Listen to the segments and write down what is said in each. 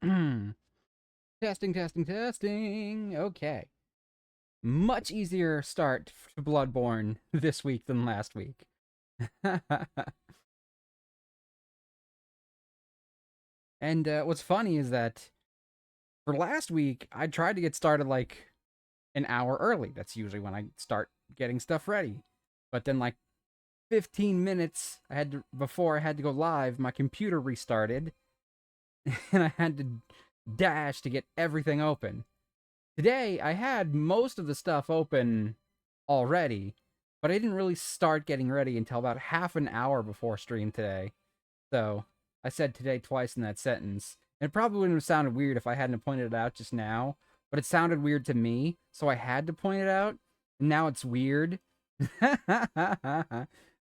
Testing, testing, testing. Okay. Much easier start to Bloodborne this week than last week. And what's funny is that for last week, I tried to get started like an hour early. That's usually when I start getting stuff ready. But then, like 15 minutes before I had to go live, my computer restarted, and I had to dash to get everything open. Today, I had most of the stuff open already, but I didn't really start getting ready until about half an hour before stream today. So, I said today twice in that sentence. And it probably wouldn't have sounded weird if I hadn't pointed it out just now, but it sounded weird to me, so I had to point it out, and now it's weird.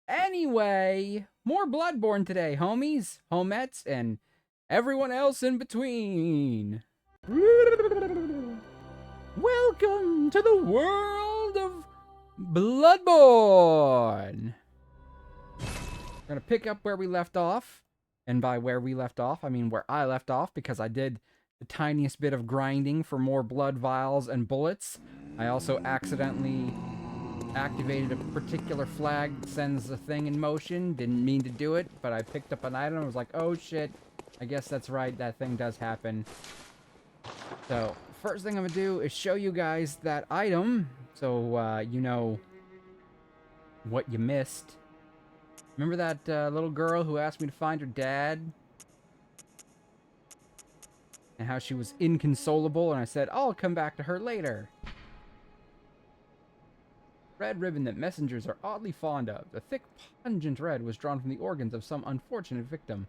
Anyway, more Bloodborne today, homies, homettes, and everyone else in between. Welcome to the world of Bloodborne! We're gonna pick up where we left off. And by where we left off, I mean where I left off, because I did the tiniest bit of grinding for more blood vials and bullets. I also accidentally activated a particular flag that sends the thing in motion. Didn't mean to do it, but I picked up an item and was like, oh shit, I guess that's right, that thing does happen. So, first thing I'm gonna do is show you guys that item, so you know what you missed. Remember that little girl who asked me to find her dad? And how she was inconsolable, and I said, I'll come back to her later. Red ribbon that messengers are oddly fond of. The thick, pungent red was drawn from the organs of some unfortunate victim.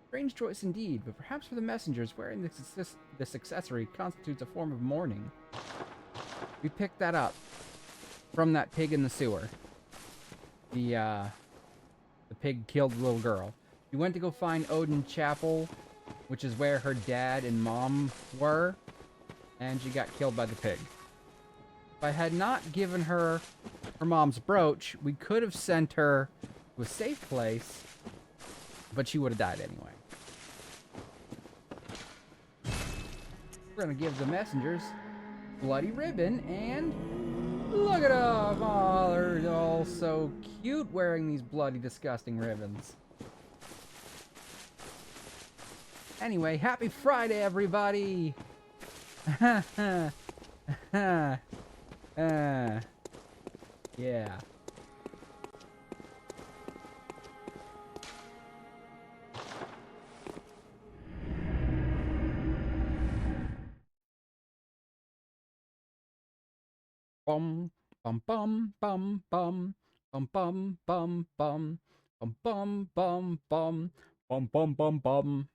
Strange choice indeed, but perhaps for the messengers, wearing this accessory constitutes a form of mourning. We picked that up from that pig in the sewer. The pig killed the little girl. We went to go find Odin Chapel, which is where her dad and mom were, and she got killed by the pig. If I had not given her her mom's brooch, we could have sent her to a safe place, but she would have died anyway. We're gonna give the messengers bloody ribbon, and look at them! Oh, they're all so cute wearing these bloody, disgusting ribbons. Anyway, happy Friday, everybody! Yeah. Bum bum bum bum bum bum bum bum bum bum bum bum bum bum bum bum bum.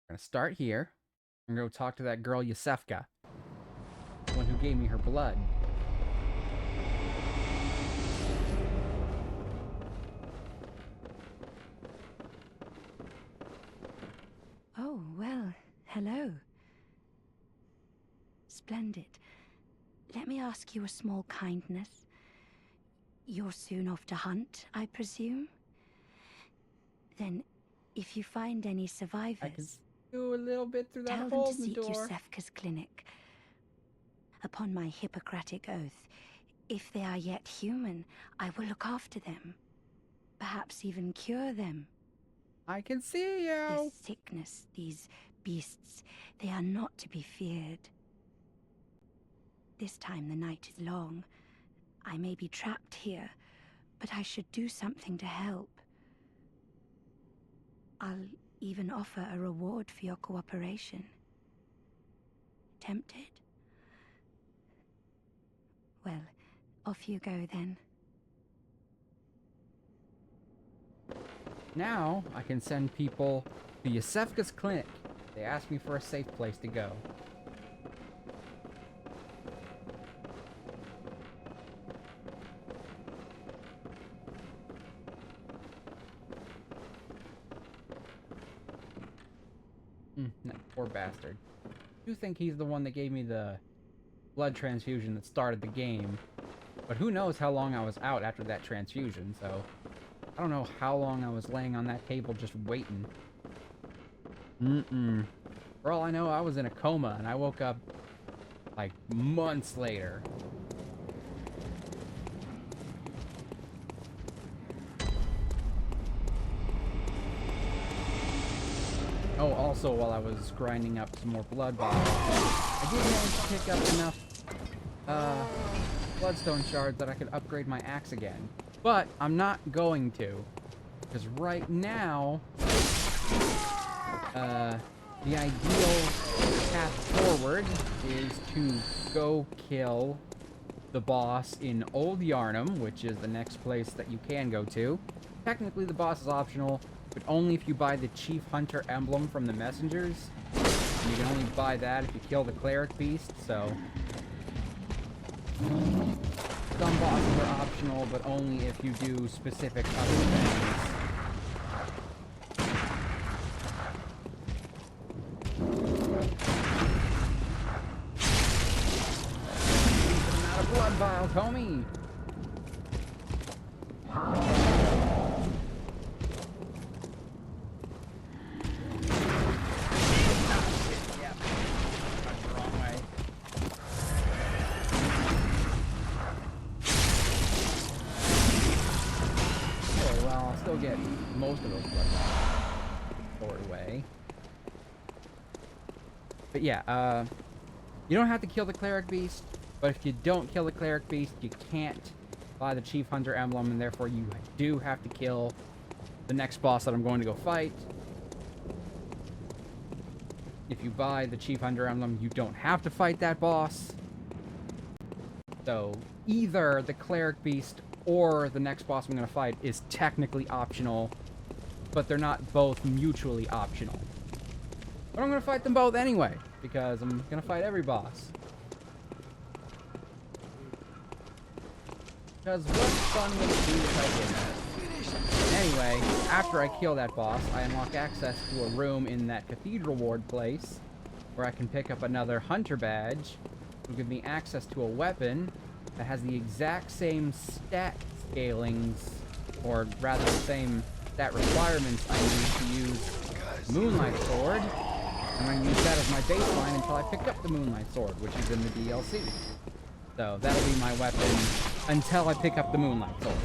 We're gonna start here. I'm gonna go talk to that girl Yosefka, the one who gave me her blood. Oh, well, hello. Splendid. Let me ask you a small kindness. You're soon off to hunt, I presume? Then, if you find any I can survivors, do a little bit through that tell them hole to in the seek door. Yosefka's clinic. Upon my Hippocratic oath, if they are yet human, I will look after them. Perhaps even cure them. I can see you. This sickness, these beasts, they are not to be feared. This time the night is long. I may be trapped here, but I should do something to help. I'll even offer a reward for your cooperation. Tempted? Well, off you go then. Now I can send people to Yosefka's clinic. They asked me for a safe place to go. That poor bastard. I do think he's the one that gave me the blood transfusion that started the game. But who knows how long I was out after that transfusion, so I don't know how long I was laying on that table just waiting. For all I know, I was in a coma, and I woke up, like, months later. Oh, also, while I was grinding up some more blood bottles, I did manage to pick up enough, bloodstone shards that I could upgrade my axe again. But I'm not going to, because right now, the ideal path forward is to go kill the boss in Old Yharnam, which is the next place that you can go to. Technically, the boss is optional, but only if you buy the Chief Hunter emblem from the messengers. And you can only buy that if you kill the cleric beast, so some bosses are optional, but only if you do specific other things. I'm out of blood vials, homie! Get most of those blood stored away. But yeah, you don't have to kill the cleric beast, but if you don't kill the cleric beast, you can't buy the Chief Hunter emblem, and therefore you do have to kill the next boss that I'm going to go fight. If you buy the Chief Hunter emblem, you don't have to fight that boss. So either the cleric beast or the next boss I'm going to fight is technically optional, but they're not both mutually optional. But I'm going to fight them both anyway, because I'm going to fight every boss. Because what fun would it be if I did that? Anyway, after I kill that boss, I unlock access to a room in that cathedral ward place, where I can pick up another hunter badge, which will give me access to a weapon that has the exact same stat scalings, or rather the same stat requirements I need to use Moonlight Sword. I'm going to use that as my baseline until I pick up the Moonlight Sword, which is in the DLC. So that'll be my weapon until I pick up the Moonlight Sword.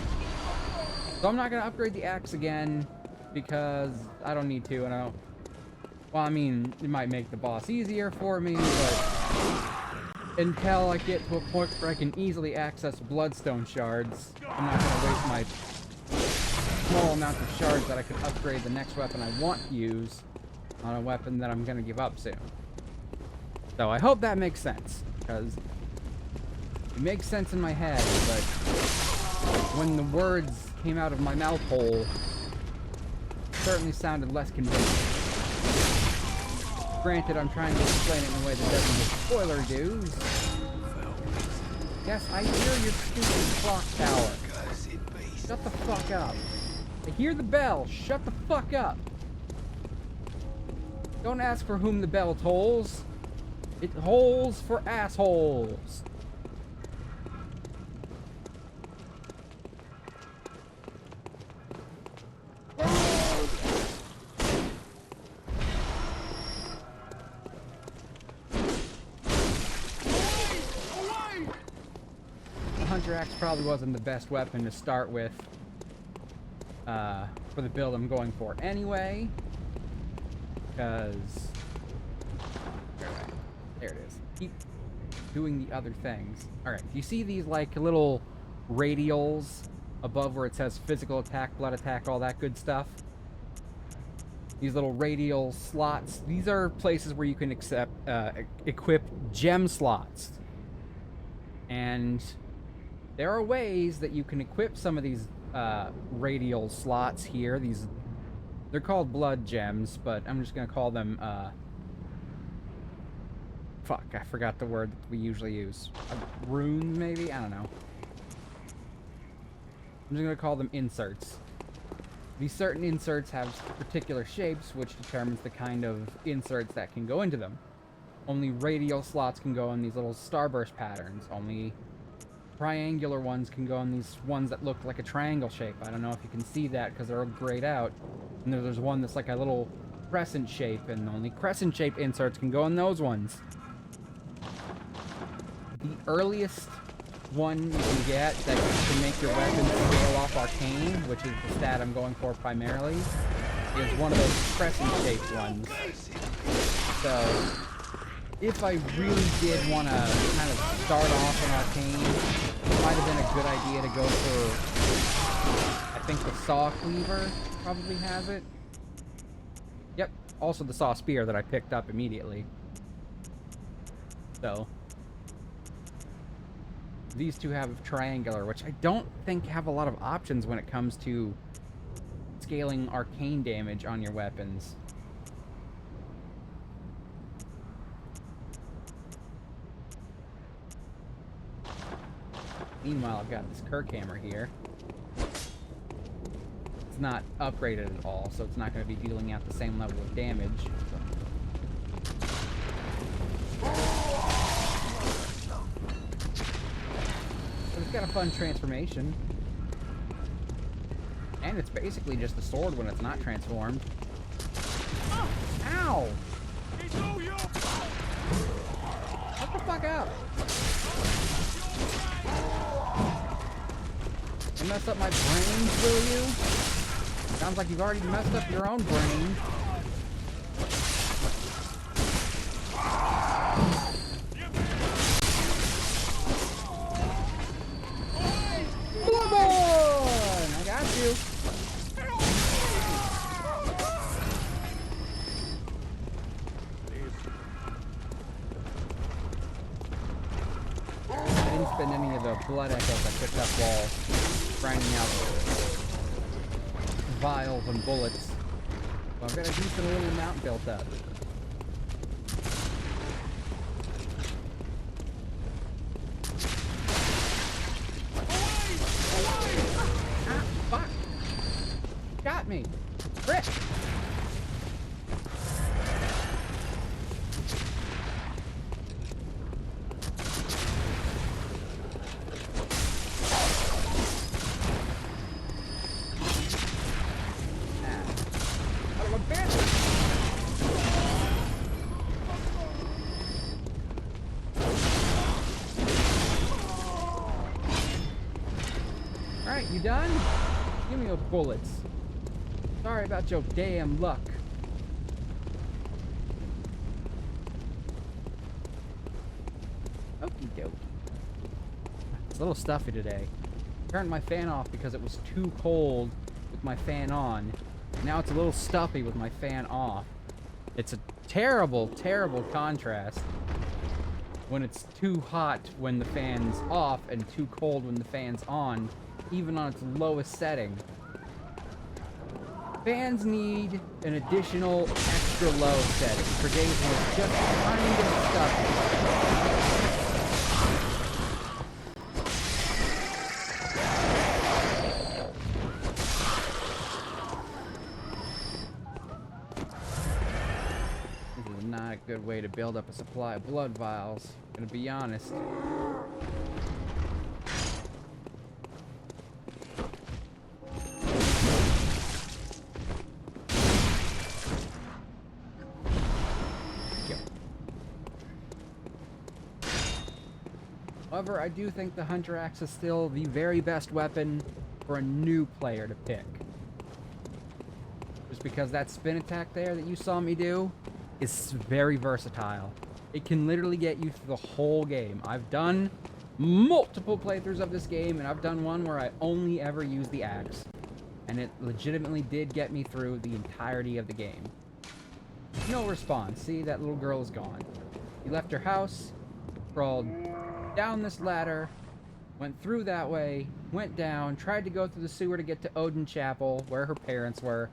So I'm not going to upgrade the axe again, because I don't need to, and I don't... Well, I mean, it might make the boss easier for me, but until I get to a point where I can easily access bloodstone shards, I'm not going to waste my small amount of shards that I could upgrade the next weapon I want to use on a weapon that I'm going to give up soon. So I hope that makes sense, because it makes sense in my head, but when the words came out of my mouth hole, it certainly sounded less convincing. Granted, I'm trying to explain it in a way that doesn't get spoiler dues. Yes, I hear your stupid clock tower. Shut the fuck up. I hear the bell. Shut the fuck up. Don't ask for whom the bell tolls. It tolls for assholes. Hunter Axe probably wasn't the best weapon to start with for the build I'm going for anyway, because there it is. Keep doing the other things. Alright, you see these like little radials above where it says physical attack, blood attack, all that good stuff? These little radial slots, these are places where you can equip gem slots. And there are ways that you can equip some of these radial slots here. They're called blood gems, but I'm just gonna call them fuck, I forgot the word that we usually use. Rune, maybe? I don't know. I'm just gonna call them inserts. These certain inserts have particular shapes, which determines the kind of inserts that can go into them. Only radial slots can go in these little starburst patterns. Only triangular ones can go in these ones that look like a triangle shape. I don't know if you can see that because they're all grayed out. And there's one that's like a little crescent shape, and only crescent shaped inserts can go in those ones. The earliest one you can get that can make your weapon scale off arcane, which is the stat I'm going for primarily, is one of those crescent shaped ones. So if I really did want to kind of start off an arcane, it might have been a good idea to go for, I think the saw cleaver probably has it. Yep, also the saw spear that I picked up immediately. So these two have triangular, which I don't think have a lot of options when it comes to scaling arcane damage on your weapons. Meanwhile, I've got this Kirk hammer here. It's not upgraded at all, so it's not going to be dealing out the same level of damage. But it's got a fun transformation. And it's basically just a sword when it's not transformed. Oh, ow! What the fuck up? You messed up my brains, will you? Sounds like you've already messed up your own brain. Bloodborne! I got you. I didn't spend any of the blood echoes I picked up while grinding out vials and bullets. So I've got a decent little amount built up. Ah, fuck! Got me! Frick! Alright, you done? Give me your bullets. Sorry about your damn luck. Okie dokie. It's a little stuffy today. Turned my fan off because it was too cold with my fan on. Now it's a little stuffy with my fan off. It's a terrible, terrible contrast when it's too hot when the fan's off and too cold when the fan's on, even on its lowest setting. Fans need an additional extra low setting for days when it's just kind of stuffy. This is not a good way to build up a supply of blood vials, gonna be honest. However, I do think the Hunter Axe is still the very best weapon for a new player to pick. Just because that spin attack there that you saw me do is very versatile. It can literally get you through the whole game. I've done multiple playthroughs of this game, and I've done one where I only ever used the axe. And it legitimately did get me through the entirety of the game. No response. See, that little girl is gone. You left her house, crawled down this ladder, went through that way, went down, tried to go through the sewer to get to Odin Chapel, where her parents were,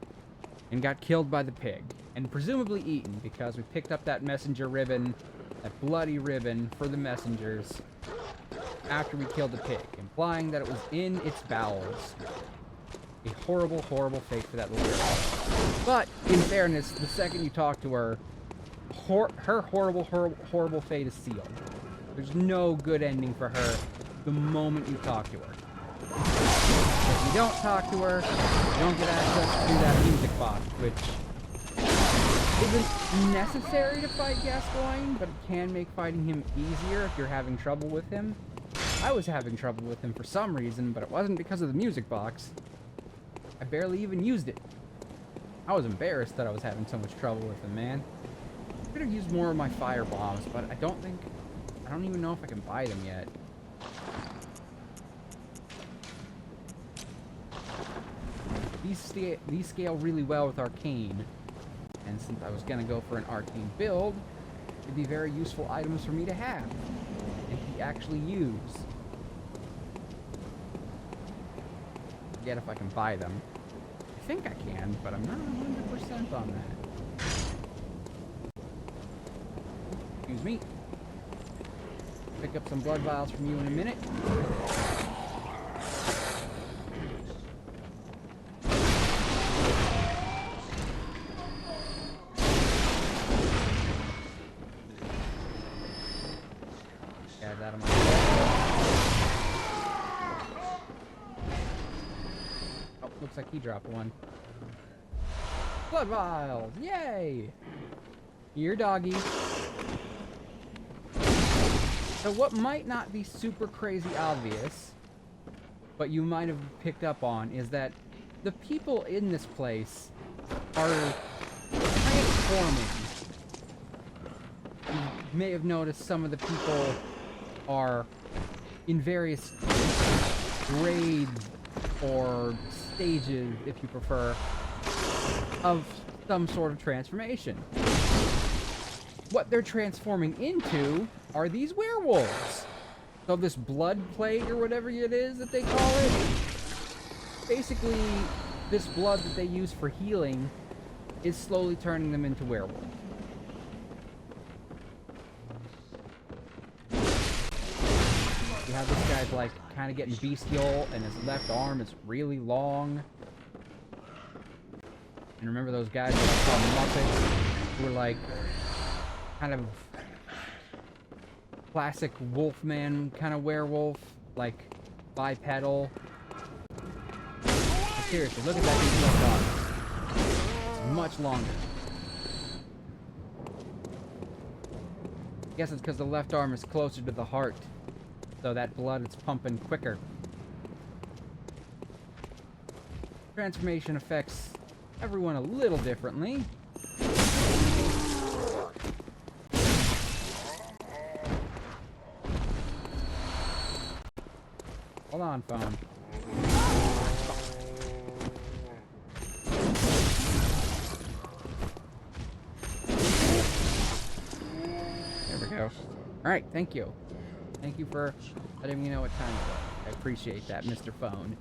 and got killed by the pig. And presumably eaten, because we picked up that messenger ribbon, that bloody ribbon for the messengers, after we killed the pig, implying that it was in its bowels. A horrible, horrible fate for that little girl. But, in fairness, the second you talk to her, her horrible, horrible fate is sealed. There's no good ending for her the moment you talk to her. If you don't talk to her, you don't get access to that music box, which isn't necessary to fight Gascoigne, but it can make fighting him easier if you're having trouble with him. I was having trouble with him for some reason, but it wasn't because of the music box. I barely even used it. I was embarrassed that I was having so much trouble with him, man. I could have used more of my fire bombs, but I don't even know if I can buy them yet. These scale really well with arcane, and since I was gonna go for an arcane build, it'd be very useful items for me to have and to actually use. Forget if I can buy them. I think I can, but I'm not 100% on that. Excuse me. Pick up some blood vials from you in a minute. Get that on my Oh, looks like he dropped one. Blood vials! Yay! Here, doggy. So what might not be super crazy obvious, but you might have picked up on, is that the people in this place are transforming. You may have noticed some of the people are in various grades or stages, if you prefer, of some sort of transformation. What they're transforming into are these werewolves. So this blood plague, or whatever it is that they call it, basically this blood that they use for healing is slowly turning them into werewolves. You have this guy's like kind of getting bestial, and his left arm is really long. And remember those guys that I called Muppets, who were like kind of classic wolfman kind of werewolf, like bipedal. But seriously, look at that dude's left arm. It's much longer. I guess it's because the left arm is closer to the heart, so that blood is pumping quicker. Transformation affects everyone a little differently. Hold on, phone. There we go. Alright, thank you. Thank you for letting me know what time it was. I appreciate that, Mr. Phone.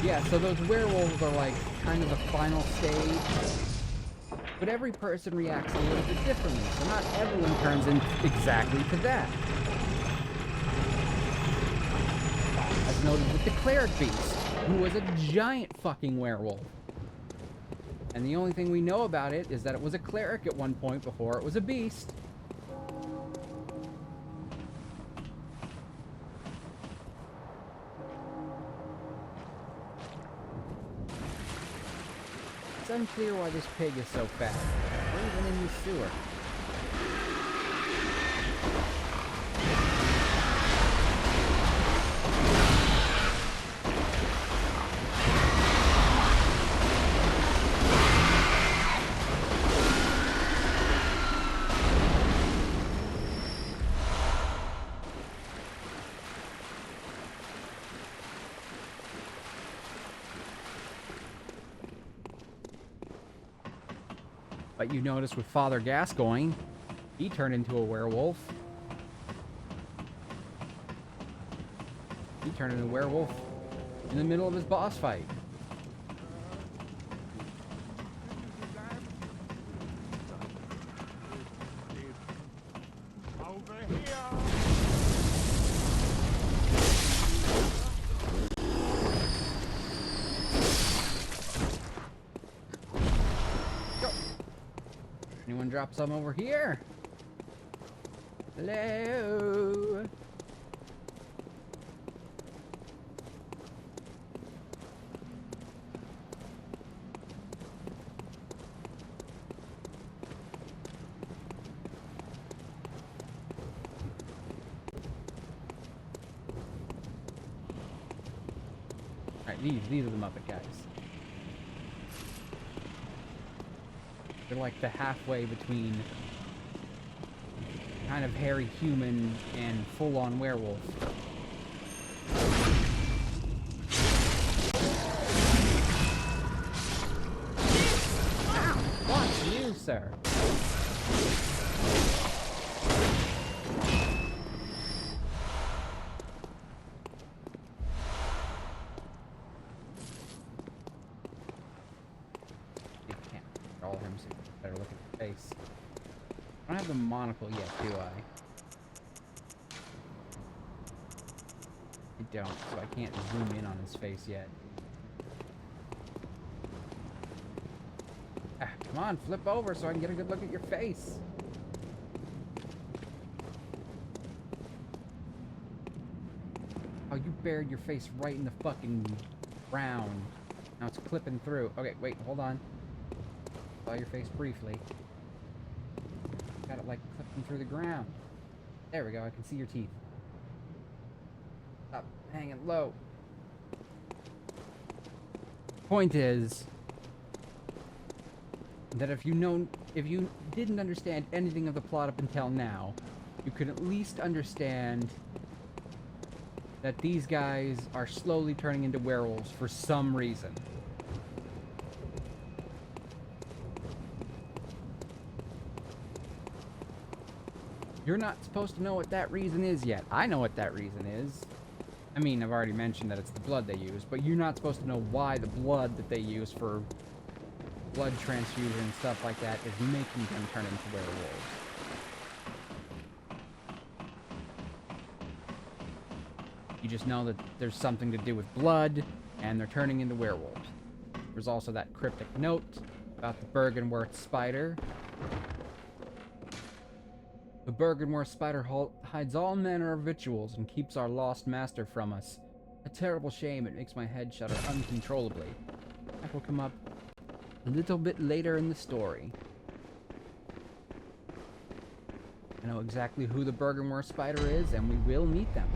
Yeah, so those werewolves are like kind of the final stage, but every person reacts a little bit differently, so not everyone turns in exactly to that. As noted with the cleric beast, who was a giant fucking werewolf. And the only thing we know about it is that it was a cleric at one point before it was a beast. It's unclear why this pig is so fat. We're even in the sewer. But you notice with Father Gascoigne, he turned into a werewolf. He turned into a werewolf in the middle of his boss fight. Over here! drop some over here. Hello. Alright, these are the Muppet guys. They're like the halfway between kind of hairy human and full-on werewolf. Ow! Watch you, sir. You can't control him, so you better look at the face. I don't have the monocle yet, do I? I don't, so I can't zoom in on his face yet. Ah, come on, flip over so I can get a good look at your face. Oh, you buried your face right in the fucking ground. Now it's clipping through. Okay, wait, hold on. Saw your face briefly. Got it like clipping through the ground. There we go, I can see your teeth. Stop hanging low. Point is that if you didn't understand anything of the plot up until now, you could at least understand that these guys are slowly turning into werewolves for some reason. You're not supposed to know what that reason is yet. I know what that reason is. I mean, I've already mentioned that it's the blood they use, but you're not supposed to know why the blood that they use for blood transfusion and stuff like that is making them turn into werewolves. You just know that there's something to do with blood, and they're turning into werewolves. There's also that cryptic note about the Bergenworth spider. The Bergenworth spider hides all manner of victuals and keeps our lost master from us. A terrible shame, it makes my head shudder uncontrollably. That will come up a little bit later in the story. I know exactly who the Bergenworth spider is, and we will meet them.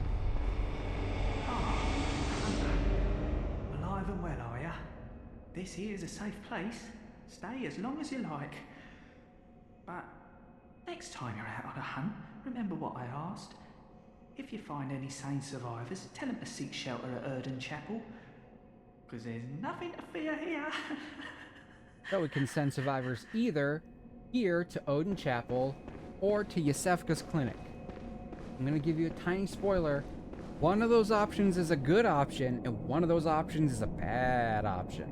Alive and well, are ya? This here's a safe place. Stay as long as you like. But next time you're out on a hunt, remember what I asked. If you find any sane survivors, tell them to seek shelter at Erden Chapel. Because there's nothing to fear here. So we can send survivors either here to Odin Chapel or to Yosefka's clinic. I'm going to give you a tiny spoiler. One of those options is a good option, and one of those options is a bad option.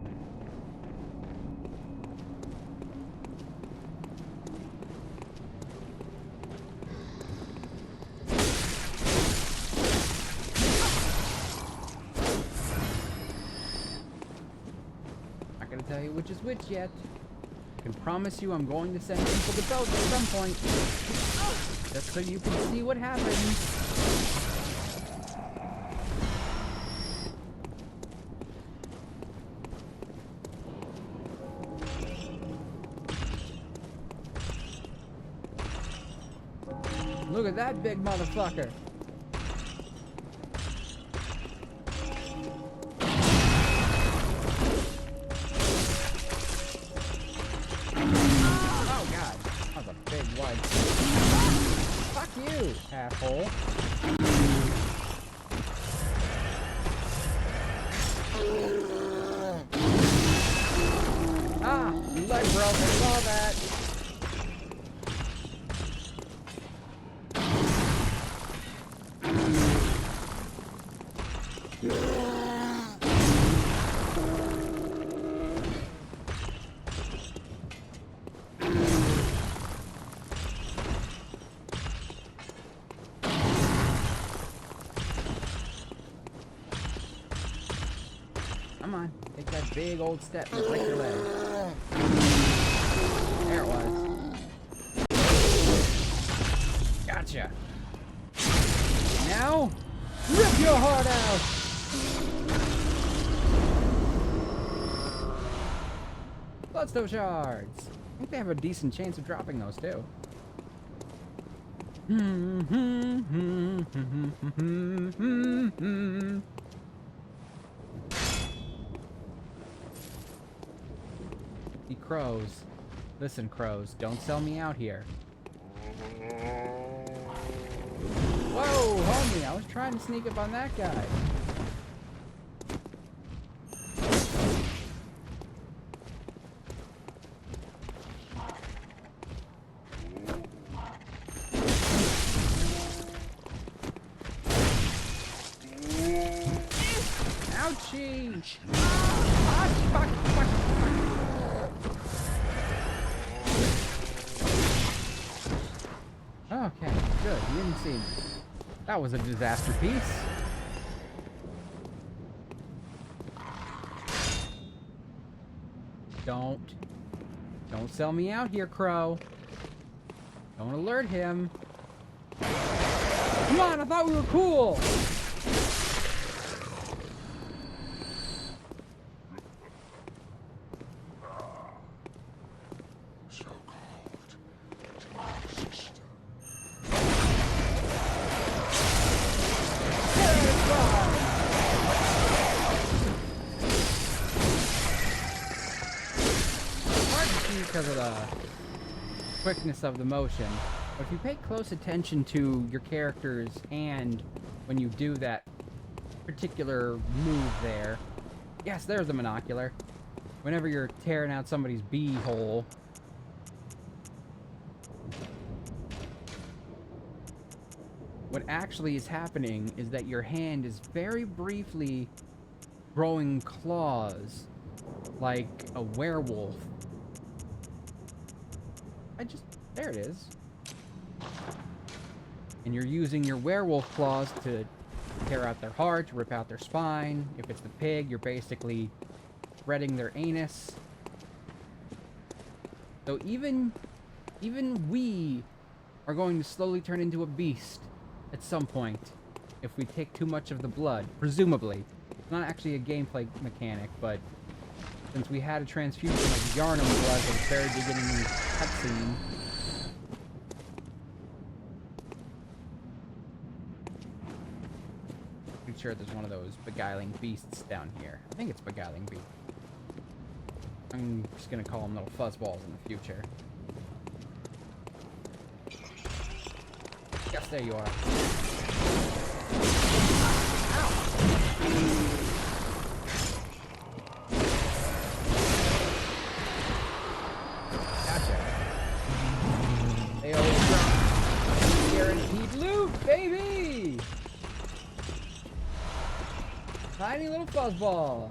Not going to tell you which is which yet. I can promise you I'm going to send people to both at some point. Just so you can see what happens. Look at that big motherfucker. Oh god, that was a big wide. Fuck you, asshole. Ah, you leg broke, I saw that. Come on, take that big old step and break your leg. There it was. Gotcha. Now, rip your heart out. Bloodstone shards. I think they have a decent chance of dropping those too. The crows. Listen, crows, don't sell me out here. Whoa, homie, I was trying to sneak up on that guy. Ouchie! Ah, fuck, fuck, fuck. Okay, good. You didn't see me. That was a disaster piece. Don't sell me out here, Crow. Don't alert him. Come on, I thought we were cool. Because of the quickness of the motion. But if you pay close attention to your character's hand when you do that particular move there. Yes, there's the monocular. Whenever you're tearing out somebody's bee hole. What actually is happening is that your hand is very briefly growing claws like a werewolf. There it is. And you're using your werewolf claws to tear out their heart, rip out their spine. If it's the pig, you're basically shredding their anus. So even we are going to slowly turn into a beast at some point if we take too much of the blood, presumably. It's not actually a gameplay mechanic, but since we had a transfusion of Yharnam blood at the very beginning of the cutscene. Pretty sure there's one of those beguiling beasts down here. I think it's beguiling beast. I'm just gonna call them little fuzzballs in the future. Yes, there you are. Ow! They always drop guaranteed loot, baby! Tiny little fuzzballs.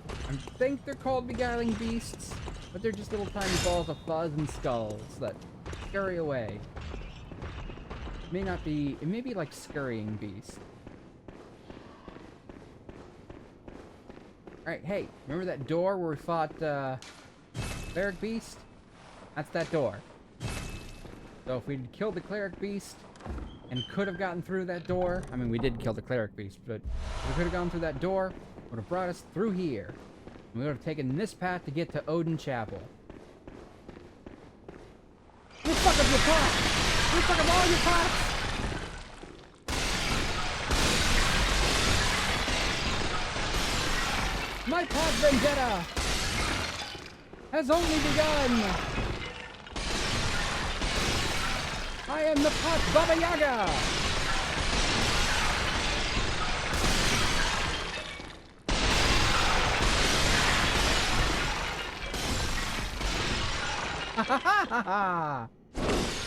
I think they're called beguiling beasts, but they're just little tiny balls of fuzz and skulls that scurry away. It may be like scurrying beasts. Alright, hey, remember that door where we fought, Cleric Beast? That's that door. So if we'd killed the Cleric Beast and could have gotten through that door, I mean, we did kill the Cleric Beast, but if we could have gone through that door, it would have brought us through here. And we would have taken this path to get to Odin Chapel. You fuck up your pots! You fuck up all your pots! My pot vendetta has only begun! I am the Pot Baba Yaga! Ha ha ha ha ha!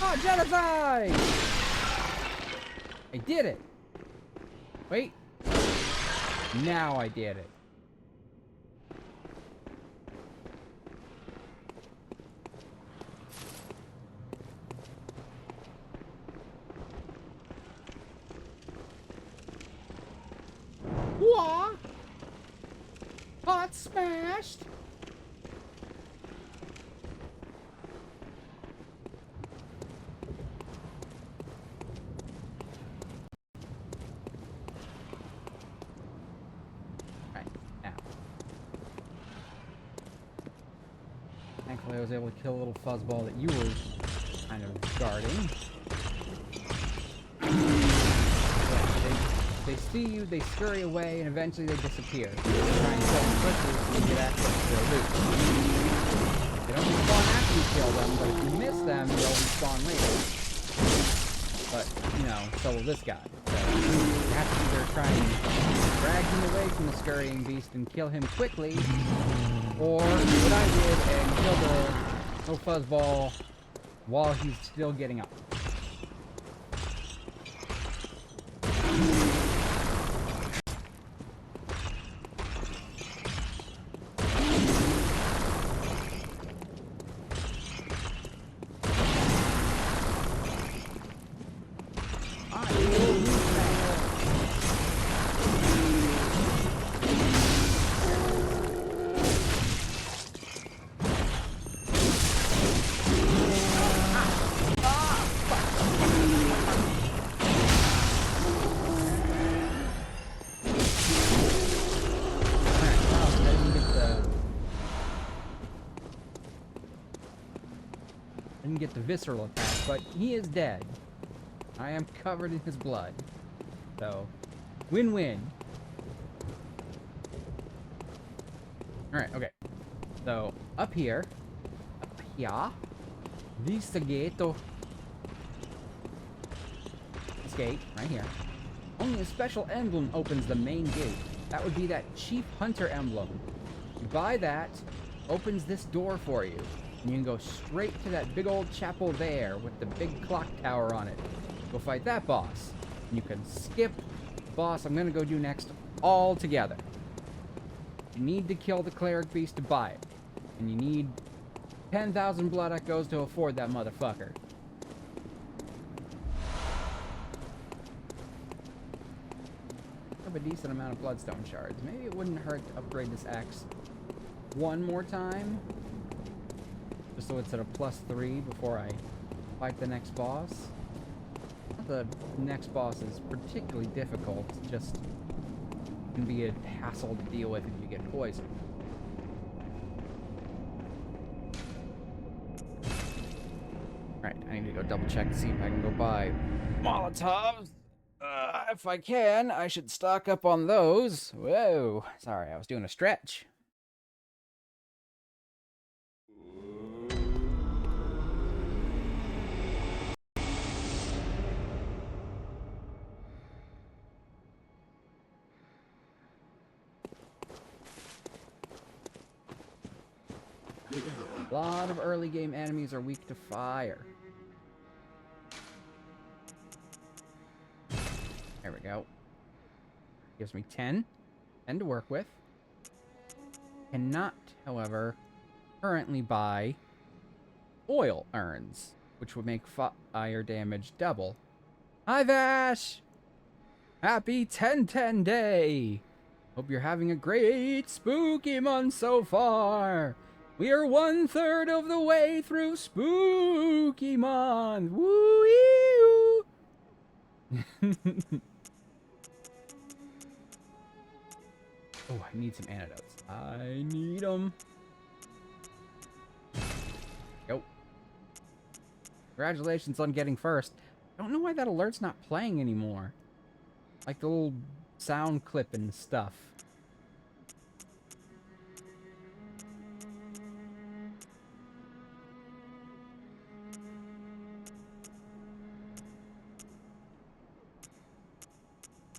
Oh, genocide! I did it! Wait. Now I did it. What? Pot smashed? Thankfully, I was able to kill a little fuzzball that you were kind of guarding. Yeah, they see you, they scurry away, and eventually they disappear. So you try and kill them quickly so you get access to their loot. They don't respawn after you kill them, but if you miss them, they'll respawn later. But, you know, so will this guy. So you have to either try and drag him away from the scurrying beast and kill him quickly, or do what I did and kill the little fuzzball while he's still getting up. Didn't get the visceral attack, but he is dead. I am covered in his blood. So, win-win. Alright, okay. So, up here. This gate. This gate, right here. Only a special emblem opens the main gate. That would be that Chief Hunter emblem. You buy that, opens this door for you. And you can go straight to that big old chapel there with the big clock tower on it. Go fight that boss. And you can skip the boss I'm gonna go do next all together. You need to kill the cleric beast to buy it. And you need 10,000 blood echoes to afford that motherfucker. I have a decent amount of bloodstone shards. Maybe it wouldn't hurt to upgrade this axe one more time. Just so it's at a +3 before I fight the next boss. Not the next boss is particularly difficult, just can be a hassle to deal with if you get poisoned. Alright, I need to go double check to see if I can go buy Molotovs. If I can, I should stock up on those. Whoa, sorry, I was doing a stretch. A lot of early game enemies are weak to fire. There we go. Gives me 10. 10 to work with. Cannot, however, currently buy oil urns, which would make fire damage double. Hi, Vash! Happy 10/10 day! Hope you're having a great spooky month so far! We are 1/3 of the way through spooky month! Woo-ee-oo! Oh, I need some antidotes. I need them. Go. Congratulations on getting first. I don't know why that alert's not playing anymore. Like the little sound clip and stuff.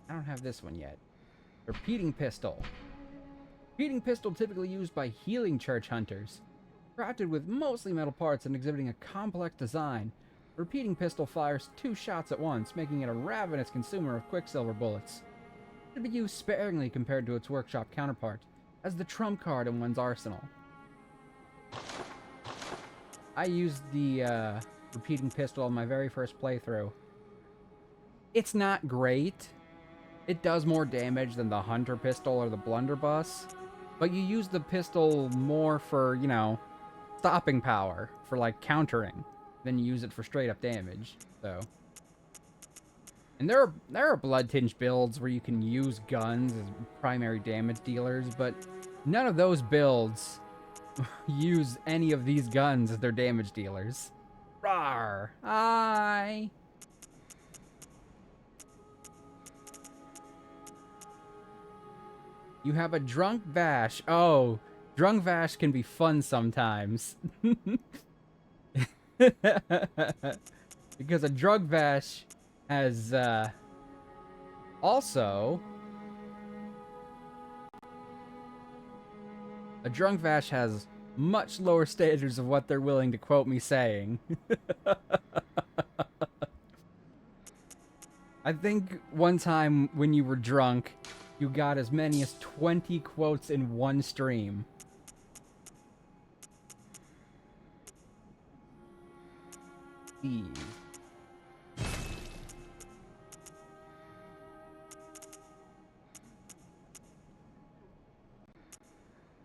I don't have this one yet. Repeating pistol. Repeating pistol typically used by healing church hunters. Crafted with mostly metal parts and exhibiting a complex design, a repeating pistol fires 2 shots at once, making it a ravenous consumer of quicksilver bullets. It should be used sparingly compared to its workshop counterpart, as the trump card in one's arsenal. I used the repeating pistol on my very first playthrough. It's not great. It does more damage than the hunter pistol or the blunderbuss, but you use the pistol more for, you know, stopping power, for like countering, than you use it for straight up damage. So, and there are blood-tinged builds where you can use guns as primary damage dealers, but none of those builds use any of these guns as their damage dealers. Rawr! Hi! You have a drunk Vash. Oh, drunk Vash can be fun sometimes. Because a drunk Vash has, also... A drunk Vash has much lower standards of what they're willing to quote me saying. I think one time when you were drunk, you got as many as 20 quotes in one stream. Jeez.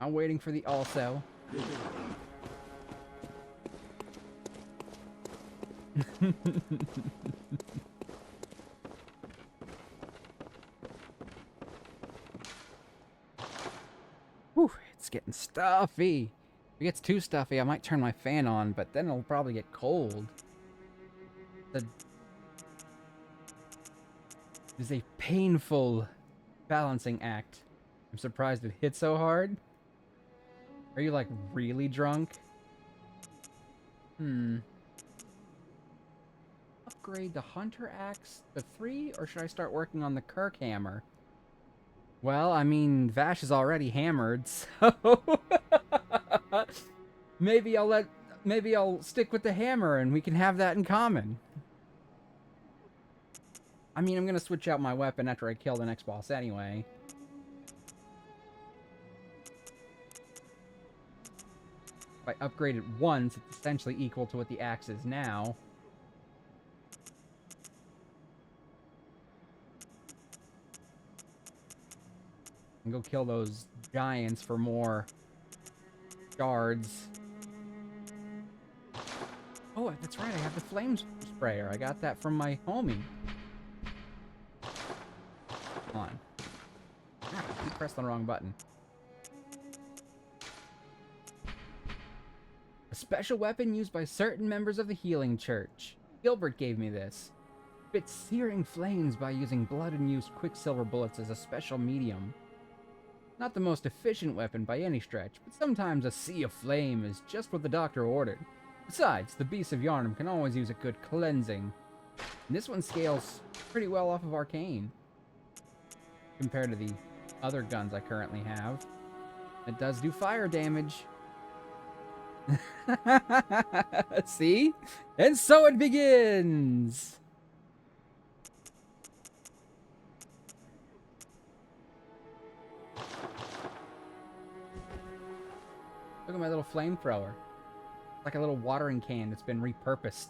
I'm waiting for the also. Whew, it's getting stuffy. If it gets too stuffy, I might turn my fan on, but then it'll probably get cold. It is a painful balancing act. I'm surprised it hit so hard. Are you, like, really drunk? Upgrade the Hunter Axe to 3, or should I start working on the Kirk Hammer? Well, I mean, Vash is already hammered, so... maybe I'll stick with the hammer and we can have that in common. I mean, I'm gonna switch out my weapon after I kill the next boss anyway. If I upgrade it once, it's essentially equal to what the axe is now. And go kill those giants for more shards. Oh, that's right, I have the flame sprayer. I got that from my homie. Come on. Ah, I pressed the wrong button. A special weapon used by certain members of the Healing Church. Gilbert gave me this. Spits searing flames by using blood and used quicksilver bullets as a special medium. Not the most efficient weapon by any stretch, but sometimes a sea of flame is just what the doctor ordered. Besides, the beasts of Yharnam can always use a good cleansing. And this one scales pretty well off of Arcane, compared to the other guns I currently have. It does do fire damage. See? And so it begins! Look at my little flamethrower. Like a little watering can that's been repurposed.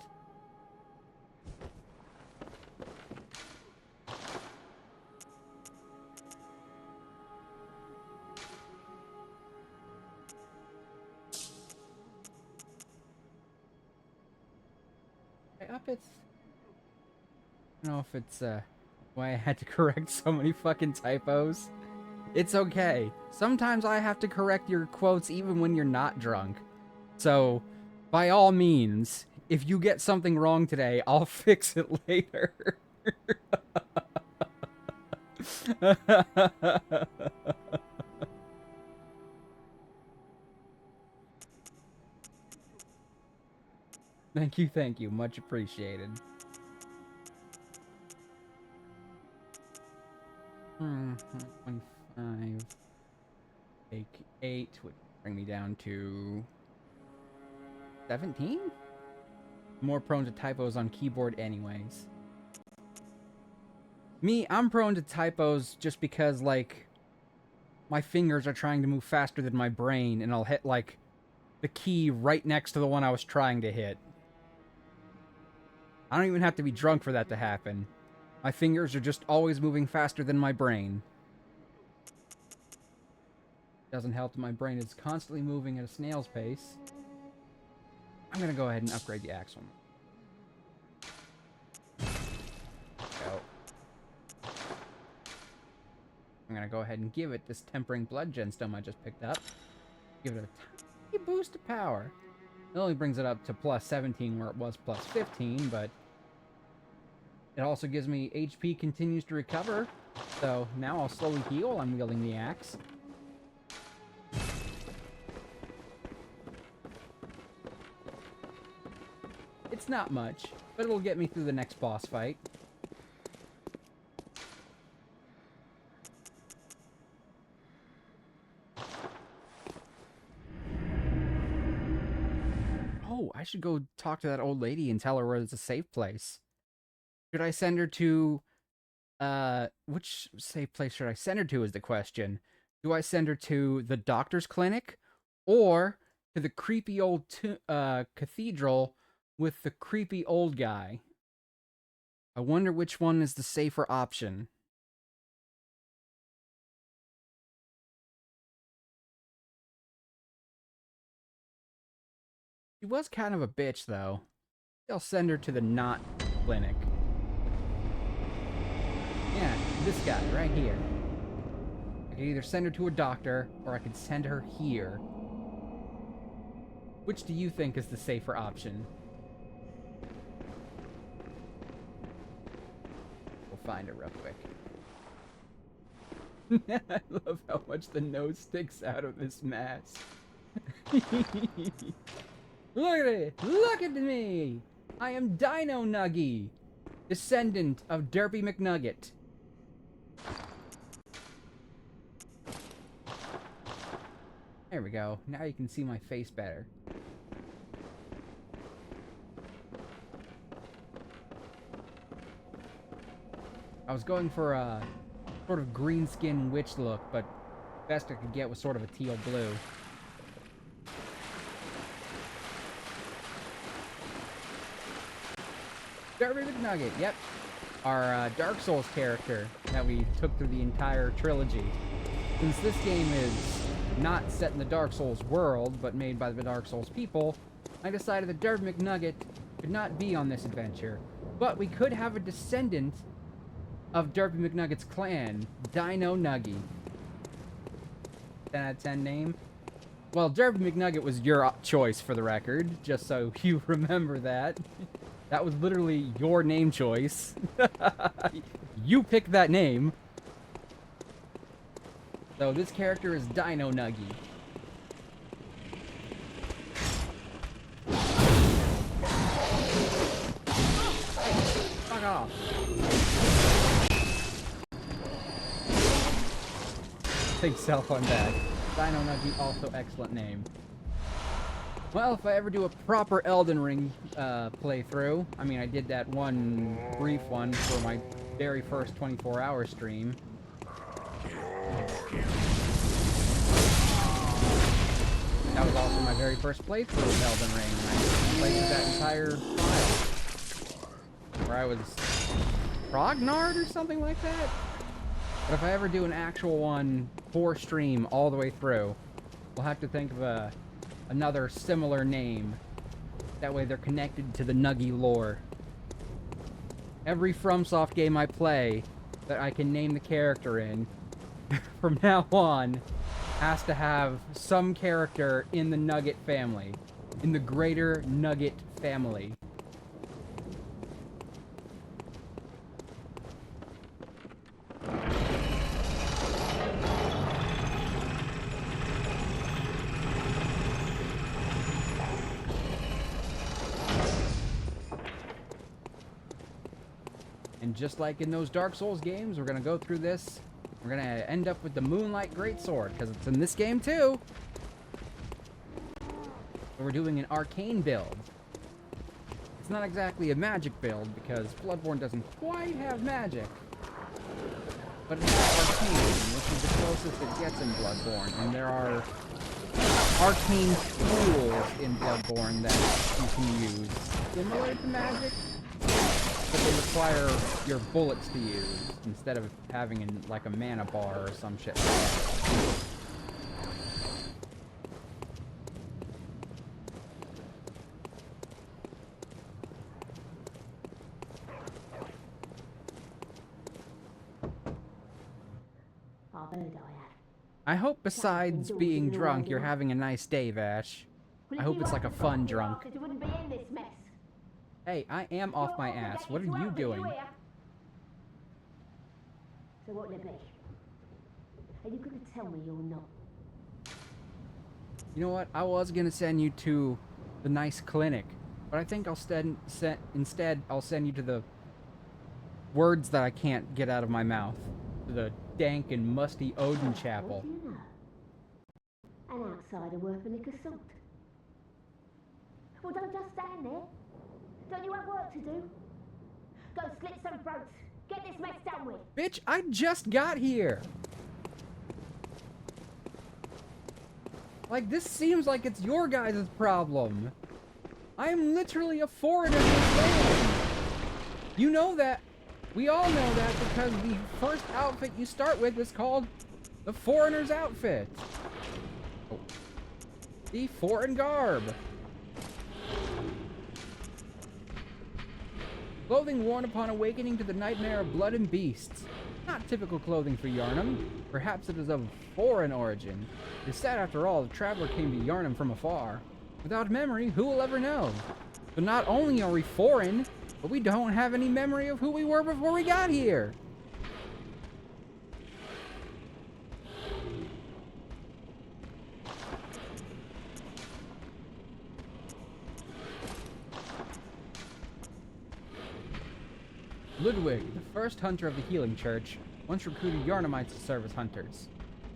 I up it. I don't know if it's why I had to correct so many fucking typos. It's okay. Sometimes I have to correct your quotes even when you're not drunk. So, by all means, if you get something wrong today, I'll fix it later. Thank you. Much appreciated. 25. Take 8 would bring me down to 17? More prone to typos on keyboard anyways. Me, I'm prone to typos just because, like, my fingers are trying to move faster than my brain, and I'll hit, like, the key right next to the one I was trying to hit. I don't even have to be drunk for that to happen. My fingers are just always moving faster than my brain. Doesn't help that my brain is constantly moving at a snail's pace. I'm gonna go ahead and upgrade the axe one. Go. I'm gonna go ahead and give it this tempering blood gemstone I just picked up. Give it a boost of power. It only brings it up to plus 17 where it was plus 15, but it also gives me HP continues to recover. So now I'll slowly heal while I'm wielding the axe. It's not much, but it'll get me through the next boss fight. Oh, I should go talk to that old lady and tell her where it's a safe place. Should I send her to... which safe place should I send her to is the question. Do I send her to the doctor's clinic or to the creepy old cathedral with the creepy old guy? I wonder which one is the safer option. She was kind of a bitch, though. I'll send her to the not clinic. Yeah, this guy right here. I could either send her to a doctor, or I could send her here. Which do you think is the safer option? We'll find her real quick. I love how much the nose sticks out of this mask. Look at it! Look at me! I am Dino Nuggy, descendant of Derpy McNugget. There we go. Now you can see my face better. I was going for a sort of green skin witch look, but best I could get was sort of a teal blue. Derpy McNugget, yep. Our Dark Souls character that we took through the entire trilogy. Since this game is not set in the Dark Souls world, but made by the Dark Souls people, I decided that Derpy McNugget could not be on this adventure. But we could have a descendant of Derpy McNugget's clan, Dino Nuggy. 10 out of 10 name. Well, Derpy McNugget was your choice for the record, just so you remember that. That was literally your name choice. You picked that name. So this character is Dino Nuggy. Fuck off. Take self on that. Dino Nuggy, also excellent name. Well, if I ever do a proper Elden Ring playthrough, I mean, I did that one brief one for my very first 24-hour stream. That was also my very first playthrough of Elden Ring, and I played through that entire file. Where I was Prognard or something like that? But if I ever do an actual one for stream all the way through, we'll have to think of another similar name. That way they're connected to the Nuggy lore. Every FromSoft game I play that I can name the character in, from now on, has to have some character in the Nugget family. In the greater Nugget family. And just like in those Dark Souls games, we're gonna go through this. We're gonna end up with the Moonlight Greatsword, because it's in this game too. So we're doing an arcane build. It's not exactly a magic build, because Bloodborne doesn't quite have magic. But it's arcane, which is the closest it gets in Bloodborne. And there are arcane tools in Bloodborne that you can use, similar to magic, but they require your bullets to use, instead of having like a mana bar or some shit like that. Our bird I have. I hope besides being drunk, you're having a nice day, Vash. I hope it's like a fun drunk. You wouldn't be in this mess. Hey, I am off my ass. What are you doing? So what'll it be? Are you going to tell me you're not? You know what? I was gonna send you to the nice clinic, but I think I'll instead I'll send you to the words that I can't get out of my mouth. To the dank and musty Odin Chapel. What do you know? An outsider worth a lick of salt. Well, don't just stand there. Don't you have work to do? Go slit some throats. Get this mess done with. Bitch, I just got here! Like, this seems like it's your guys' problem. I am literally a foreigner in this land. You know that. We all know that because the first outfit you start with is called the foreigner's outfit. Oh. The foreign garb. Clothing worn upon awakening to the nightmare of blood and beasts. Not typical clothing for Yharnam. Perhaps it is of foreign origin. It is sad after all, the traveler came to Yharnam from afar. Without memory, who will ever know? So not only are we foreign, but we don't have any memory of who we were before we got here. Ludwig, the first hunter of the Healing Church, once recruited Yharnamites to serve as hunters.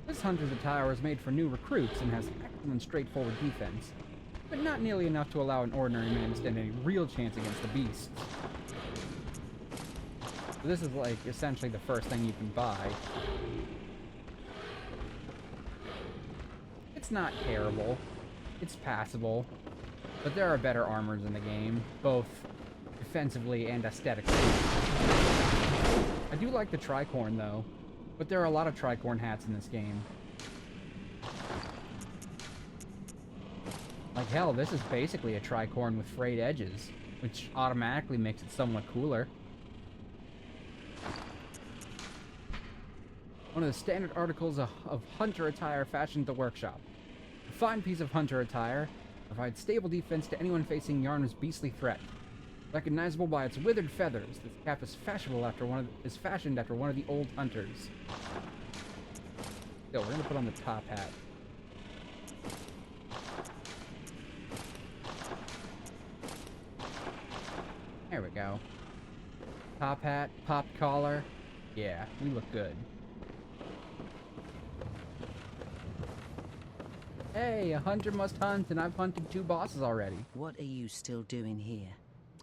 This hunter's attire was made for new recruits and has excellent straightforward defense, but not nearly enough to allow an ordinary man to stand any real chance against the beasts. So this is like essentially the first thing you can buy. It's not terrible. It's passable. But there are better armors in the game, both defensively and aesthetically. I do like the tricorn though, but there are a lot of tricorn hats in this game. Like hell, this is basically a tricorn with frayed edges, which automatically makes it somewhat cooler. One of the standard articles of hunter attire fashioned at the workshop. A fine piece of hunter attire provides stable defense to anyone facing Yharnam's beastly threat. Recognizable by its withered feathers, this cap is fashioned after one of the old hunters. Yo, we're gonna put on the top hat. There we go. Top hat, popped collar. Yeah, we look good. Hey, a hunter must hunt, and I've hunted 2 bosses already. What are you still doing here?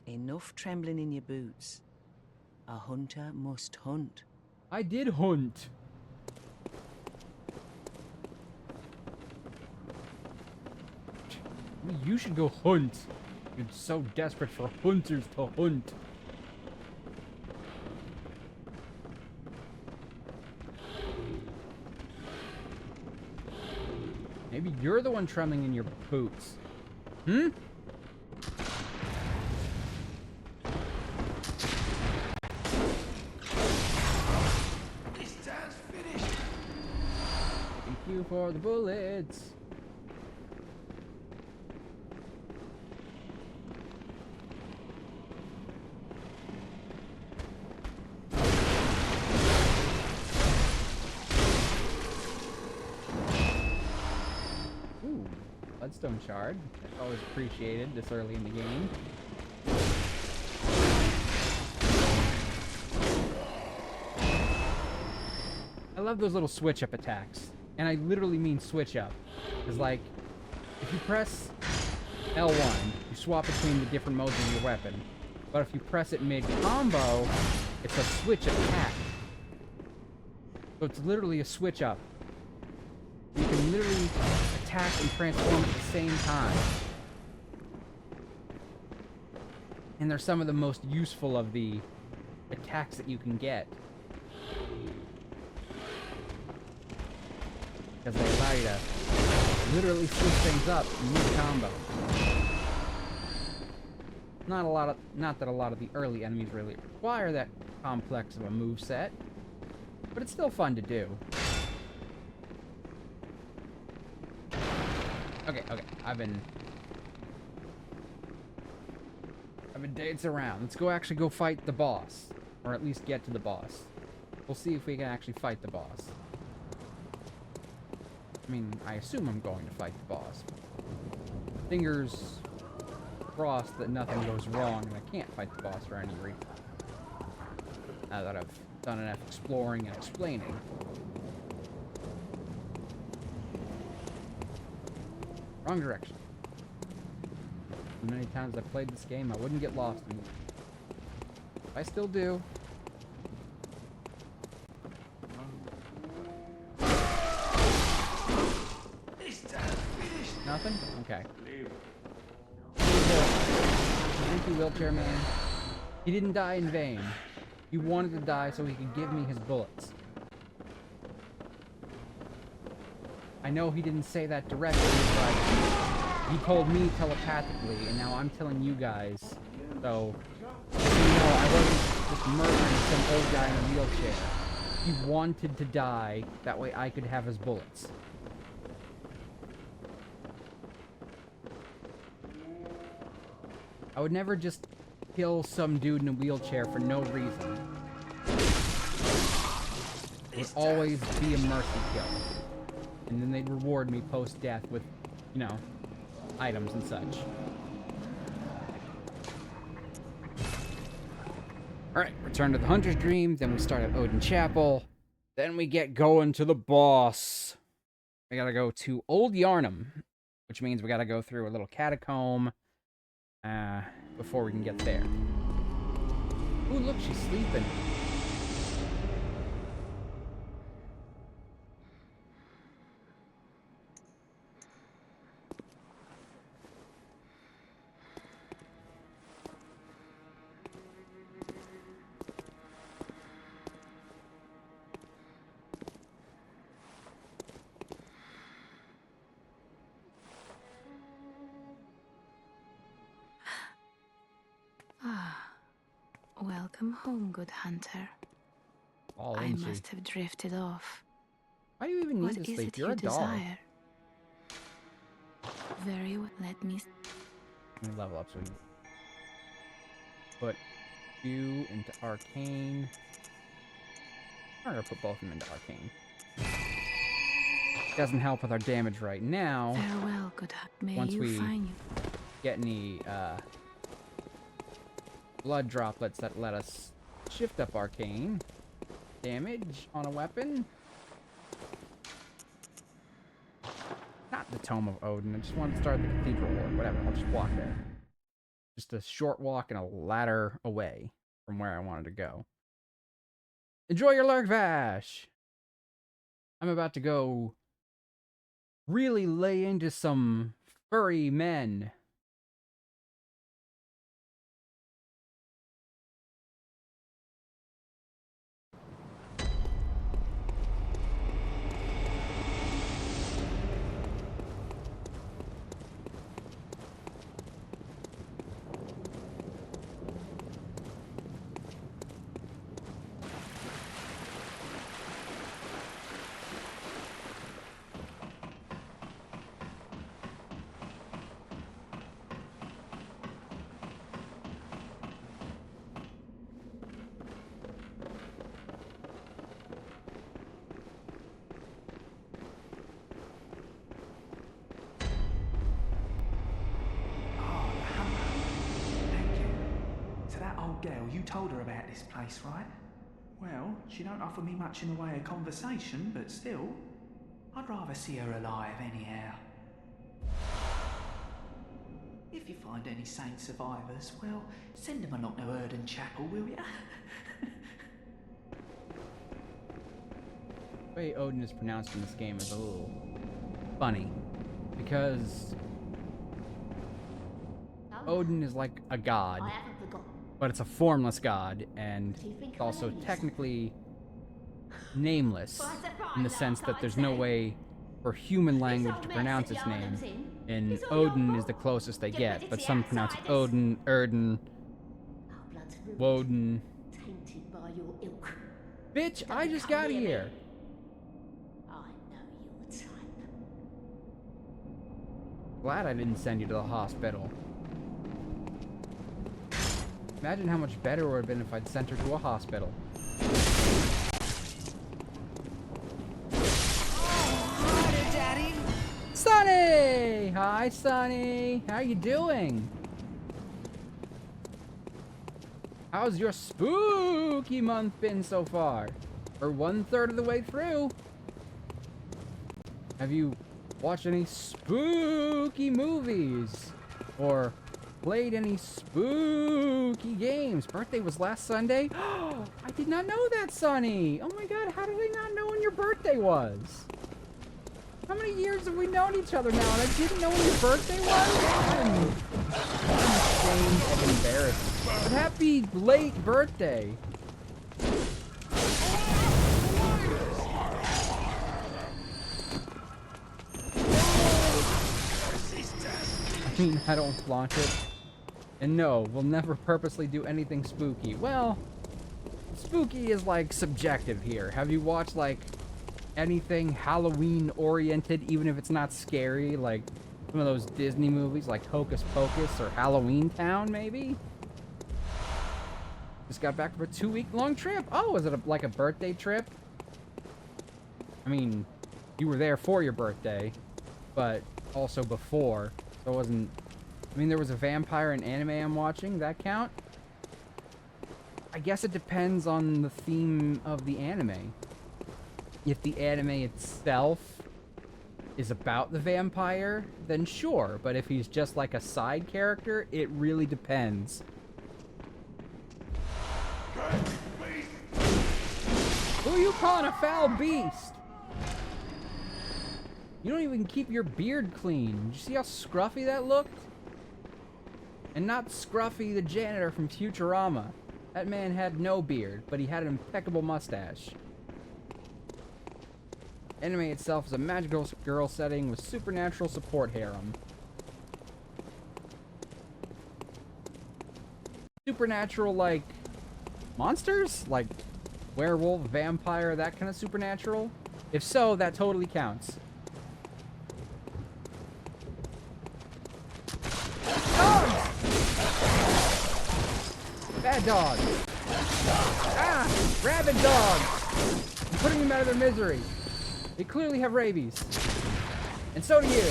Enough trembling in your boots. A hunter must hunt. I did hunt. You should go hunt. You're so desperate for hunters to hunt. Maybe you're the one trembling in your boots. Hmm? This town's finished. Thank you for the bullets. Bloodstone shard. That's always appreciated this early in the game. I love those little switch up attacks. And I literally mean switch up. Because like, if you press L1, you swap between the different modes of your weapon. But if you press it mid-combo, it's a switch attack. So it's literally a switch up. You can literally attack and transform at the same time. And they're some of the most useful of the attacks that you can get. Because they allow you to literally switch things up mid-combo. Not that a lot of the early enemies really require that complex of a moveset, but it's still fun to do. Okay. I've been dancing around. Let's go actually go fight the boss. Or at least get to the boss. We'll see if we can actually fight the boss. I mean, I assume I'm going to fight the boss. Fingers crossed that nothing goes wrong and I can't fight the boss for any reason. Now that I've done enough exploring and explaining. Wrong direction. Many times I've played this game, I wouldn't get lost in it. I still do. Nothing? Okay. Thank you, wheelchair man. He didn't die in vain. He wanted to die so he could give me his bullets. I know he didn't say that directly, but he told me telepathically, and now I'm telling you guys. So, I wasn't just murdering some old guy in a wheelchair. He wanted to die, that way I could have his bullets. I would never just kill some dude in a wheelchair for no reason. It would always be a mercy kill. And then they'd reward me post-death with, you know, items and such. Alright, return to the Hunter's Dream, then we start at Odin Chapel, then we get going to the boss. We gotta go to Old Yharnam, which means we gotta go through a little catacomb, before we can get there. Ooh, look, she's sleeping. Welcome home, good hunter. All I in she. must have drifted off. Why do you even need What to is sleep? it You're you a dog. desire? Very well. Let me Let me level up so we can put you into arcane. I'm gonna put both of them into arcane. Doesn't help with our damage right now. Farewell, good hunter. May Once you we find you. get any blood droplets that let us shift up arcane damage on a weapon. Not the Tome of Odin. I just want to start the Cathedral Ward. Whatever. I'll just walk there. Just a short walk and a ladder away from where I wanted to go. Enjoy your Lurk Vash! I'm about to go really lay into some furry men. Girl, you told her about this place, right? Well, she don't offer me much in the way of conversation, but still, I'd rather see her alive anyhow. If you find any sane survivors, well, send them along to Erdon Chapel, will ya? The way Odin is pronounced in this game is a little funny, because Odin is like a god, I haven't forgotten. but it's a formless god, and it's also technically nameless, in the sense that there's no way for human language to pronounce its name, and Odin is the closest they get, but some pronounce it Odin, Erden, Our blood's ruined, Woden. tainted by your ilk. Bitch, I just got here! I know your type. Glad I didn't send you to the hospital. Imagine how much better it would have been if I'd sent her to a hospital. Hi, Daddy. Sonny! Hi, Sonny. How you doing? How's your spooky month been so far? Or 1/3 of the way through? Have you watched any spooky movies? Or played any spooky games? Birthday was last Sunday? I did not know that, Sonny! Oh my god, how did I not know when your birthday was? How many years have we known each other now and I didn't know when your birthday was? I'm ashamed and embarrassed. But happy late birthday! I mean, I don't flaunt it. And no, we'll never purposely do anything spooky. Well, spooky is like subjective here. Have you watched like anything Halloween oriented, even if it's not scary, like some of those Disney movies like Hocus Pocus or Halloween Town maybe? Just got back from a 2-week-long trip. Oh, was it like a birthday trip? I mean, you were there for your birthday, but also before. So it wasn't... I mean, there was a vampire and anime I'm watching. That count? I guess it depends on the theme of the anime. If the anime itself is about the vampire, then sure. But if he's just like a side character, it really depends. Who are you calling a foul beast? You don't even keep your beard clean. Did you see how scruffy that looked? And not Scruffy the janitor from Futurama. That man had no beard, but he had an impeccable mustache. Anime itself is a magical girl setting with supernatural support harem. Supernatural, like, monsters? Like, werewolf, vampire, that kind of supernatural? If so, that totally counts. Dogs! Bad dogs! Ah! Rabid dogs! I'm putting them out of their misery. They clearly have rabies. And so do you.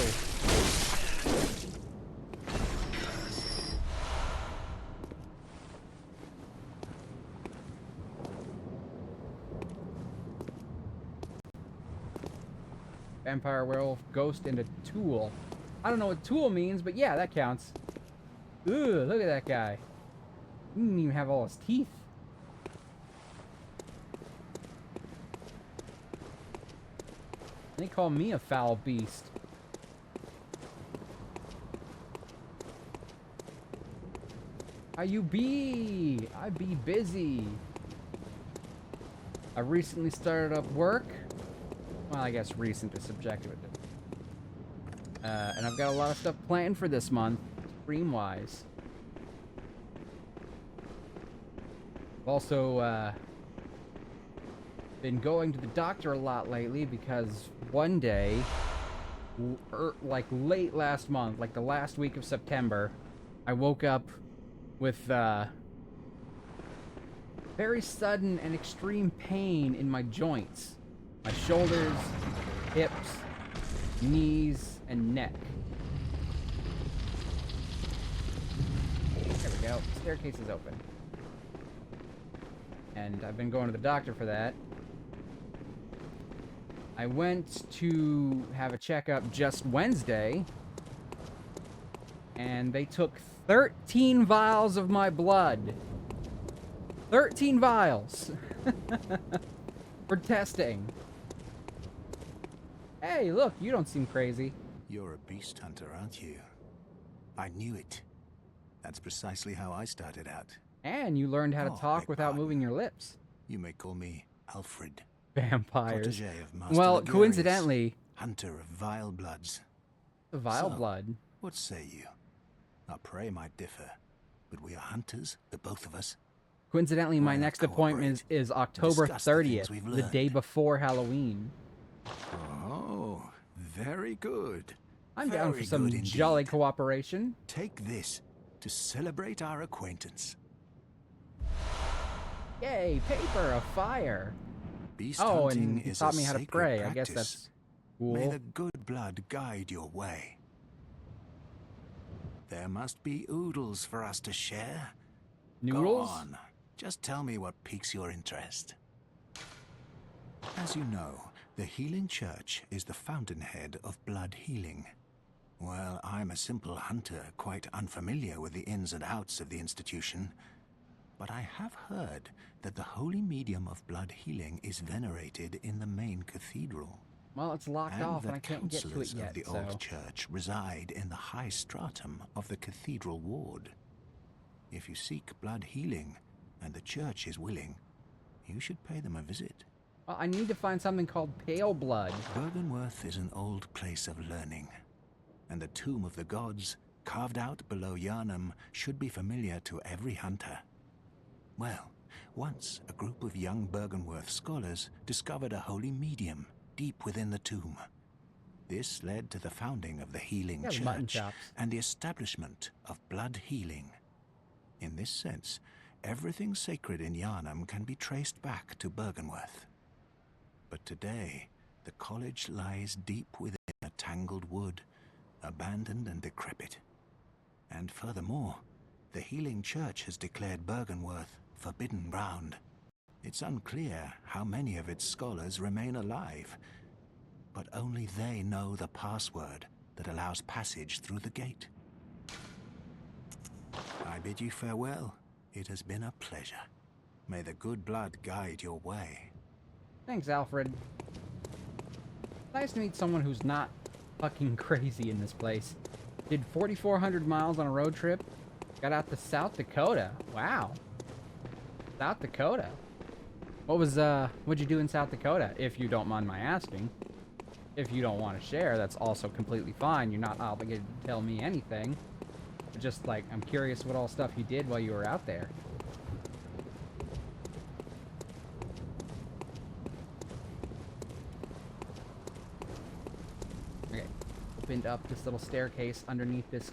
Vampire, werewolf, ghost, and a tool. I don't know what tool means, but yeah, that counts. Ooh, look at that guy. He didn't even have all his teeth. They call me a foul beast. How you be? I be busy. I recently started up work. Well, I guess recent is subjective. And I've got a lot of stuff planned for this month, stream-wise. I've also, been going to the doctor a lot lately because one day, like late last month, like the last week of September, I woke up with, very sudden and extreme pain in my joints. My shoulders, hips, knees, and neck. There we go. Staircase is open. And I've been going to the doctor for that. I went to have a checkup just Wednesday. And they took 13 vials of my blood. 13 vials. For testing. Hey, look, you don't seem crazy. You're a beast hunter, aren't you? I knew it. That's precisely how I started out. And you learned how to talk without moving your lips. You may call me Alfred. Vampires. Protégé of Master Well, Ligurius, coincidentally... hunter of vile bloods. The vile So, blood. What say you? Our prey might differ, but we are hunters, the both of us. Coincidentally, my Why not next appointment is October discuss the 30th, things we've the day learned? before Halloween. Oh, very good. I'm down for Very some good jolly indeed. cooperation. Take this to celebrate our acquaintance. Yay, paper, a fire. Beast Oh, hunting and he is taught a me how to sacred pray. practice. I guess that's May cool. the good blood guide your way. There must be oodles for us to share. Go Noodles? on, just tell me what piques your interest. As you know, the Healing Church is the fountainhead of blood healing. Well, I'm a simple hunter, quite unfamiliar with the ins and outs of the institution. But I have heard that the holy medium of blood healing is venerated in the main cathedral. Well, it's locked And off and that I can't get to it councillors yet, of the so... old church reside in the high stratum of the cathedral ward. If you seek blood healing, and the church is willing, you should pay them a visit. Well, I need to find something called pale blood. Byrgenwerth is an old place of learning, and the tomb of the gods, carved out below Yharnam, should be familiar to every hunter. Well, once a group of young Byrgenwerth scholars discovered a holy medium deep within the tomb. This led to the founding of the Healing Yeah, the mutton Church chops. and the establishment of blood healing. In this sense, everything sacred in Yharnam can be traced back to Byrgenwerth. But today, the college lies deep within a tangled wood, abandoned and decrepit. And furthermore, the Healing Church has declared Byrgenwerth forbidden ground. It's unclear how many of its scholars remain alive, but only they know the password that allows passage through the gate. I bid you farewell. It has been a pleasure. May the good blood guide your way. Thanks, Alfred. Nice to meet someone who's not fucking crazy in this place. Did 4,400 miles on a road trip. Got out to South Dakota. Wow. South Dakota. What'd you do in South Dakota, if you don't mind my asking? If you don't want to share, that's also completely fine. You're not obligated to tell me anything. But just, like, I'm curious what all stuff you did while you were out there. Okay. Opened up this little staircase underneath this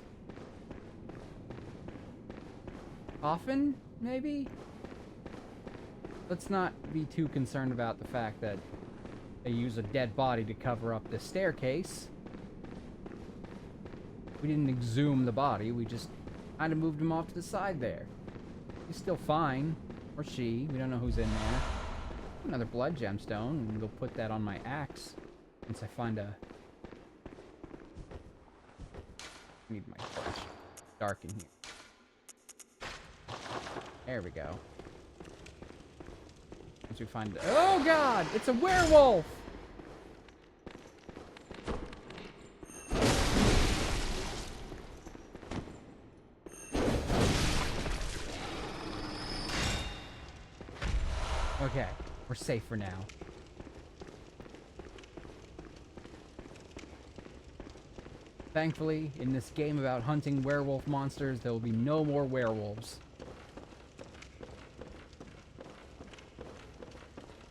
coffin, maybe? Let's not be too concerned about the fact that they use a dead body to cover up the staircase. We didn't exhume the body, we just kind of moved him off to the side there. He's still fine. Or she, we don't know who's in there. Another blood gemstone, and we'll put that on my axe once I find a... I need my torch. Dark in here. There we go. Once we find... Oh god! It's a werewolf! Okay, we're safe for now. Thankfully, in this game about hunting werewolf monsters, there will be no more werewolves.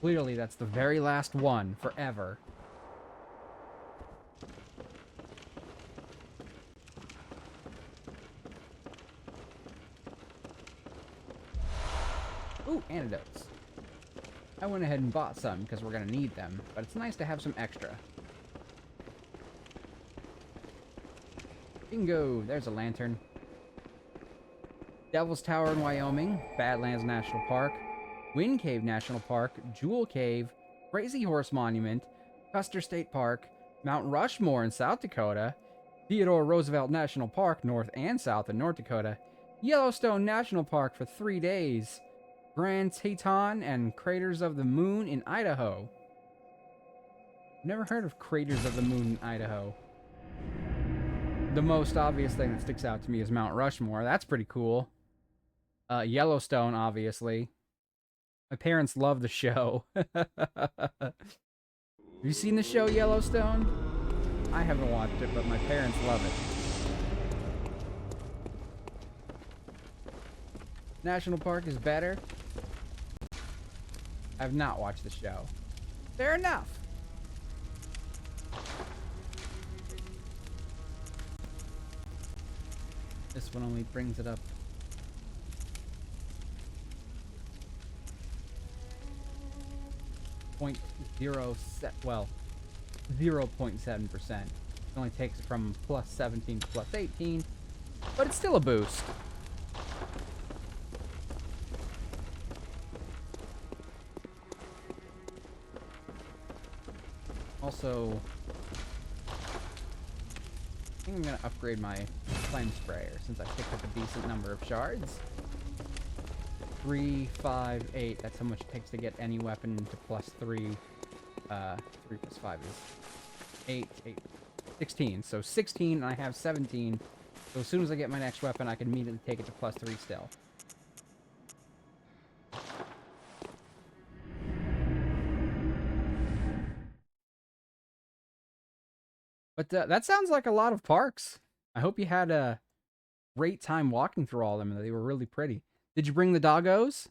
Clearly, that's the very last one, forever. Ooh, antidotes. I went ahead and bought some, because we're going to need them, but it's nice to have some extra. Bingo! There's a lantern. Devil's Tower in Wyoming, Badlands National Park, Wind Cave National Park, Jewel Cave, Crazy Horse Monument, Custer State Park, Mount Rushmore in South Dakota, Theodore Roosevelt National Park, North and South in North Dakota, Yellowstone National Park for 3 days, Grand Teton and Craters of the Moon in Idaho. Never heard of Craters of the Moon in Idaho. The most obvious thing that sticks out to me is Mount Rushmore. That's pretty cool. Yellowstone, obviously. My parents love the show. Have you seen the show Yellowstone? I haven't watched it, but my parents love it. National Park is better. I've not watched the show. Fair enough. This one only brings it up. Well, 0.7%. It only takes it from plus 17 to plus 18, but it's still a boost. Also, I think I'm gonna upgrade my flame sprayer since I picked up a decent number of shards. 3, 5, 8. That's how much it takes to get any weapon to plus 3. 3 plus 5 is 8. 16. So 16, and I have 17. So as soon as I get my next weapon, I can immediately take it to plus 3 still. But that sounds like a lot of parks. I hope you had a great time walking through all of them. They were really pretty. Did you bring the doggos?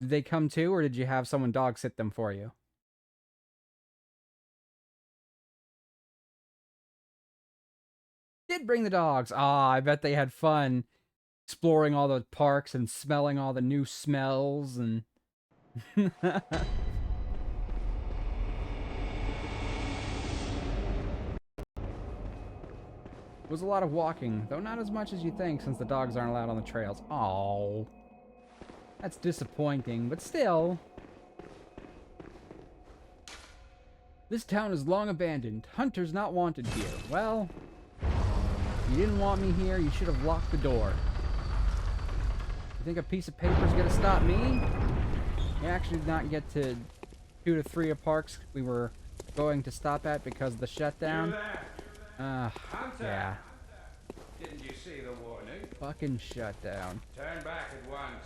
Did they come too, or did you have someone dog sit them for you? Did bring the dogs. Ah, I bet they had fun exploring all the parks and smelling all the new smells and... It was a lot of walking, though not as much as you think since the dogs aren't allowed on the trails. Oh, that's disappointing, but still. This town is long abandoned. Hunters not wanted here. Well, if you didn't want me here, you should have locked the door. You think a piece of paper is gonna stop me? We actually did not get to 2 to 3 of parks we were going to stop at because of the shutdown. Yeah. Didn't you see the warning? Fucking shutdown. Turn back at once.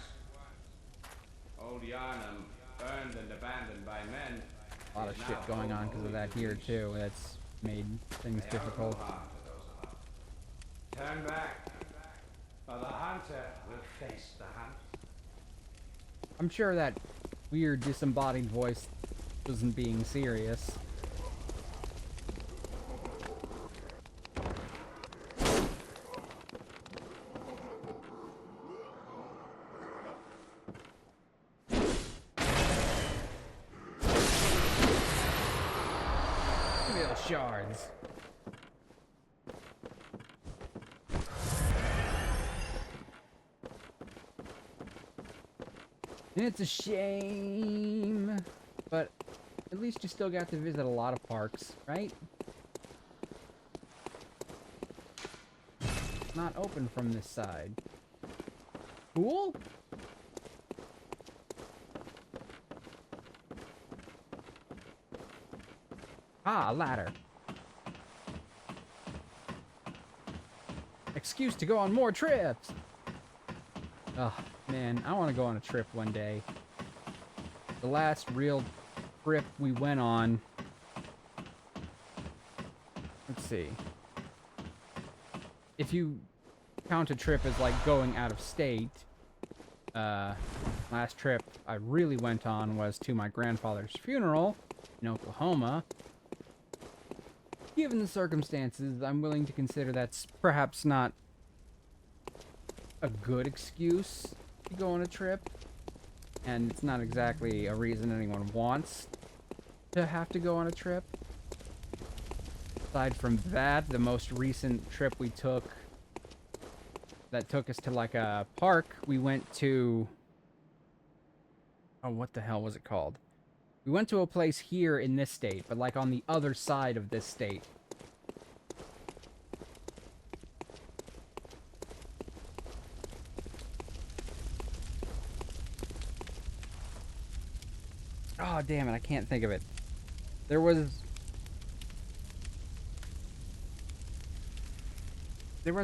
Old Yharnam, burned and abandoned by men. A lot of shit going on because of that here too. That's made things difficult. Turn back, or the hunter will face the hunt. I'm sure that weird disembodied voice wasn't being serious. Little shards. It's a shame, but at least you still got to visit a lot of parks, right? Not open from this side. Cool? Ah, a ladder. Excuse to go on more trips! Oh, man, I want to go on a trip one day. The last real trip we went on... Let's see. If you count a trip as, like, going out of state... last trip I really went on was to my grandfather's funeral in Oklahoma. Given the circumstances, I'm willing to consider that's perhaps not a good excuse to go on a trip. And it's not exactly a reason anyone wants to have to go on a trip. Aside from that, the most recent trip we took that took us to like a park, we went to... Oh, what the hell was it called? We went to a place here in this state, but like on the other side of this state. Oh, damn it, I can't think of it. There was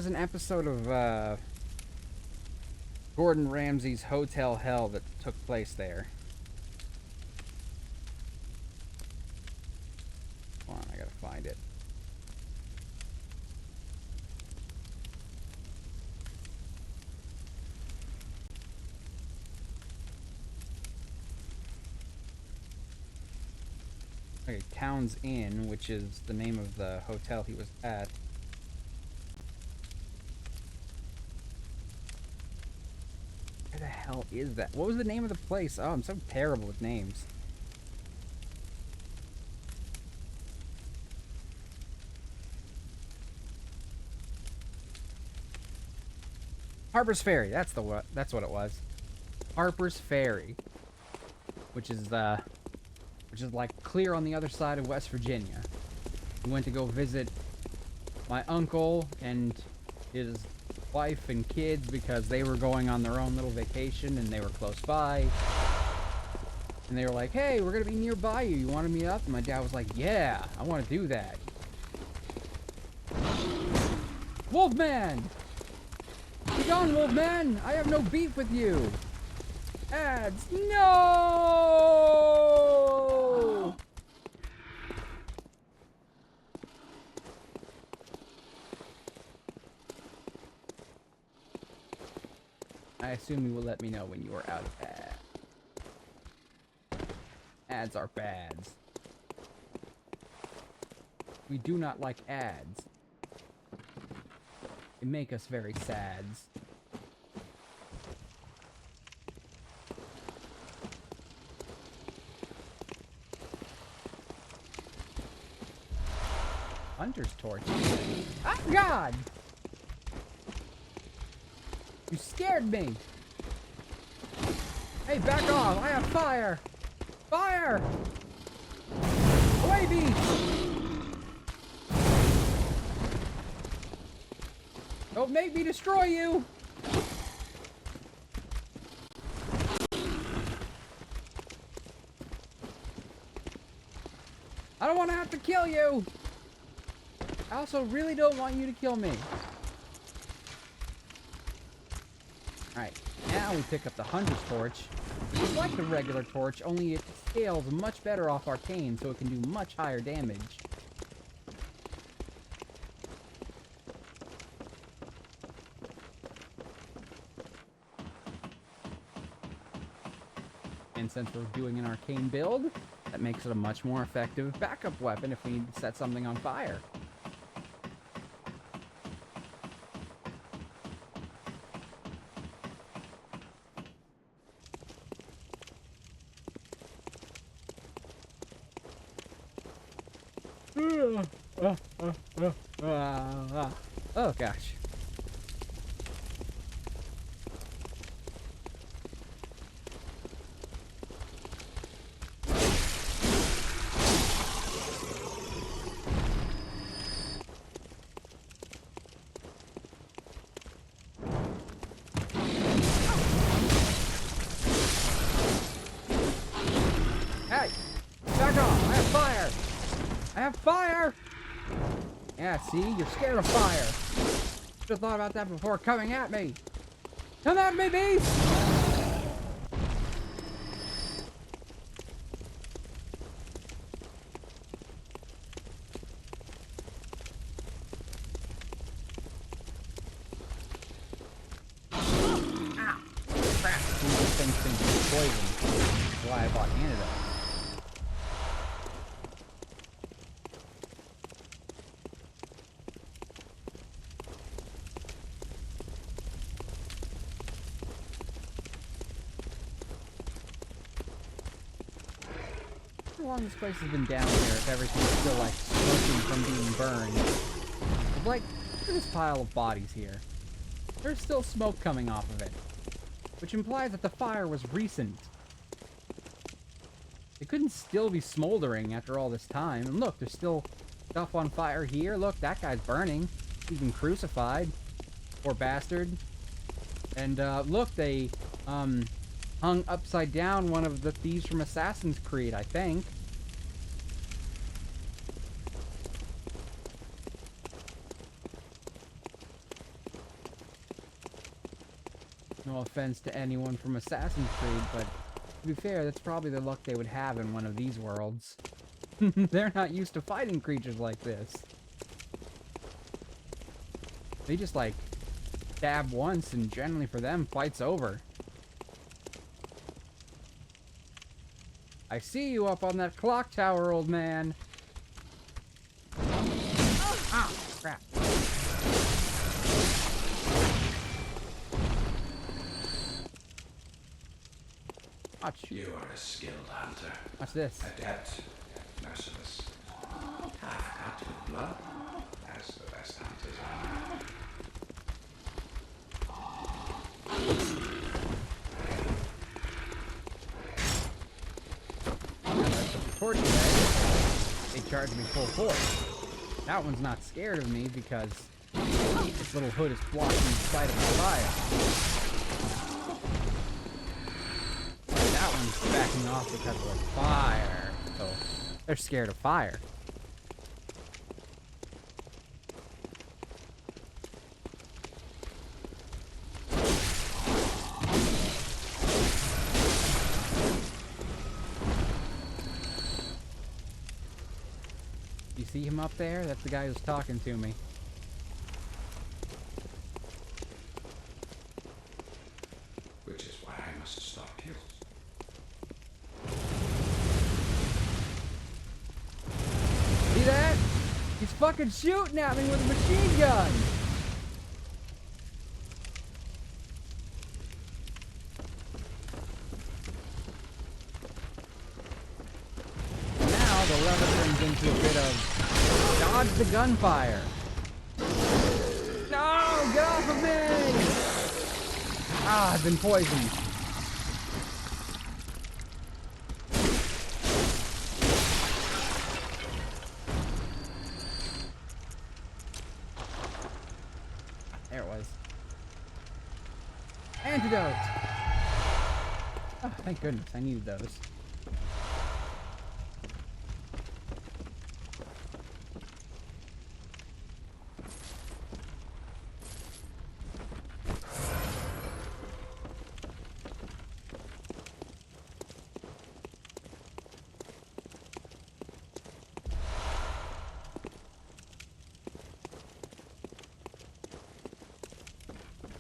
an episode of Gordon Ramsay's Hotel Hell that took place there. Hold on, I gotta find it. Okay, Town's Inn, which is the name of the hotel he was at. hell is that? What was the name of the place? Oh, I'm so terrible with names. Harper's Ferry. That's what it was. Harper's Ferry, which is like clear on the other side of West Virginia. We went to go visit my uncle and his wife and kids because they were going on their own little vacation and they were close by. And they were like, hey, we're gonna be nearby you. You want to meet up? And my dad was like, yeah, I want to do that. Wolfman! Be gone, Wolfman! I have no beef with you! Ads! No! I assume you will let me know when you are out of ads. Ads are bads. We do not like ads. They make us very sads. Hunter's torch. Ah, God! You scared me! Hey, back off! I have fire! Fire! Away, beast! Don't make me destroy you! I don't want to have to kill you! I also really don't want you to kill me. Alright, now we pick up the Hunter's Torch. It's like the regular torch, only it scales much better off arcane, so it can do much higher damage. And since we're doing an arcane build, that makes it a much more effective backup weapon if we need to set something on fire. Oh gosh. Hey! Back off! I have fire! I have fire! Yeah, see? You're scared of fire. Should have thought about that before coming at me. Come at me, beast! Ow! Crap! These things think it's poison. That's why I bought antidote. How long this place has been down here if everything's still like smoking from being burned? Like, look at this pile of bodies here. There's still smoke coming off of it, which implies that the fire was recent. It couldn't still be smoldering after all this time. And look, there's still stuff on fire here. Look, that guy's burning. He's been crucified. Poor bastard. And look, they hung upside down one of the thieves from Assassin's Creed, I think. No offense to anyone from Assassin's Creed, but to be fair, that's probably the luck they would have in one of these worlds. They're not used to fighting creatures like this. They just, like, stab once, and generally for them, fight's over. I see you up on that clock tower, old man. Ah, crap. Watch. You are a skilled hunter. Watch this. Adept, merciless. Half cut with blood, as the best hunters are. Torch today, they charge me full force. That one's not scared of me because its little hood is blocking the sight of my fire. That one's backing off because of the fire. So they're scared of fire. You see him up there? That's the guy who's talking to me. Which is why I must stop you. See that? He's fucking shooting at me with a machine gun! Now the lever turns into a bit of dodge the gunfire. No! Get off of me! Ah, I've been poisoned. There it was. Antidote! Oh, thank goodness. I needed those.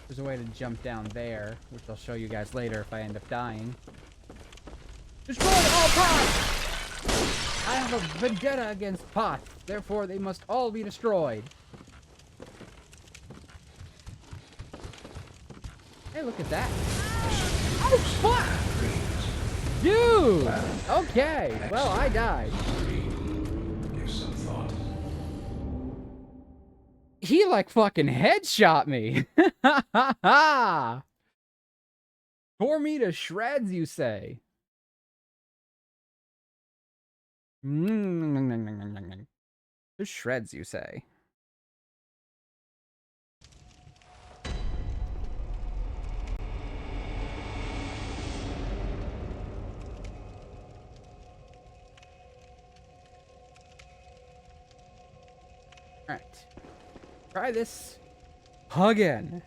There's a way to jump down there, which I'll show you guys later if I end up dying. Destroy all pots! I have a vendetta against pots, therefore they must all be destroyed. Hey, look at that. Oh, fuck! Dude! Okay, well, I died. Give some thought. He like fucking headshot me. Tore me to shreds, you say. To shreds, you say. Alright. Try this again.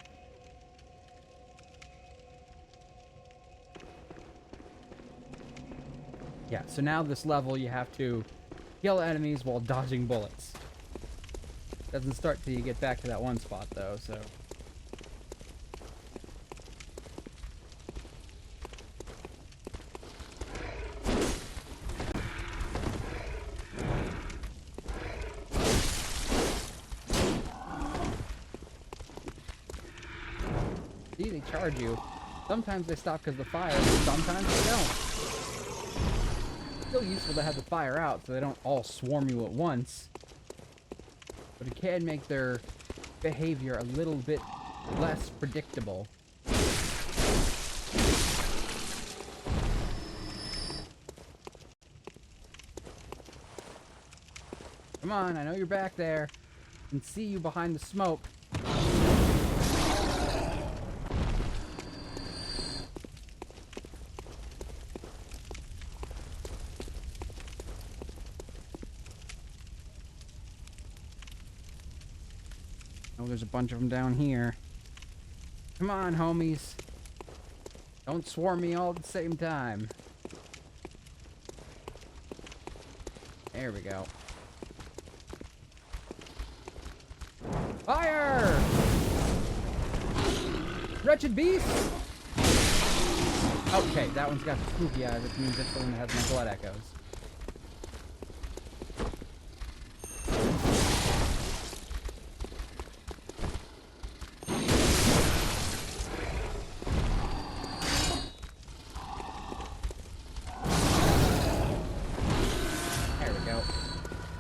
Yeah, so now this level you have to kill enemies while dodging bullets. Doesn't start till you get back to that one spot though, so. See, they charge you. Sometimes they stop because of the fire, but sometimes they don't. It's still useful to have the fire out so they don't all swarm you at once. But it can make their behavior a little bit less predictable. Come on, I know you're back there. I can see you behind the smoke. Oh, there's a bunch of them down here. Come on, homies. Don't swarm me all at the same time. There we go. Fire! Wretched beast! Okay, that one's got the spooky eye, which means it's the one that has my blood echoes.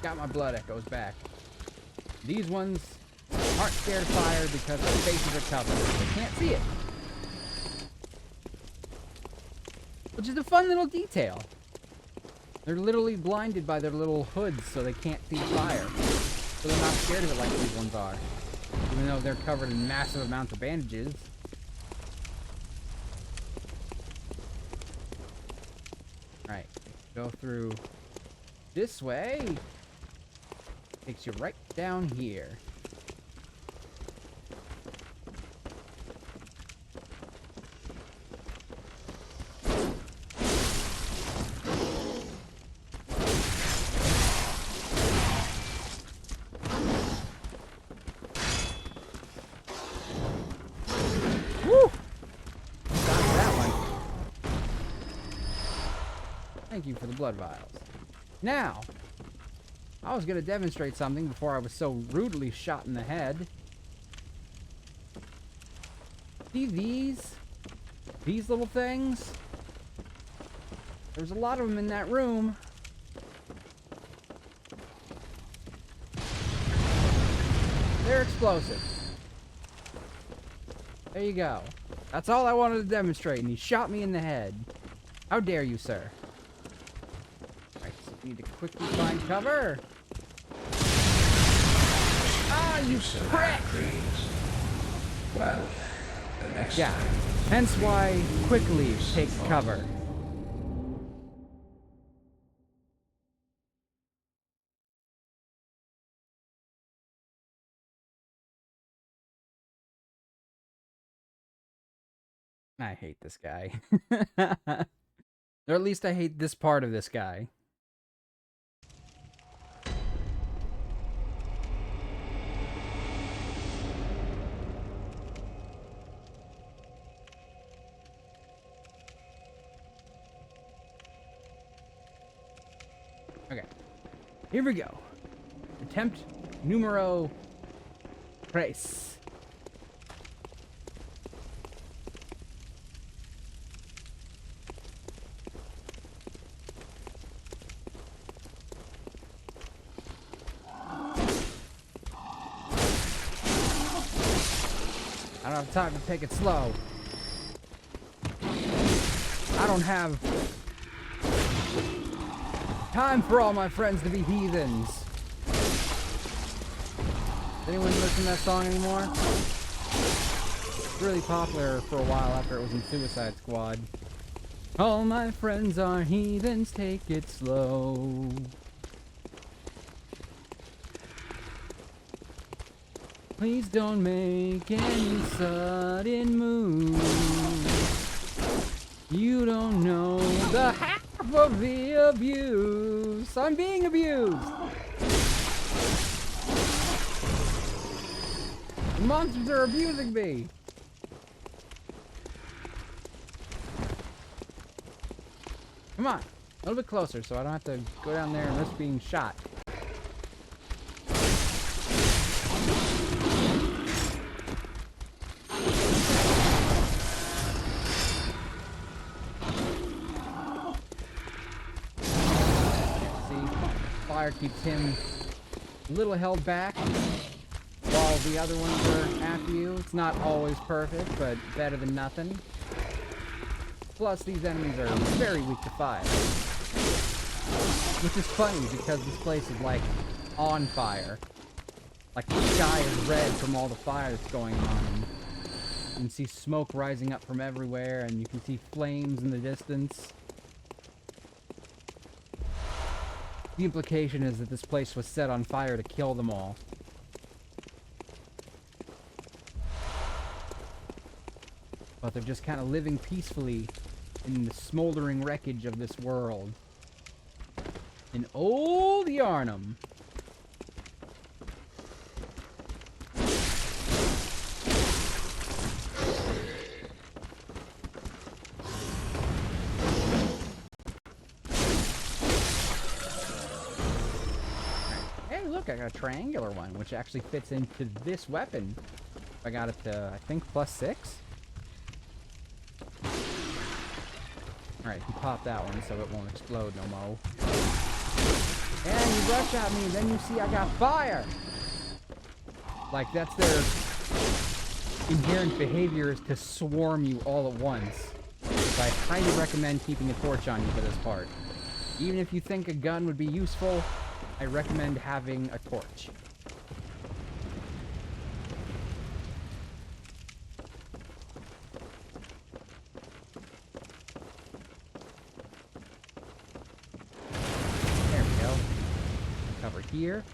Got my blood echoes back. These ones aren't scared of fire because their faces are covered. They can't see it. Which is a fun little detail. They're literally blinded by their little hoods so they can't see fire. So they're not scared of it like these ones are. Even though they're covered in massive amounts of bandages. Alright, go through this way. Takes you right down here. Woo! Got that one. Thank you for the blood vials. Now, I was going to demonstrate something before I was so rudely shot in the head. See these? These little things? There's a lot of them in that room. They're explosive. There you go. That's all I wanted to demonstrate, and he shot me in the head. How dare you, sir? Alright, so we need to quickly find cover. Ah, you prick! Well, the next Yeah, time. hence why quickly take cover. I hate this guy. Or at least I hate this part of this guy. Okay, here we go. Attempt numero tres. I don't have time to take it slow. I don't have time for all my friends to be heathens. Does anyone listen to that song anymore? It's really popular for a while after it was in Suicide Squad. All my friends are heathens, take it slow. Please don't make any sudden moves. You don't know the half of the abuse. I'm being abused. The monsters are abusing me. Come on, a little bit closer so I don't have to go down there and risk being shot. Fire keeps him a little held back while the other ones are after you. It's not always perfect, but better than nothing. Plus, these enemies are very weak to fire. Which is funny because this place is like on fire. Like the sky is red from all the fire that's going on. And you can see smoke rising up from everywhere, and you can see flames in the distance. The implication is that this place was set on fire to kill them all. But they're just kind of living peacefully in the smoldering wreckage of this world. In old Yharnam. Look, I got a triangular one, which actually fits into this weapon. I got it to, I think, +6. Alright, he popped that one so it won't explode no more. And you rush at me, then you see I got fire! Like, that's their inherent behavior, is to swarm you all at once. So I highly recommend keeping a torch on you for this part. Even if you think a gun would be useful, I recommend having a torch. There we go. Cover here.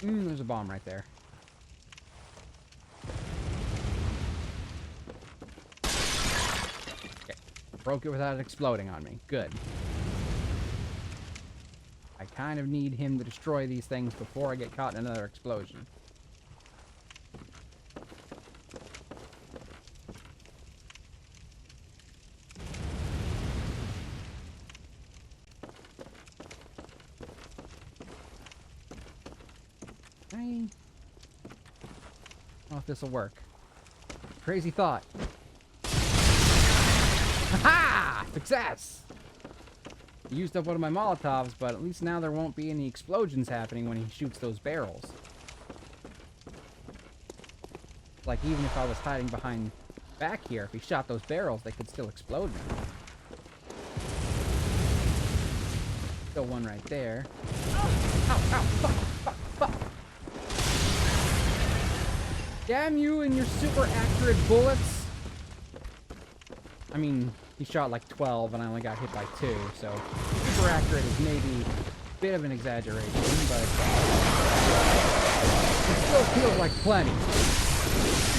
There's a bomb right there. Okay. Broke it without it exploding on me. Good. I kind of need him to destroy these things before I get caught in another explosion. I don't know if this will work. Crazy thought. Ha! Success! Used up one of my Molotovs, but at least now there won't be any explosions happening when he shoots those barrels. Like, even if I was hiding behind back here, if he shot those barrels, they could still explode me. Still one right there. Ow, ow, fuck, fuck, fuck. Damn you and your super accurate bullets. I mean, he shot like 12 and I only got hit by 2, so super accurate is maybe a bit of an exaggeration, but it still feels like plenty.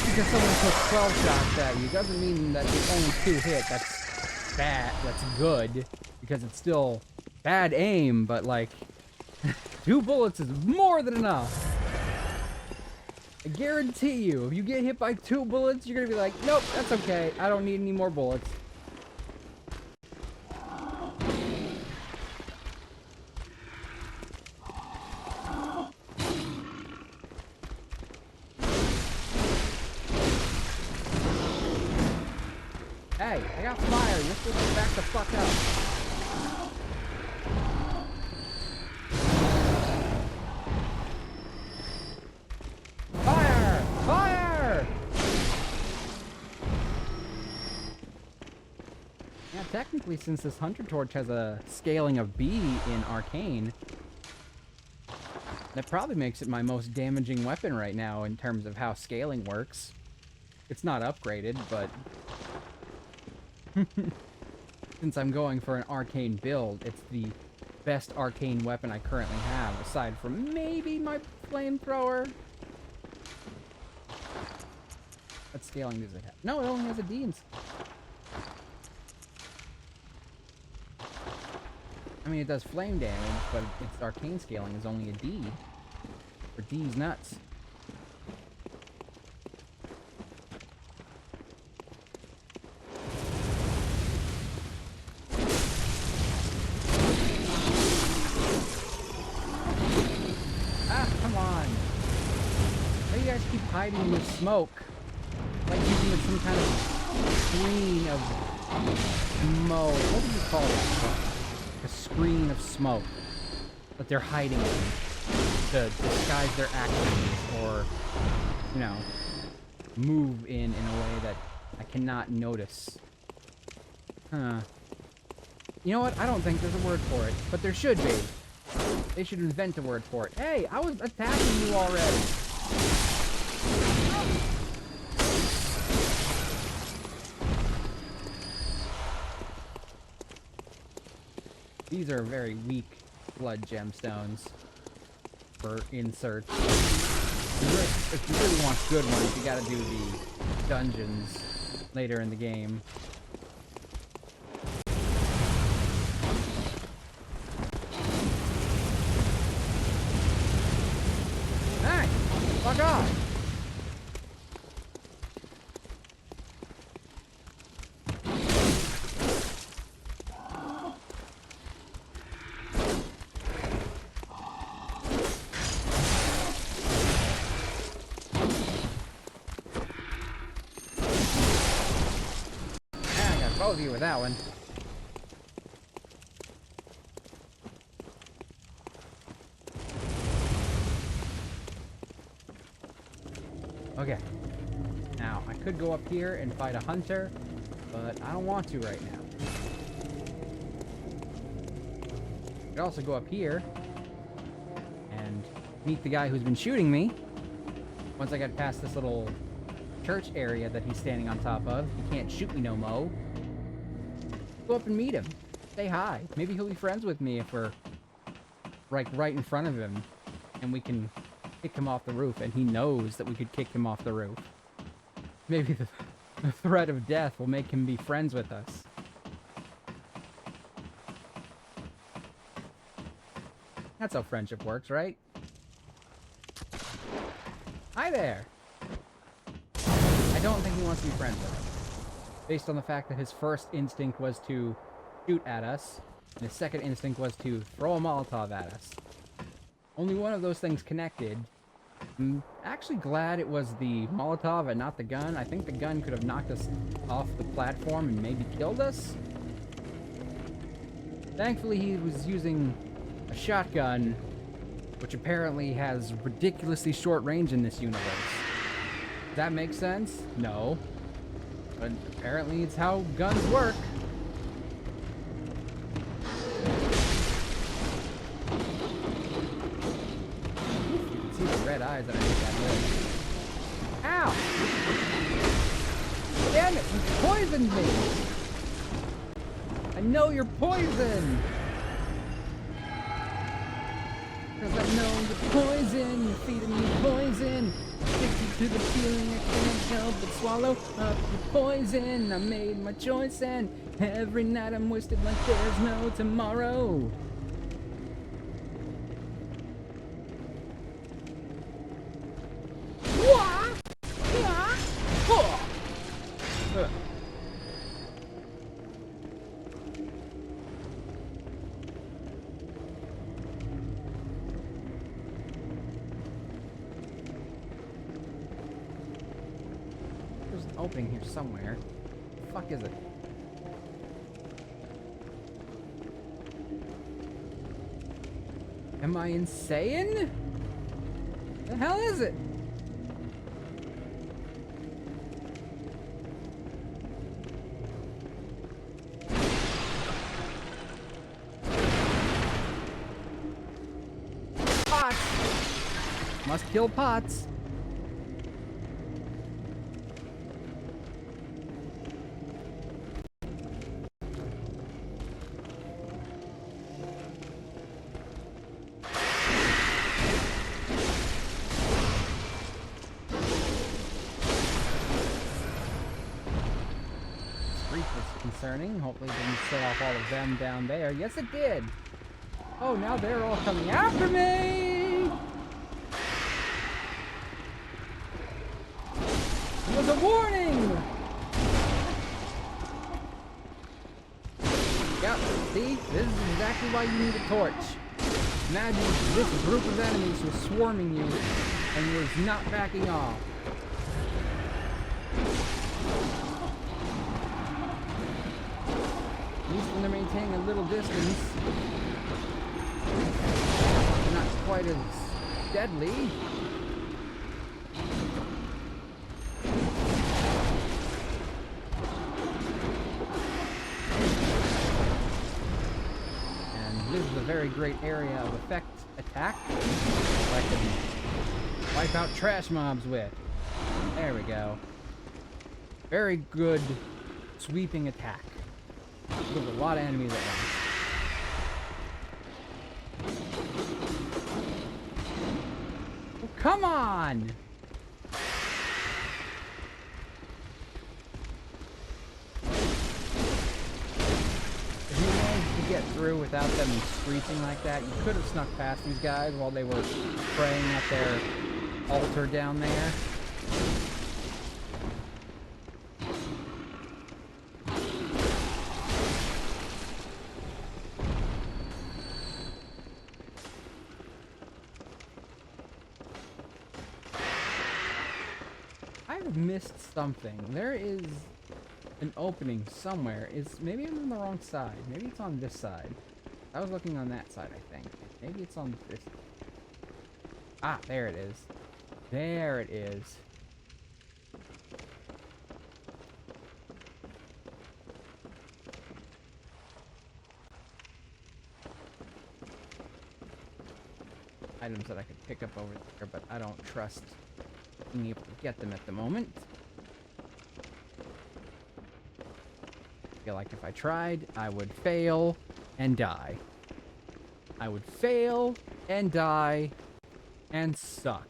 Because someone took 12 shots at you doesn't mean that it's only 2 hit. That's bad. That's good, because it's still bad aim, but like 2 bullets is more than enough. I guarantee you, if you get hit by 2 bullets, you're gonna be like, nope, that's okay. I don't need any more bullets. Hey, I got fire. You're supposed to back the fuck up. Fire! Fire! Yeah, technically, since this Hunter Torch has a scaling of B in Arcane, that probably makes it my most damaging weapon right now in terms of how scaling works. It's not upgraded, but since I'm going for an arcane build, it's the best arcane weapon I currently have, aside from maybe my flamethrower. What scaling does it have? No, it only has a D. I mean, it does flame damage, but its arcane scaling is only a D. For D's nuts. Hiding in the smoke, like using it some kind of screen of smoke. What do you call that? A screen of smoke that they're hiding in to disguise their actions, or, you know, move in a way that I cannot notice. Huh. You know what? I don't think there's a word for it, but there should be. They should invent a word for it. Hey, I was attacking you already. These are very weak blood gemstones for inserts. If you really want good ones, you gotta do the dungeons later in the game. Hey! Fuck off! Both of you with that one. Okay. Now, I could go up here and fight a hunter, but I don't want to right now. I could also go up here and meet the guy who's been shooting me. Once I get past this little church area that he's standing on top of, he can't shoot me no mo. Go up and meet him. Say hi. Maybe he'll be friends with me if we're right in front of him and we can kick him off the roof, and he knows that we could kick him off the roof. Maybe the threat of death will make him be friends with us. That's how friendship works, right? Hi there! I don't think he wants to be friends with us, based on the fact that his first instinct was to shoot at us, and his second instinct was to throw a Molotov at us. Only one of those things connected. I'm actually glad it was the Molotov and not the gun. I think the gun could have knocked us off the platform and maybe killed us. Thankfully, he was using a shotgun, which apparently has ridiculously short range in this universe. Does that make sense? No. But apparently it's how guns work. Red eyes that I hit that way. Ow! Damn it! You poisoned me! I know you're poison! Cause I know you're poison! You're feeding me poison! Addicted to the feeling I can't help but swallow up the poison! I made my choice and every night I'm wasted like there's no tomorrow! There's an opening here somewhere. The fuck is it? Am I insane? The hell is it? Pots! Must kill pots. Concerning. Hopefully it didn't set off all of them down there. Yes, it did. Oh, now they're all coming after me! It was a warning! Yep, see? This is exactly why you need a torch. Imagine if this group of enemies was swarming you and was not backing off. At least when they're maintaining a little distance, they're not quite as deadly. And this is a very great area of effect attack that I can wipe out trash mobs with. There we go. Very good sweeping attack. There's a lot of enemies at once. Oh, come on! If you managed to get through without them screeching like that, you could have snuck past these guys while they were praying at their altar down there. I've missed something. There is an opening somewhere. Maybe I'm on the wrong side. Maybe it's on this side. I was looking on that side, I think. Maybe it's on this. Ah, there it is. There it is. items that I could pick up over there, but I don't trust being able to get them at the moment. I feel like if I tried, I would fail and die. I would fail and die and suck.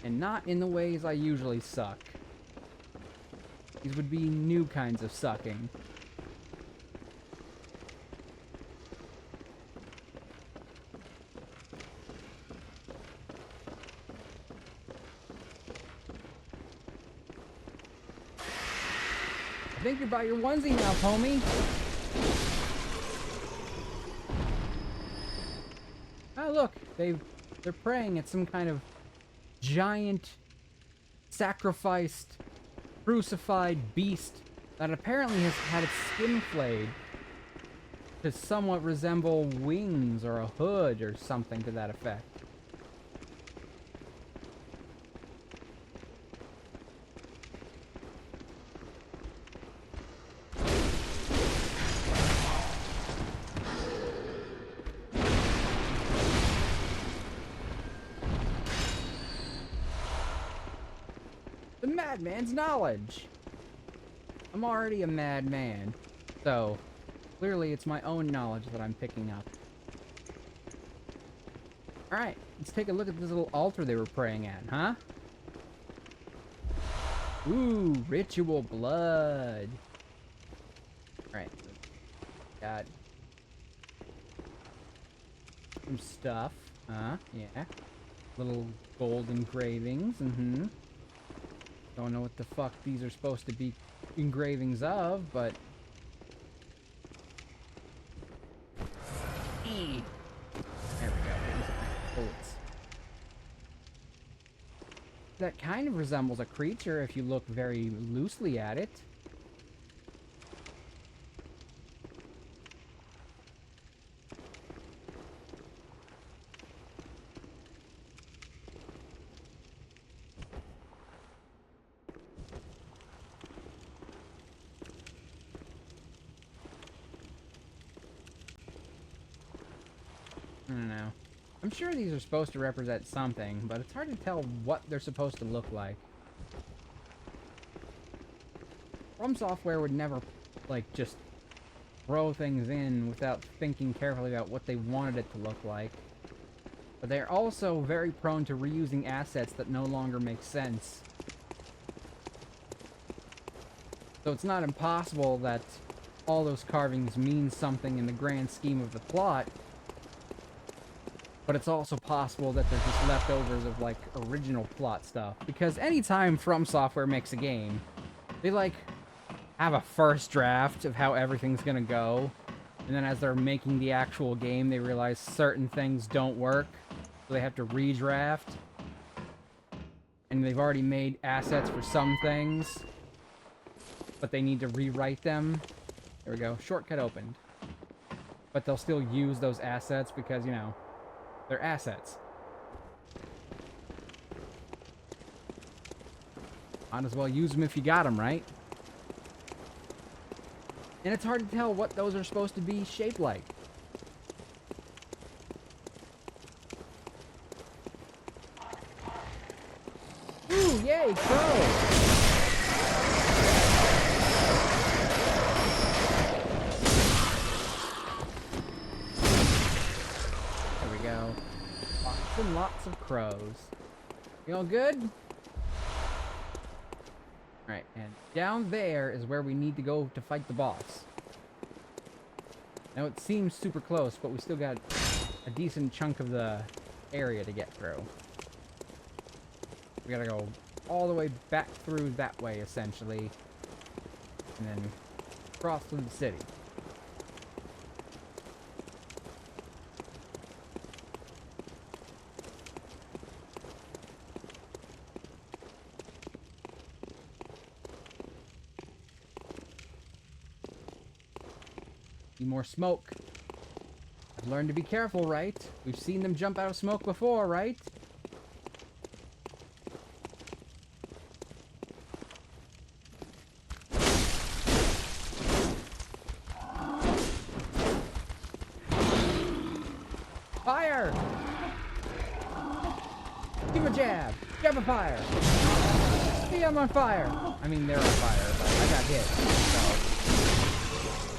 And not in the ways I usually suck. These would be new kinds of sucking. I think you're by your onesie now, homie. Oh, look, they're praying at some kind of giant, sacrificed, crucified beast that apparently has had its skin flayed to somewhat resemble wings or a hood or something to that effect. The madman's knowledge. I'm already a madman, so clearly it's my own knowledge that I'm picking up. Alright, let's take a look at this little altar they were praying at, huh? Ooh, ritual blood. Alright, got some stuff, yeah. Little gold engravings, Don't know what the fuck these are supposed to be engravings of, but... There we go. Bullets. That kind of resembles a creature if you look very loosely at it. I don't know. I'm sure these are supposed to represent something, but it's hard to tell what they're supposed to look like. FromSoftware would never, like, just throw things in without thinking carefully about what they wanted it to look like. But they're also very prone to reusing assets that no longer make sense. So it's not impossible that all those carvings mean something in the grand scheme of the plot, but it's also possible that they're just leftovers of, like, original plot stuff. Because anytime FromSoftware makes a game, they, like, have a first draft of how everything's gonna go. And then as they're making the actual game, they realize certain things don't work. So they have to redraft. And they've already made assets for some things, but they need to rewrite them. There we go. Shortcut opened. But they'll still use those assets because, you know, they're assets. Might as well use them if you got them, right? And it's hard to tell what those are supposed to be shaped like. Ooh, yay, crow! Lots and lots of crows. You all good? Alright, and down there is where we need to go to fight the boss. Now it seems super close, but we still got a decent chunk of the area to get through. We gotta go all the way back through that way, essentially. And then cross through the city. More smoke. I've learned to be careful, right? We've seen them jump out of smoke before, right? Fire! Give him a jab. Jab a fire. See, I'm on fire. I mean, they're on fire, but I got hit.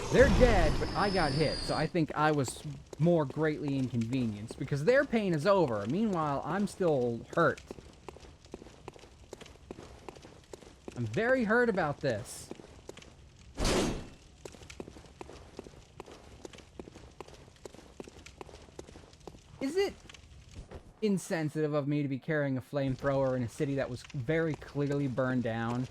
So they're dead, but I got hit. So I think I was more greatly inconvenienced because their pain is over. Meanwhile, I'm still hurt. I'm very hurt about this. Is it insensitive of me to be carrying a flamethrower in a city that was very clearly burned down?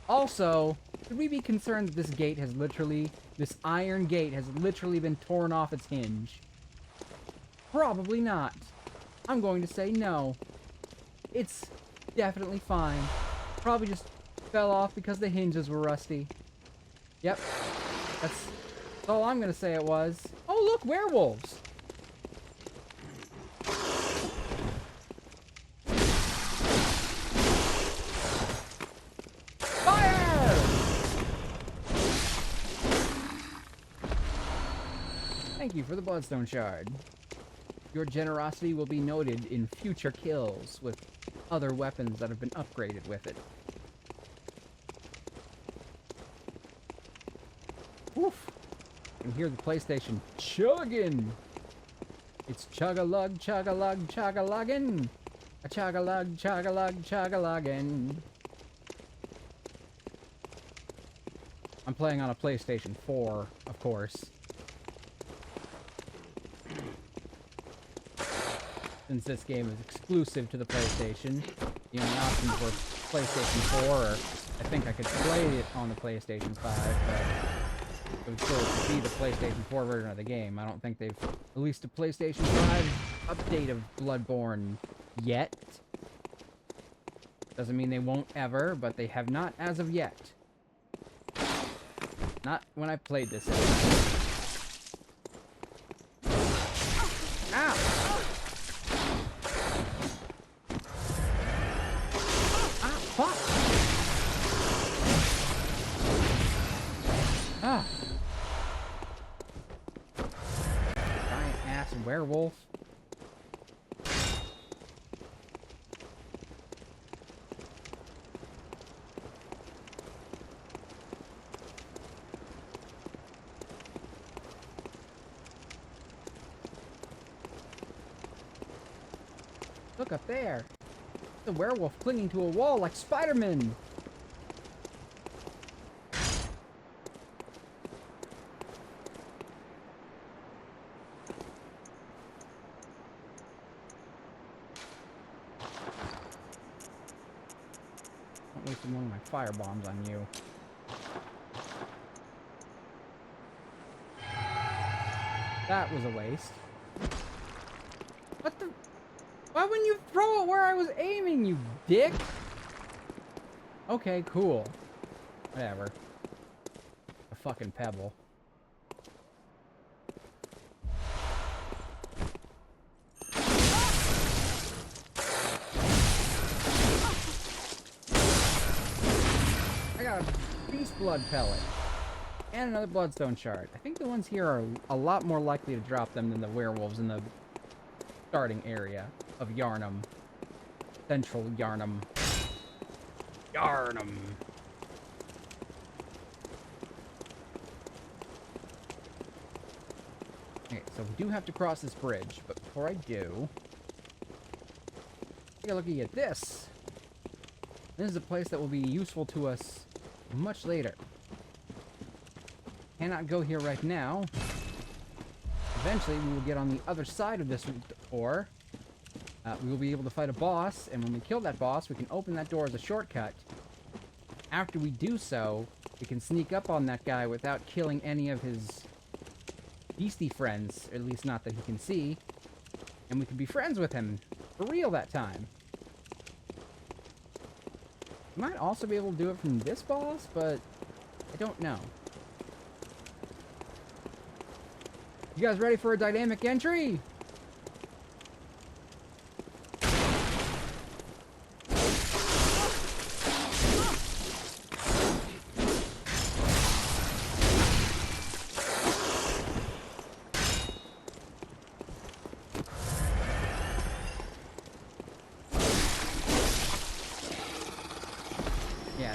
Also, should we be concerned that this iron gate has literally been torn off its hinge? Probably not. I'm going to say no. It's definitely fine. Probably just fell off because the hinges were rusty. Yep. That's all I'm gonna say it was. Oh, look, werewolves! Fire! Thank you for the Bloodstone Shard. Your generosity will be noted in future kills with other weapons that have been upgraded with it. Woof! You can hear the PlayStation chugging! It's chug-a-lug, chug-a-lug, chug-a-luggin'! A chug-a-lug, chug-a-lug, chug-a-luggin'. I'm playing on a PlayStation 4, of course. Since this game is exclusive to the PlayStation, the only options were PlayStation 4, or I think I could play it on the PlayStation 5, but it would still be the PlayStation 4 version of the game. I don't think they've released a PlayStation 5 update of Bloodborne yet. Doesn't mean they won't ever, but they have not as of yet. Not when I played this. Ow! Fuck! Ah! Giant ass werewolf. Look up there. The werewolf clinging to a wall like Spider-Man. Not wasting one of my fire bombs on you. That was a waste. What the? Why wouldn't you throw it where I was aiming, you dick? Okay, cool. Whatever. A fucking pebble. I got a beast blood pellet. And another bloodstone shard. I think the ones here are a lot more likely to drop them than the werewolves in the starting area of Yharnam. Central Yharnam. Yharnam! Okay, so we do have to cross this bridge, but before I do, take a look at this. This is a place that will be useful to us much later. Cannot go here right now. Eventually, we will get on the other side of this door. We will be able to fight a boss, and when we kill that boss, we can open that door as a shortcut. After we do so, we can sneak up on that guy without killing any of his beastie friends, or at least not that he can see, and we can be friends with him for real that time. We might also be able to do it from this boss, but I don't know. You guys ready for a dynamic entry?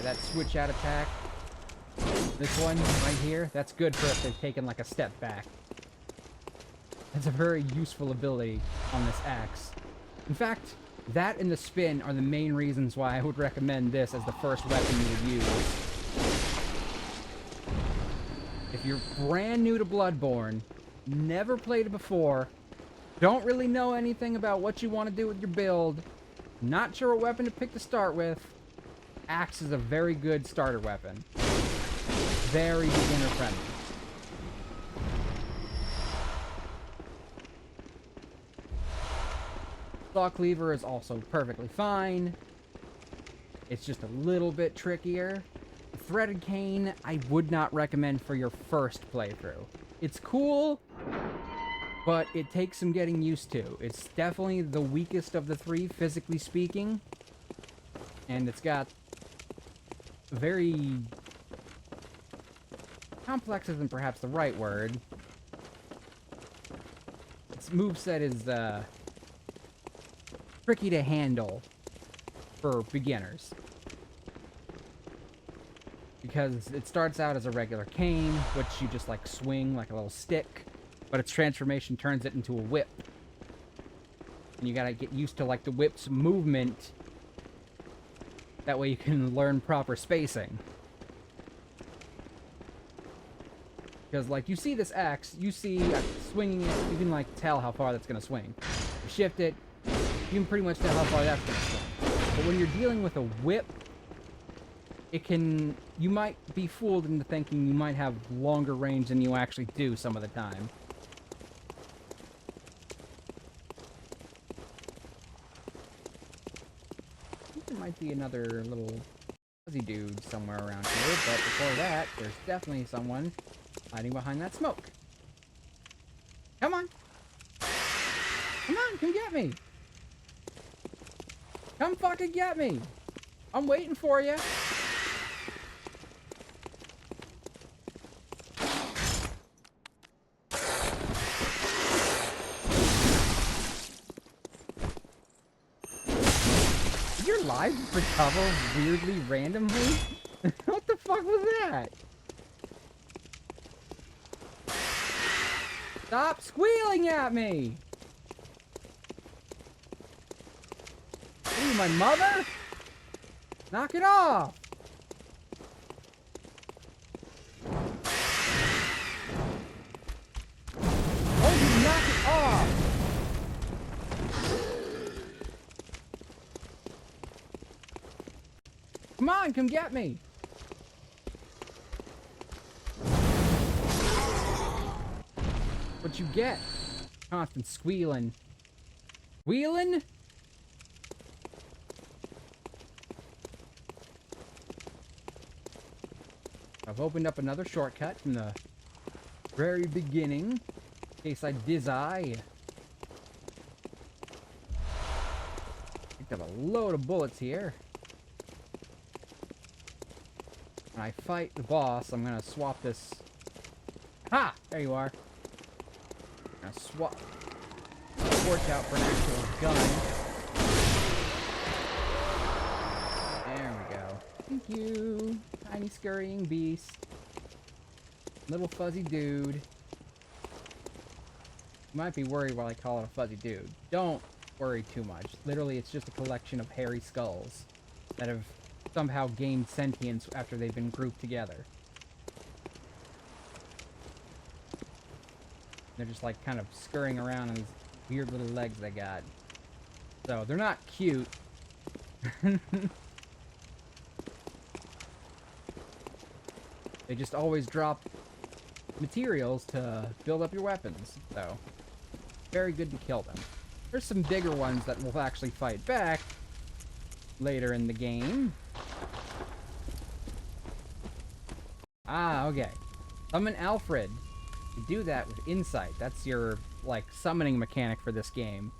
that switch out attack. This one right here, that's good for if they've taken like a step back. That's a very useful ability on this axe. In fact, that and the spin are the main reasons why I would recommend this as the first weapon you would use. If you're brand new to Bloodborne, never played it before, don't really know anything about what you want to do with your build, not sure what weapon to pick to start with, axe is a very good starter weapon. Very beginner friendly. Saw cleaver is also perfectly fine. It's just a little bit trickier. The threaded cane, I would not recommend for your first playthrough. It's cool, but it takes some getting used to. It's definitely the weakest of the three, physically speaking. And it's got very... complex isn't perhaps the right word. Its moveset is, tricky to handle for beginners. Because it starts out as a regular cane, which you just, like, swing like a little stick, but its transformation turns it into a whip. And you gotta get used to, like, the whip's movement. That way you can learn proper spacing. Because, like, you see this axe, you see swinging it, you can, like, tell how far that's gonna swing. You shift it, you can pretty much tell how far that's gonna swing. But when you're dealing with a whip, it can... you might be fooled into thinking you might have longer range than you actually do some of the time. I think there might be another little fuzzy dude somewhere around here, but before that, there's definitely someone hiding behind that smoke. Come on! Come on, come get me! Come fucking get me! I'm waiting for you! Did your lives recover weirdly randomly? What the fuck was that? Stop squealing at me! What are you, my mother? Knock it off! Oh, you knock it off! Come on, come get me! What you get? Constant squealing. Squealing? I've opened up another shortcut from the very beginning, in case I dizzy. Picked up a load of bullets here. When I fight the boss, I'm gonna swap this. Ha! There you are. I'm gonna swap the torch out for an actual gun. There we go. Thank you. Tiny scurrying beast. Little fuzzy dude. You might be worried while I call it a fuzzy dude. Don't worry too much. Literally, it's just a collection of hairy skulls that have somehow gained sentience after they've been grouped together. They're just like kind of scurrying around on these weird little legs they got. So they're not cute. They just always drop materials to build up your weapons, so very good to kill them. There's some bigger ones that will actually fight back later in the game. Ah, okay. Summon Alfred. You do that with Insight. That's your, like, summoning mechanic for this game.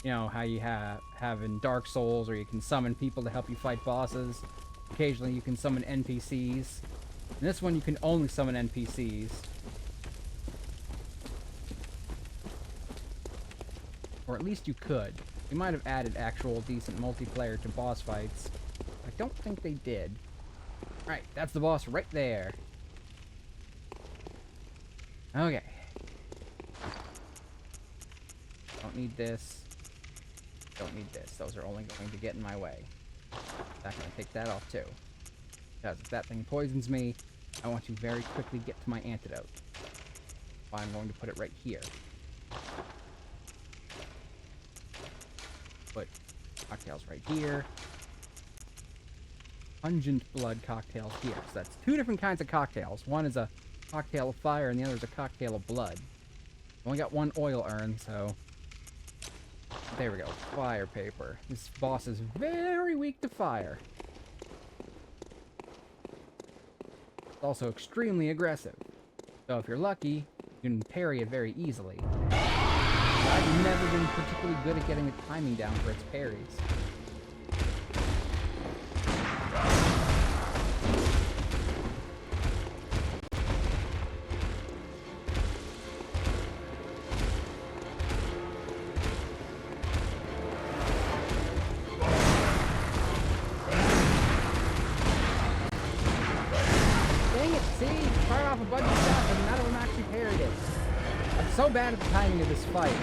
You know, how you have in Dark Souls, or you can summon people to help you fight bosses. Occasionally you can summon NPCs. In this one, you can only summon NPCs. Or at least you could. They might have added actual decent multiplayer to boss fights. I don't think they did. Alright, that's the boss right there. Okay. Don't need this. Don't need this. Those are only going to get in my way. I'm going to take that off too. Because if that thing poisons me, I want to very quickly get to my antidote. So I'm going to put it right here. Put cocktails right here. Pungent blood cocktails here. So that's 2 different kinds of cocktails. One is a cocktail of fire and the other is a cocktail of blood. Only got 1 oil urn, so... There we go. Fire paper. This boss is very weak to fire. It's also extremely aggressive. So if you're lucky, you can parry it very easily. But I've never been particularly good at getting the timing down for its parries. So bad at the timing of this fight.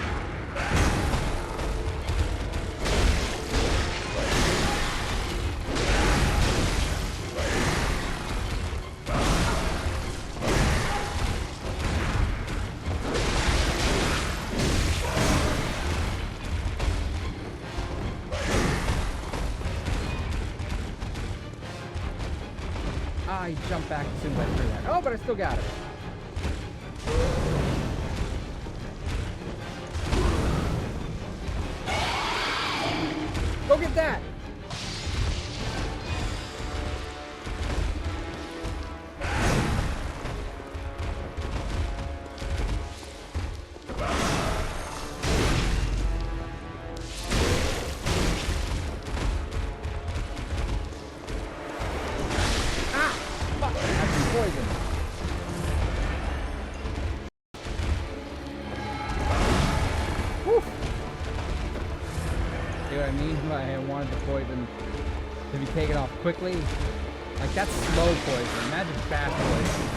I jumped back as soon as I threw that. Oh, but I still got it. Go get that! Ah! Fuck! I've been poisoned. Whew! See what I mean? I wanted the poison to be taken off quickly. Like, that's slow poison. Imagine fast poison.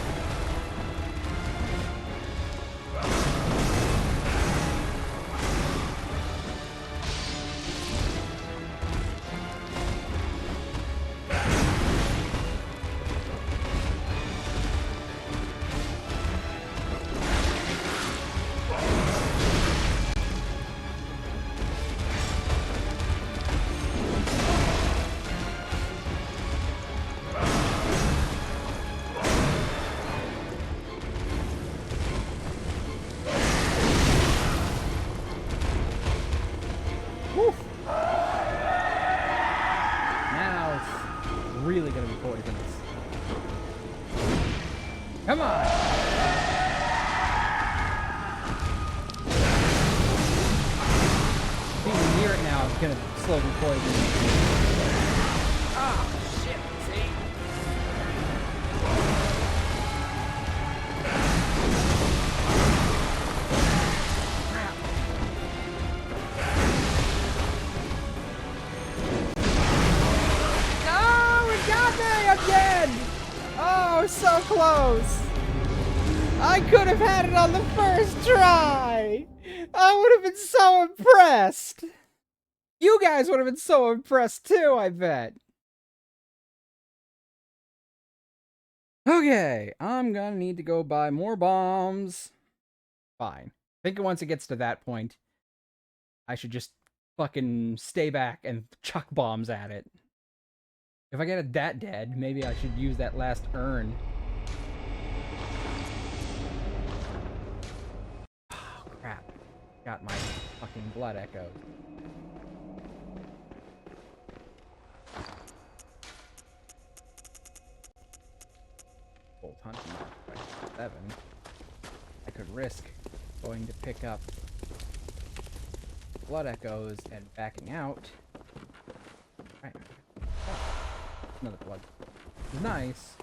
Really gonna be poisonous. Come on! Being near it now is gonna slowly poison me. Ah, shit, see? Again! Oh, so close! I could have had it on the first try! I would have been so impressed! You guys would have been so impressed too, I bet! Okay, I'm gonna need to go buy more bombs. Fine. I think once it gets to that point, I should just fucking stay back and chuck bombs at it. If I get it that dead, maybe I should use that last urn. Oh, crap. Got my fucking blood echo. Bolt hunting by 7. I could risk going to pick up blood echoes and backing out. Right. Oh. Another blood. Nice.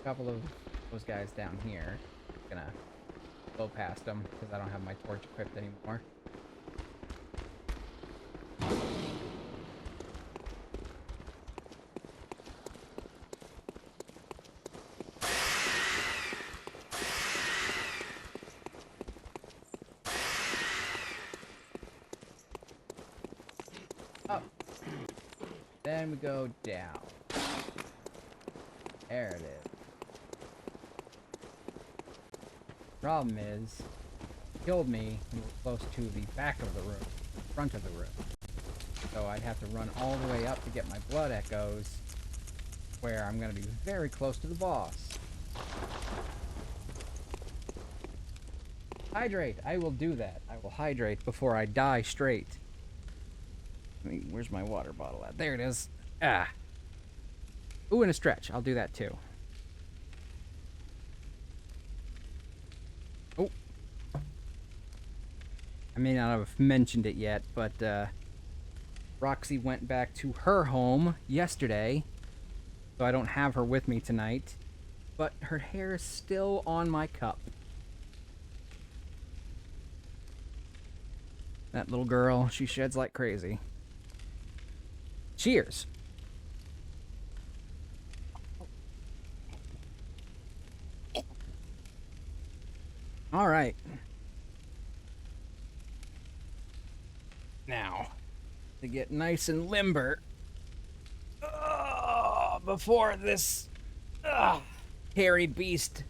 couple of those guys down here. I'm gonna go past them because I don't have my torch equipped anymore. Up. Then we go down. There it is. Problem is, it killed me when we were close to the back of the room, front of the room. So I'd have to run all the way up to get my blood echoes, where I'm going to be very close to the boss. Hydrate! I will do that. I will hydrate before I die straight. Where's my water bottle at? There it is. Ah. Ooh, and a stretch. I'll do that too. Oh. I may not have mentioned it yet, but Roxy went back to her home yesterday, so I don't have her with me tonight. But her hair is still on my cup. That little girl, she sheds like crazy. Cheers. All right. Now, to get nice and limber, before this hairy beast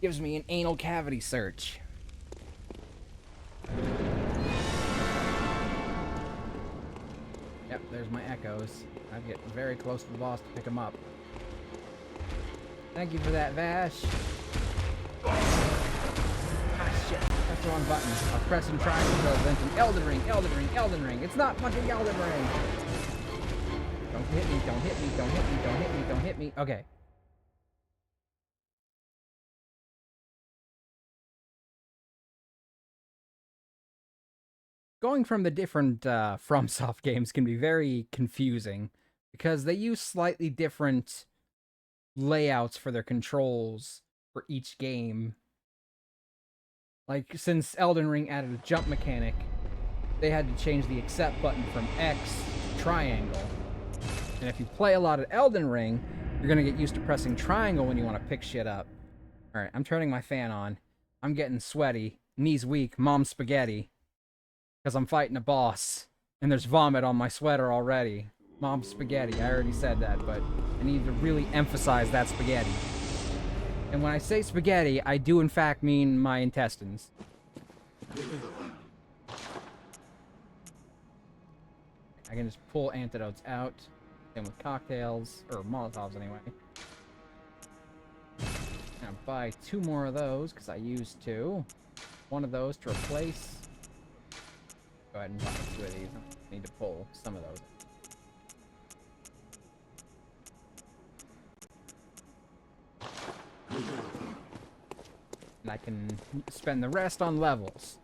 gives me an anal cavity search. Yep, there's my echoes. I get very close to the boss to pick them up. Thank you for that, Vash. Ah, shit. That's the wrong button. I was pressing triangle to prevent an Elden Ring, Elden Ring, Elden Ring. It's not fucking Elden Ring. Don't hit me, don't hit me, don't hit me, don't hit me, don't hit me. Okay. Going from the different FromSoft games can be very confusing because they use slightly different layouts for their controls for each game. Like, since Elden Ring added a jump mechanic, they had to change the accept button from X to triangle. And if you play a lot of Elden Ring, you're gonna get used to pressing triangle when you want to pick shit up. Alright, I'm turning my fan on. I'm getting sweaty. Knees weak. Mom spaghetti. Because I'm fighting a boss. And there's vomit on my sweater already. Mom spaghetti. I already said that, but I need to really emphasize that spaghetti. And when I say spaghetti, I do in fact mean my intestines. I can just pull antidotes out. Same with cocktails, or Molotovs anyway. Now buy 2 more of those, because I used 2. 1 of those to replace. Go ahead and buy 2 of these. I need to pull some of those. And I can spend the rest on levels.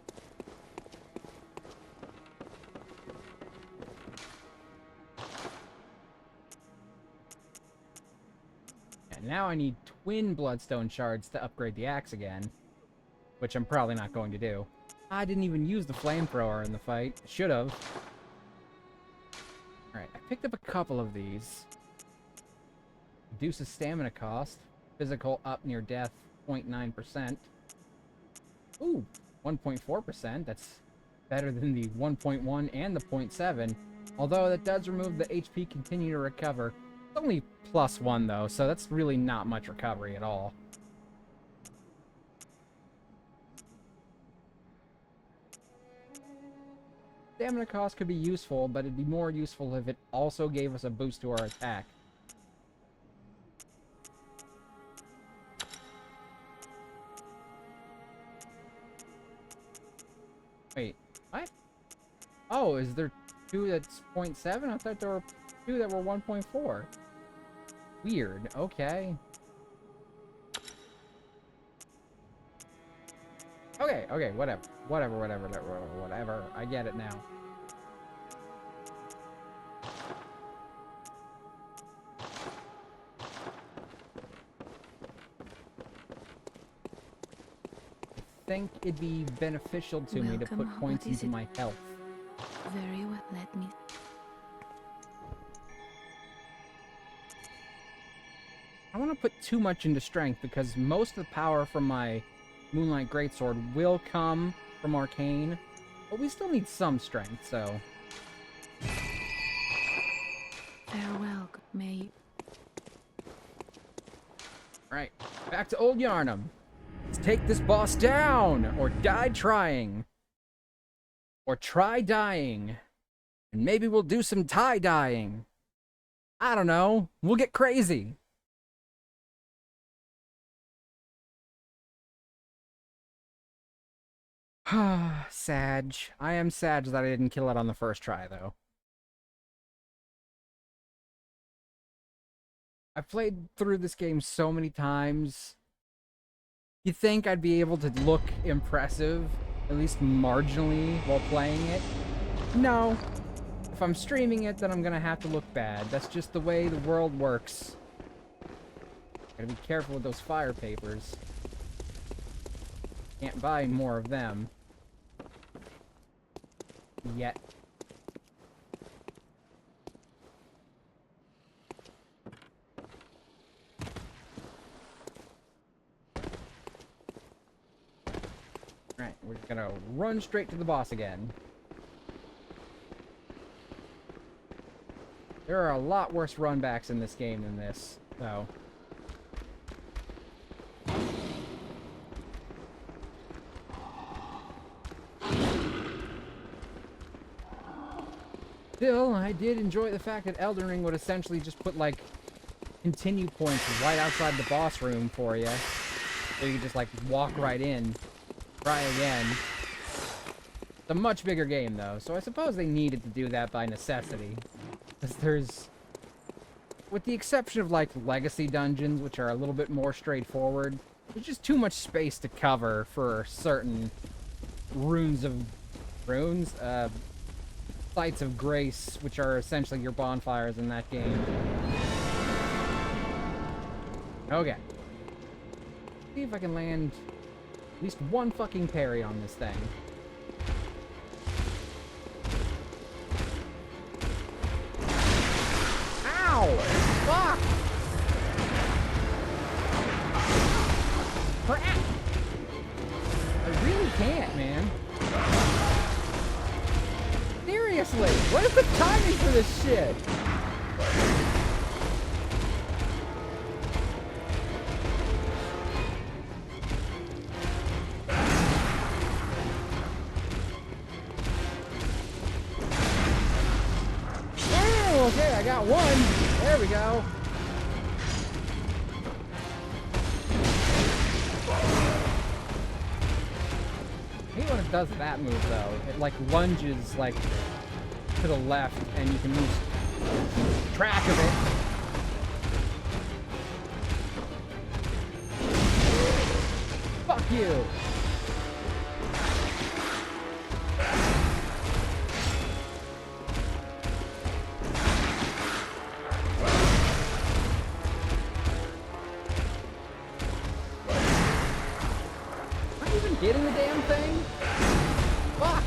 And now I need twin bloodstone shards to upgrade the axe again, which I'm probably not going to do. I didn't even use the flamethrower in the fight. Should have. Alright, I picked up a couple of these. Reduces stamina cost. Physical up near death, 0.9%. Ooh, 1.4%. That's better than the 1.1 and the 0.7. Although that does remove the HP continue to recover. It's only +1 though, so that's really not much recovery at all. Stamina cost could be useful, but it'd be more useful if it also gave us a boost to our attack. Wait, what? Oh, is there 2 that's 0.7? I thought there were 2 that were 1.4. Weird, okay. Okay, whatever. Whatever. I get it now. think it'd be beneficial to me to Welcome. put points What is into it? my health. Very well, let me... I don't want to put too much into strength because most of the power from my Moonlight Greatsword will come from Arcane, but we still need some strength, so... Farewell, may... Alright, back to old Yharnam. Let's take this boss down, or die trying. Or try dying. And maybe we'll do some tie-dyeing. I don't know. We'll get crazy. Sag. I am sad that I didn't kill it on the first try, though. I've played through this game so many times. You'd think I'd be able to look impressive, at least marginally, while playing it. No. If I'm streaming it, then I'm gonna have to look bad. That's just the way the world works. Gotta be careful with those fire papers. Can't buy more of them. Yet. Alright, we're just gonna run straight to the boss again. There are a lot worse runbacks in this game than this, though. Still, I did enjoy the fact that Elden Ring would essentially just put, like, continue points right outside the boss room for you. So you could just, like, walk right in, try again. It's a much bigger game, though, so I suppose they needed to do that by necessity. Because there's... with the exception of, like, legacy dungeons, which are a little bit more straightforward, there's just too much space to cover for certain runes of... runes? Sites of grace, which are essentially your bonfires in that game. Okay. See if I can land at least one fucking parry on this thing. Ow! Fuck! Crap! I really can't, man. Seriously, what is the timing for this shit? Oh, okay, I got one. There we go. I hate when it does that move, though. It, like, lunges, like, to the left, and you can lose track of it. Fuck you! Am I even getting the damn thing? Fuck!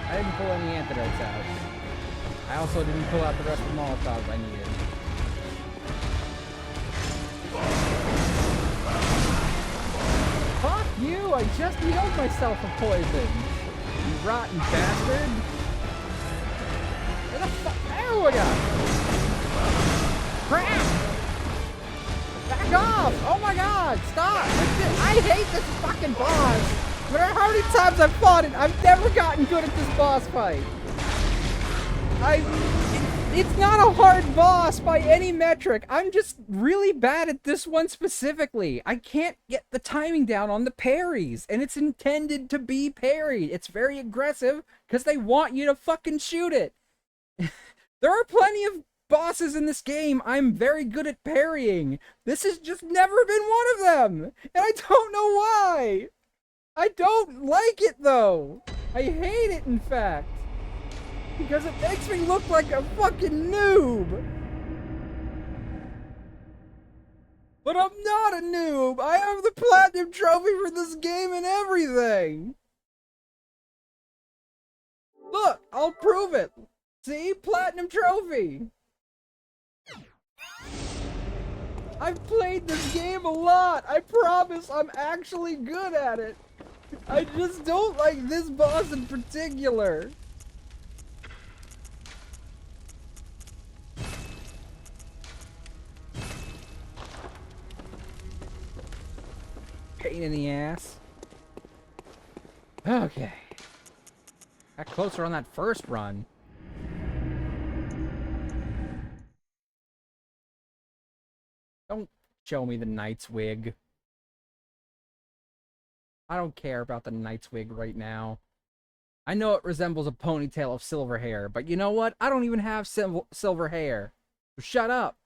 I didn't pull any antidotes out. I also didn't pull out the rest of the Molotovs I needed. Fuck you! I just healed myself of poison! You rotten bastard! Where the fuck? There we go! Crap! Back off! Oh my god! Stop! I hate this fucking boss! No matter how many times I've fought it, I've never gotten good at this boss fight. It's not a hard boss by any metric. I'm just really bad at this one specifically. I can't get the timing down on the parries, and it's intended to be parried. It's very aggressive because they want you to fucking shoot it. There are plenty of bosses in this game I'm very good at parrying. This has just never been one of them, and I don't know why. I don't like it though. I hate it, in fact. Because it makes me look like a fucking noob. But I'm not a noob. I have the platinum trophy for this game and everything. Look, I'll prove it. See? Platinum trophy. I've played this game a lot. I promise I'm actually good at it. I just don't like this boss in particular. Pain in the ass. Okay. Got closer on that first run. Don't show me the knight's wig. I don't care about the knight's wig right now. I know it resembles a ponytail of silver hair, but you know what? I don't even have silver hair. So shut up.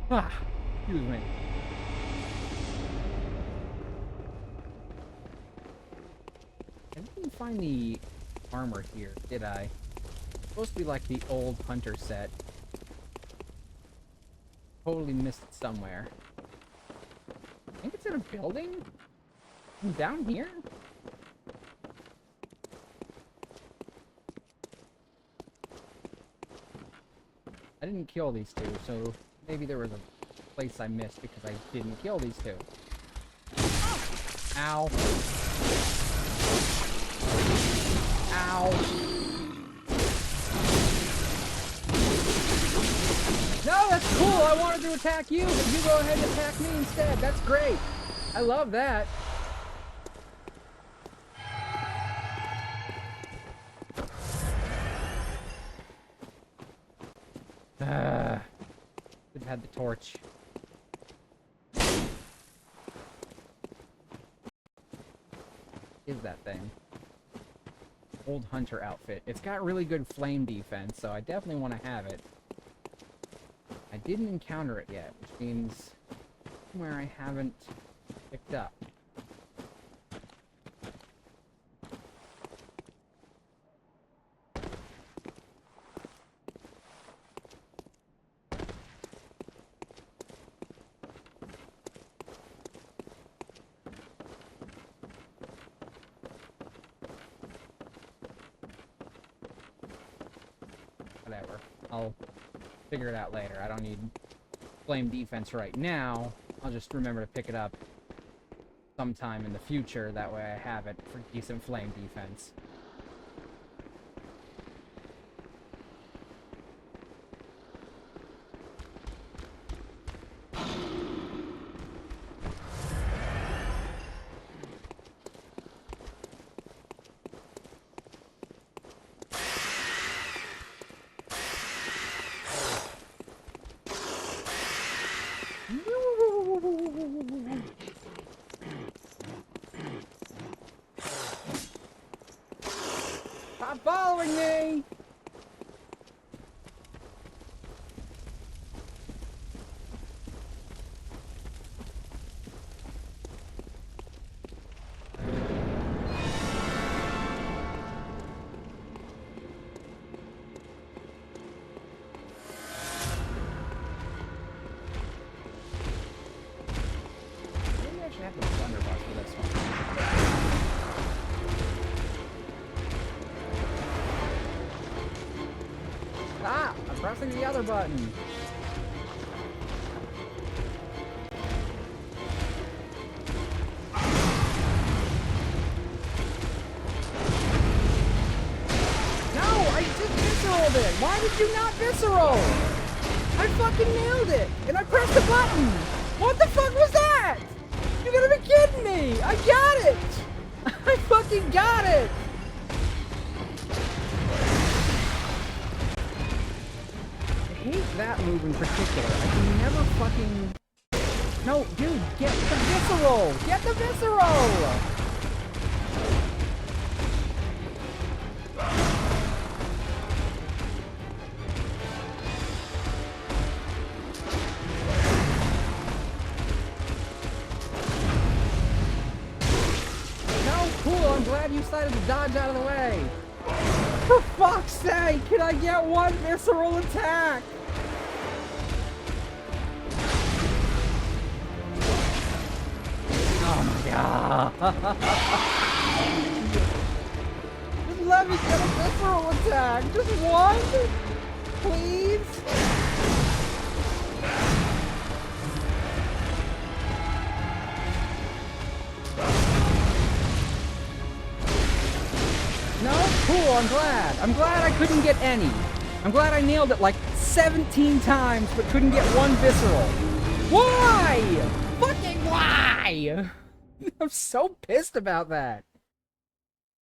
Ah, excuse me. I didn't find the armor here, did I? It's supposed to be like the old hunter set. Totally missed it somewhere. I think it's in a building? Down here? I didn't kill these two, so maybe there was a place I missed because I didn't kill these two. Ow. Ow. No, that's cool. I wanted to attack you, but you go ahead and attack me instead. That's great. I love that. Should have had the torch. Is that thing? Old hunter outfit. It's got really good flame defense, so I definitely want to have it. I didn't encounter it yet, which means somewhere I haven't picked up. Whatever. I'll figure it out later. I don't need flame defense right now. I'll just remember to pick it up sometime in the future. That way I have it for decent flame defense. Stop following me! Maybe I should have the blunderbuss for this one. Ah! I'm pressing the other button. No! I just visceraled it! Why did you not visceral? I fucking nailed it! And I pressed the button! What the fuck was that? You gotta be kidding me! I got it! I fucking got it! I hate that move in particular. I can never fucking... No, dude, get the visceral! Get the visceral! you decided to dodge out of the way. For fuck's sake, can I get one visceral attack? Oh my god. Just let me get a visceral attack. Just one? Please? No? Cool, I'm glad. I'm glad I couldn't get any. I'm glad I nailed it like 17 times but couldn't get one visceral. Why? Fucking why? I'm so pissed about that.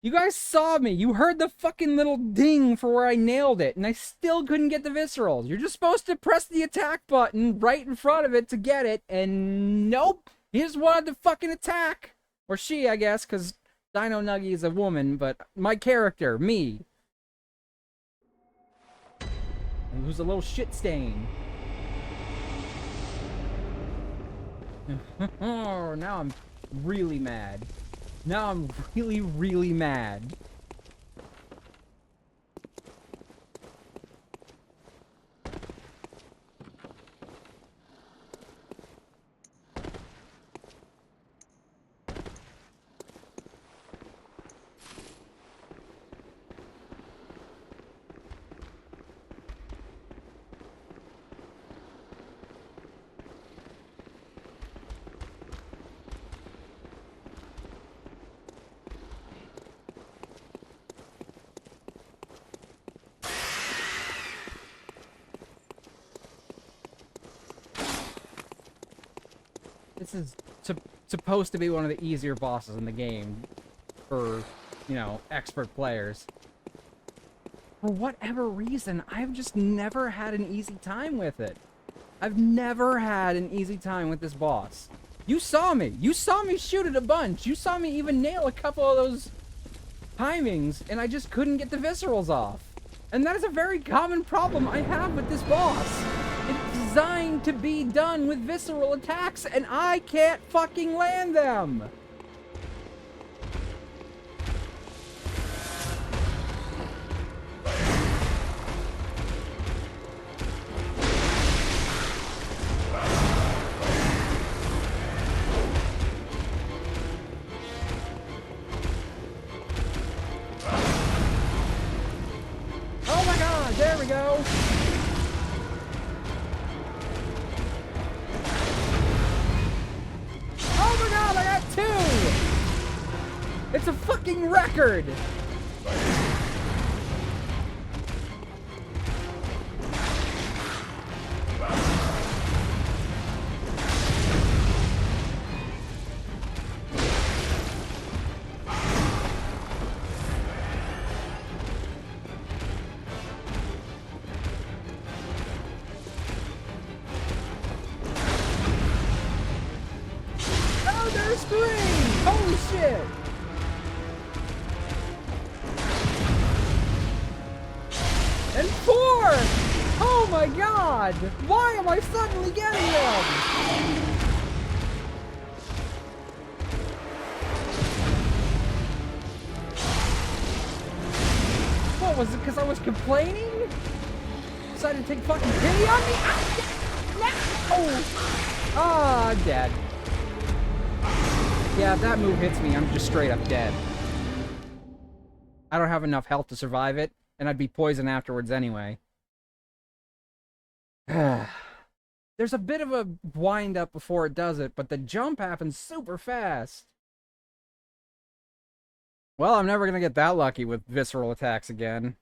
You guys saw me. You heard the fucking little ding for where I nailed it, and I still couldn't get the viscerals. You're just supposed to press the attack button right in front of it to get it, and nope. He just wanted to fucking attack. Or she, I guess, because Dino Nuggy is a woman, but my character, me. Who's a little shit stain. Now I'm really mad. Now I'm really, really mad. This is supposed to be one of the easier bosses in the game for, you know, expert players. For whatever reason, I've just never had an easy time with it. I've never had an easy time with this boss. You saw me. You saw me shoot it a bunch. You saw me even nail a couple of those timings, and I just couldn't get the viscerals off. And that is a very common problem I have with this boss. It's designed to be done with visceral attacks, and I can't fucking land them! Oh my god, there we go! Oh my god, I got two! It's a fucking record! Oh, there's three! Holy shit! And four! Oh my god! Why am I suddenly getting them? What, was it because I was complaining? Decided to take fucking pity on me? Oh, I'm dead. Yeah, if that move hits me, I'm just straight up dead. I don't have enough health to survive it, and I'd be poisoned afterwards anyway. There's a bit of a wind up before it does it, but the jump happens super fast. Well, I'm never gonna get that lucky with visceral attacks again.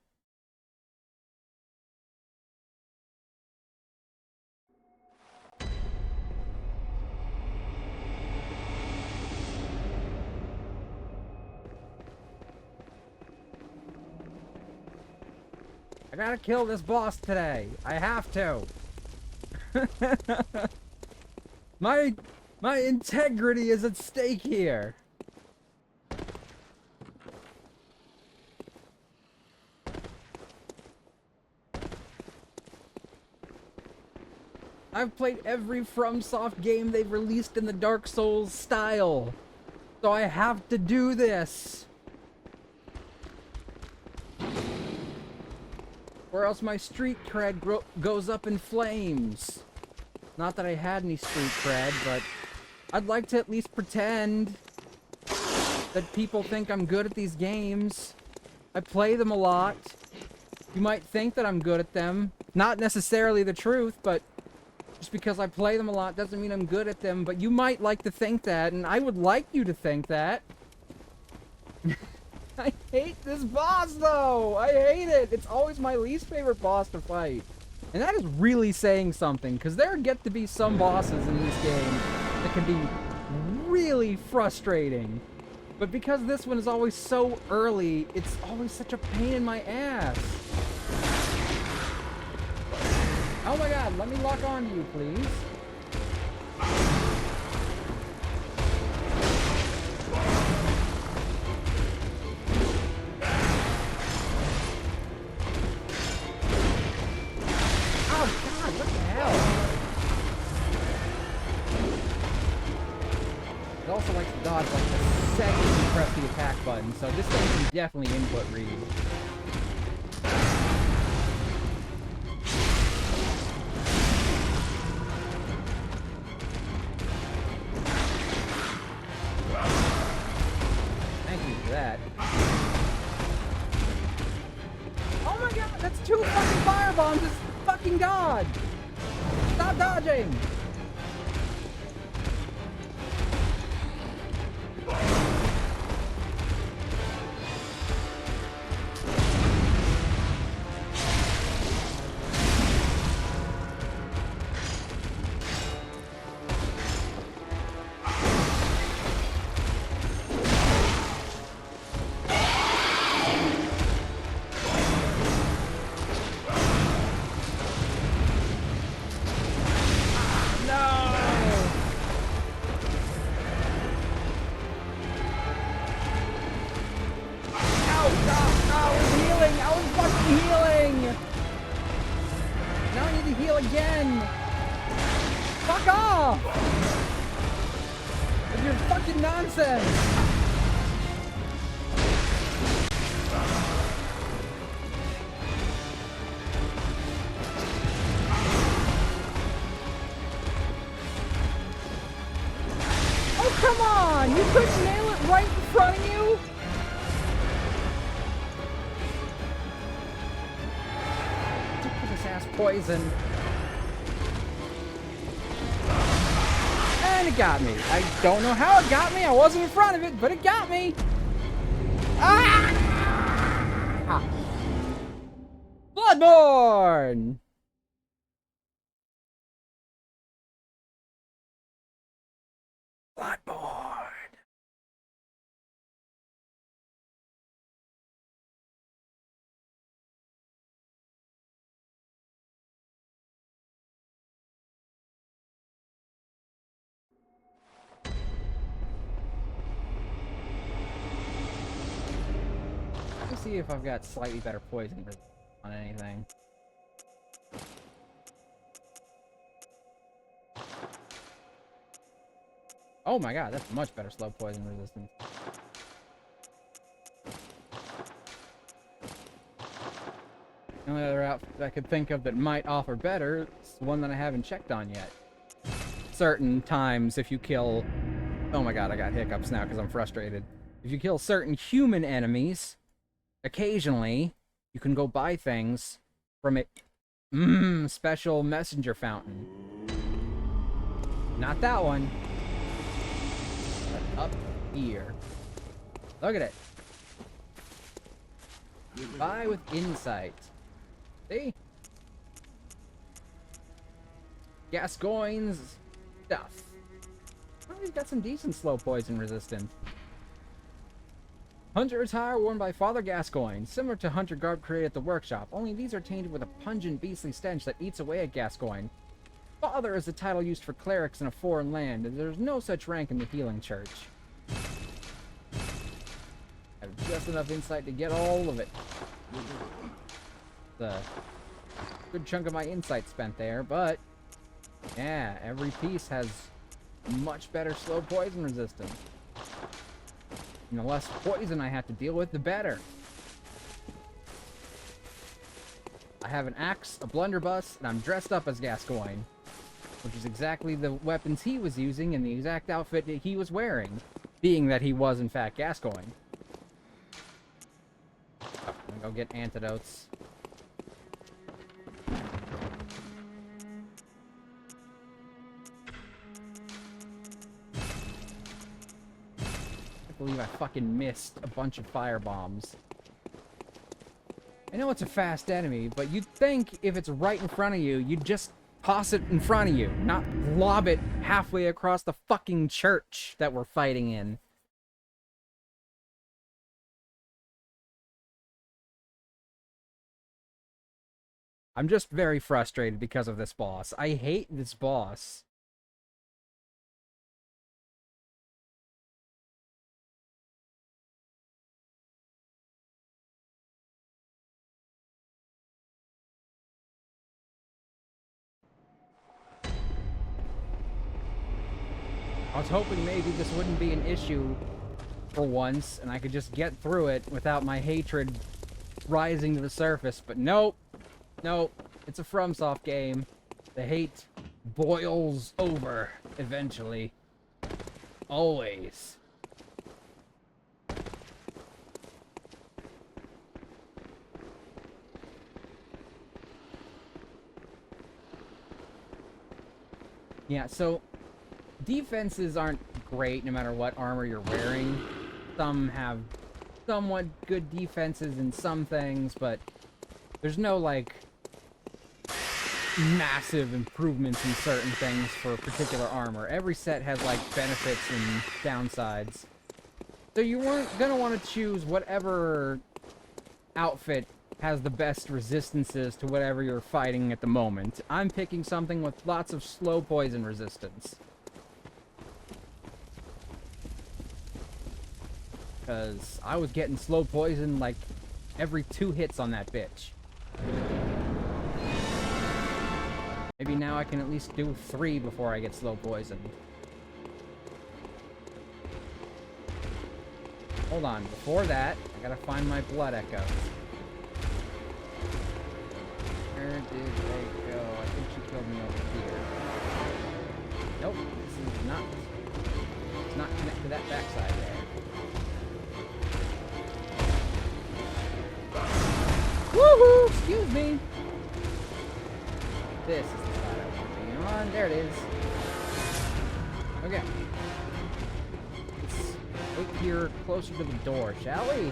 I gotta kill this boss today. I have to. My integrity is at stake here. I've played every FromSoft game they've released in the Dark Souls style. So I have to do this. Or else my street cred goes up in flames. Not that I had any street cred, but I'd like to at least pretend that people think I'm good at these games. I play them a lot. You might think that I'm good at them. Not necessarily the truth, but just because I play them a lot doesn't mean I'm good at them. But you might like to think that, and I would like you to think that. I hate this boss, though! I hate it! It's always my least favorite boss to fight. And that is really saying something, because there get to be some bosses in this game that can be really frustrating. But because this one is always so early, it's always such a pain in my ass. Oh my god, let me lock on to you, please. Oh god, what the hell? It also likes to dodge like the second you press the attack button, so this thing can definitely input read. Thank you for that. Oh my god, that's 2 fucking fire bombs! This fucking god! Stop dodging! Poison. And it got me. I don't know how it got me. I wasn't in front of it, but it got me. Ah! Bloodborne! Bloodborne! See if I've got slightly better poison on anything. Oh my god, that's much better slow poison resistance. The only other outfit I could think of that might offer better is one that I haven't checked on yet. Certain times if you kill... Oh my god, I got hiccups now because I'm frustrated. If you kill certain human enemies... Occasionally, you can go buy things from a special messenger fountain. Not that one. But up here. Look at it. Buy with insight. See? Gascoigne's stuff. Oh, he's got some decent slow poison resistance. Hunter attire worn by Father Gascoigne, similar to hunter garb created at the workshop, only these are tainted with a pungent beastly stench that eats away at Gascoigne. Father is the title used for clerics in a foreign land, and there's no such rank in the healing church. I have just enough insight to get all of it. The good chunk of my insight spent there, but yeah, every piece has much better slow poison resistance. And the less poison I have to deal with, the better. I have an axe, a blunderbuss, and I'm dressed up as Gascoigne, which is exactly the weapons he was using and the exact outfit that he was wearing, being that he was in fact Gascoigne. I'm gonna go get antidotes. I believe I fucking missed a bunch of fire bombs. I know it's a fast enemy, but you'd think if it's right in front of you, you'd just toss it in front of you, not lob it halfway across the fucking church that we're fighting in. I'm just very frustrated because of this boss. I hate this boss. I was hoping maybe this wouldn't be an issue for once, and I could just get through it without my hatred rising to the surface, but nope. Nope. It's a FromSoft game. The hate boils over eventually. Always. Yeah, so defenses aren't great no matter what armor you're wearing. Some have somewhat good defenses in some things, but there's no, like, massive improvements in certain things for particular armor. Every set has, like, benefits and downsides. So you weren't gonna want to choose whatever outfit has the best resistances to whatever you're fighting at the moment. I'm picking something with lots of slow poison resistance. Because I was getting slow poison like every 2 hits on that bitch. Maybe now I can at least do 3 before I get slow poisoned. Hold on, before that, I gotta find my blood echoes. Where did they go? I think she killed me over here. Nope, this is not. It's not connected to that backside there. Woohoo! Excuse me! This is the side I want to be on. There it is. Okay. Let's wait here closer to the door, shall we?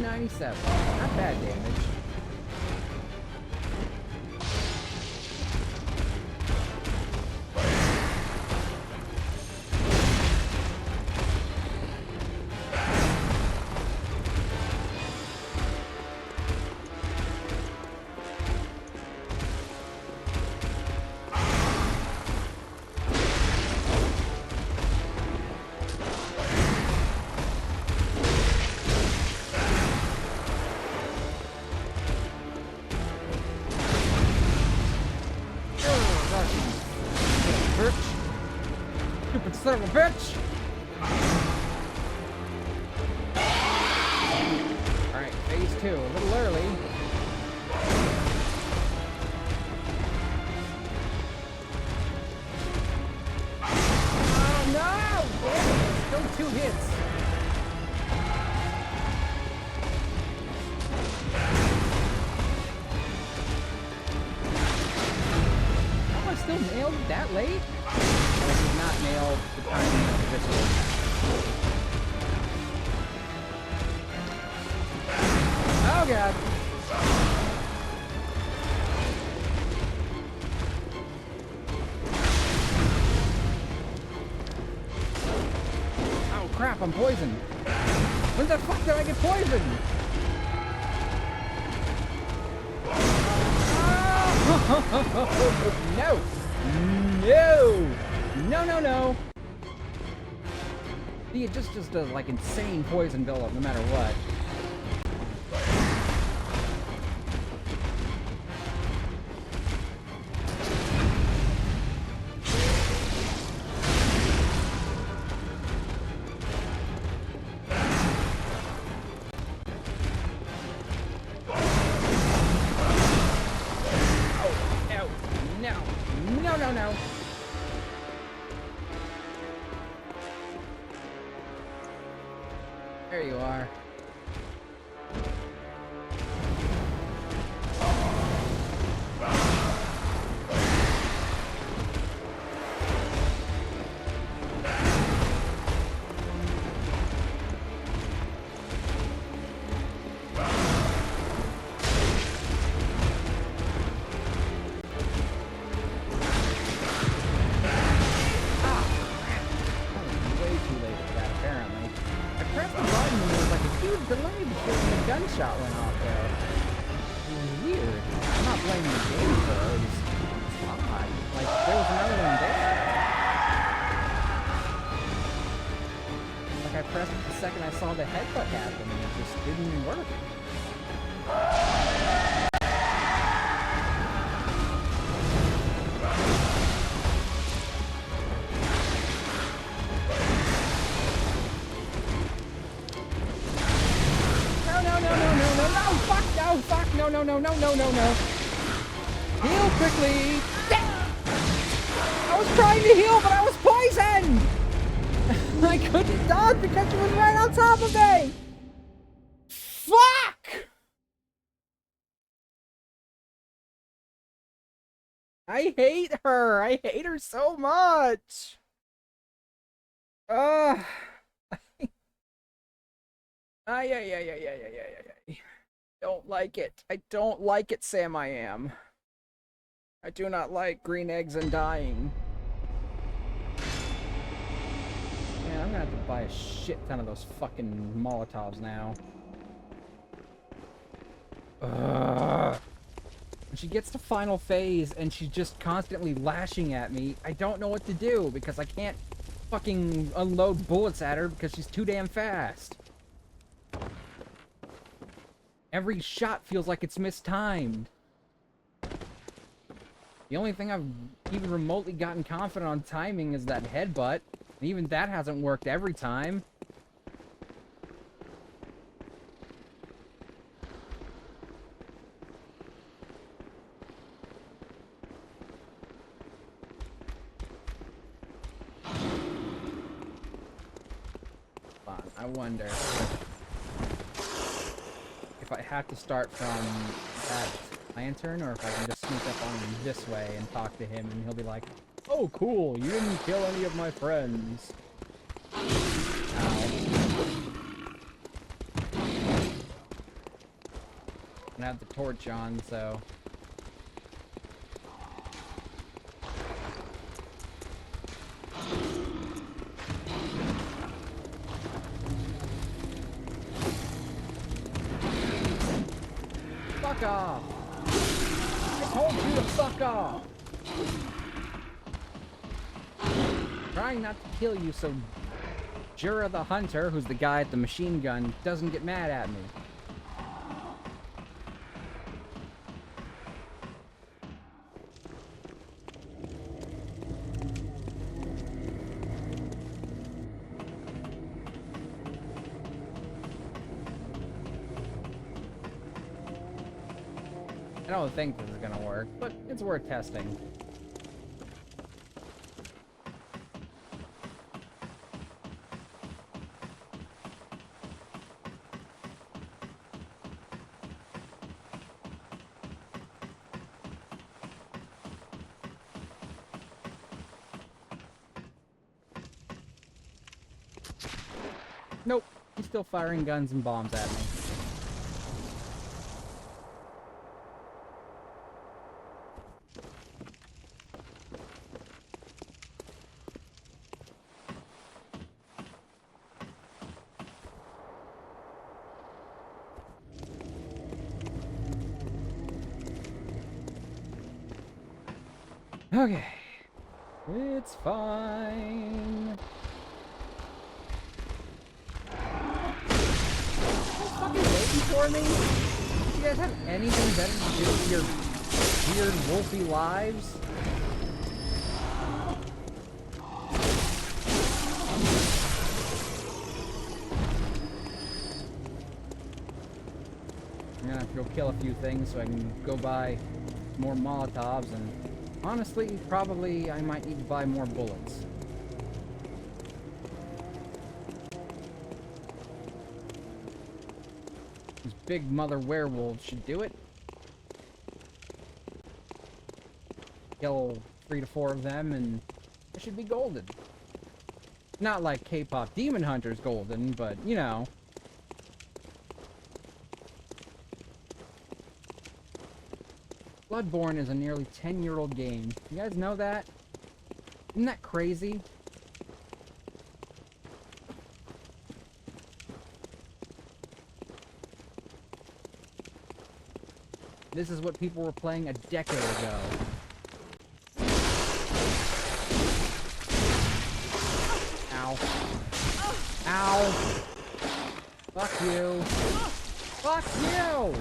$197. Not bad damage. Stupid son of a bitch! Alright, phase 2, a little early. Oh no! Damn it, still 2 hits. How am I still nailed that late? I did not nail the timing of this one. Oh god! Oh crap, I'm poisoned! When the fuck did I get poisoned? Oh! No! No! No, no, no! See, it just does, like, insane poison buildup no matter what. no. There you are. Delay before the gunshot went off there. It was weird. I'm not blaming the game for it. It's odd. Like, there was another one there. Like, I pressed it the second I saw the headbutt happen, and it just didn't work. No. Heal quickly! I was trying to heal, but I was poisoned! I couldn't dodge because she was right on top of me! Fuck! I hate her! I hate her so much! Ugh. Ay. Don't like it. I don't like it, Sam I am. I do not like green eggs and dying. Man, I'm gonna have to buy a shit ton of those fucking Molotovs now. Ugh. When she gets to final phase and she's just constantly lashing at me, I don't know what to do because I can't fucking unload bullets at her because she's too damn fast. Every shot feels like it's mistimed. The only thing I've even remotely gotten confident on timing is that headbutt. And even that hasn't worked every time. I wonder if I have to start from that lantern, or if I can just sneak up on him this way and talk to him, and he'll be like, "Oh, cool, you didn't kill any of my friends." Ow. I have the torch on, so... Fuck off! I told you to fuck off! Trying not to kill you so Jura the Hunter, who's the guy at the machine gun, doesn't get mad at me. I don't think this is gonna work, but it's worth testing. Nope, he's still firing guns and bombs at me. Okay, it's fine. Fucking waiting for me? Do you guys have anything better to do with your weird wolfy lives? I'm gonna have to go kill a few things so I can go buy more Molotovs and Honestly, probably I might need to buy more bullets. These big mother werewolves should do it. Kill 3 to 4 of them and I should be golden. Not like K-pop Demon Hunter's golden, but you know. Bloodborne is a nearly 10-year-old game. You guys know that? Isn't that crazy? This is what people were playing a decade ago. Ow. Ow! Fuck you! Fuck you!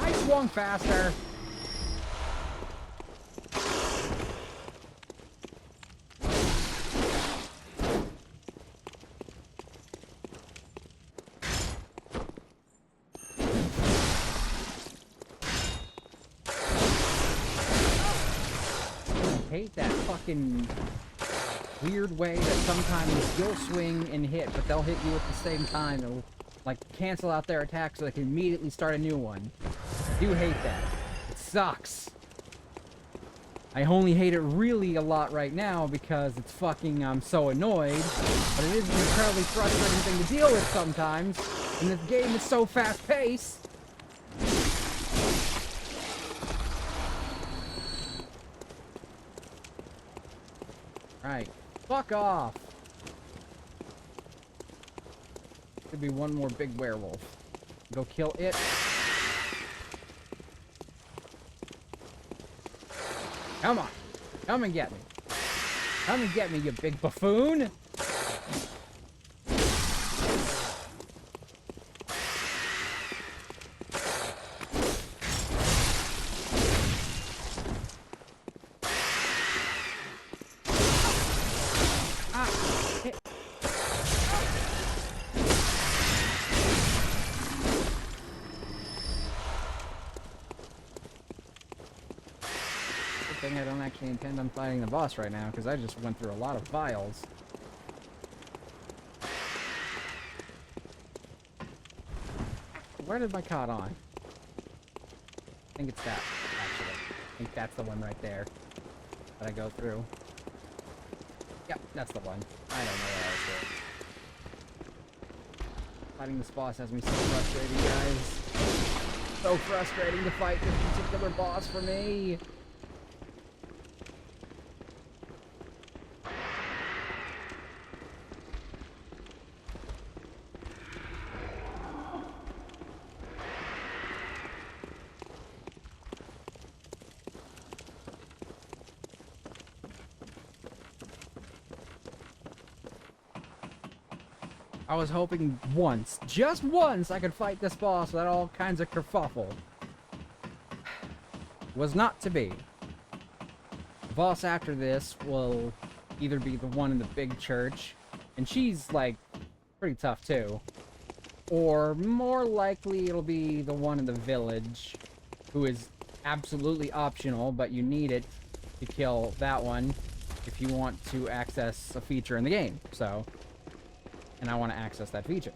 I swung faster! I hate that fucking weird way that sometimes you'll swing and hit, but they'll hit you at the same time. It'll, like, cancel out their attack so they can immediately start a new one. I do hate that. It sucks. I only hate it really a lot right now because it's fucking, I'm so annoyed. But it is an incredibly frustrating thing to deal with sometimes. And this game is so fast-paced. Right. Fuck off. Could be one more big werewolf. Go kill it. Come on. Come and get me. Come and get me, you big buffoon. I don't actually intend on fighting the boss right now, because I just went through a lot of vials. Where did my cot on? I think it's that, actually. I think that's the one right there that I go through. Yep, that's the one. I don't know what else it. Fighting this boss has me so frustrated, guys. So frustrating to fight this particular boss for me. I was hoping once, just once, I could fight this boss without all kinds of kerfuffle. Was not to be. The boss after this will either be the one in the big church, and she's, like, pretty tough too. Or, more likely, it'll be the one in the village, who is absolutely optional, but you need it to kill that one if you want to access a feature in the game, so... And I want to access that feature.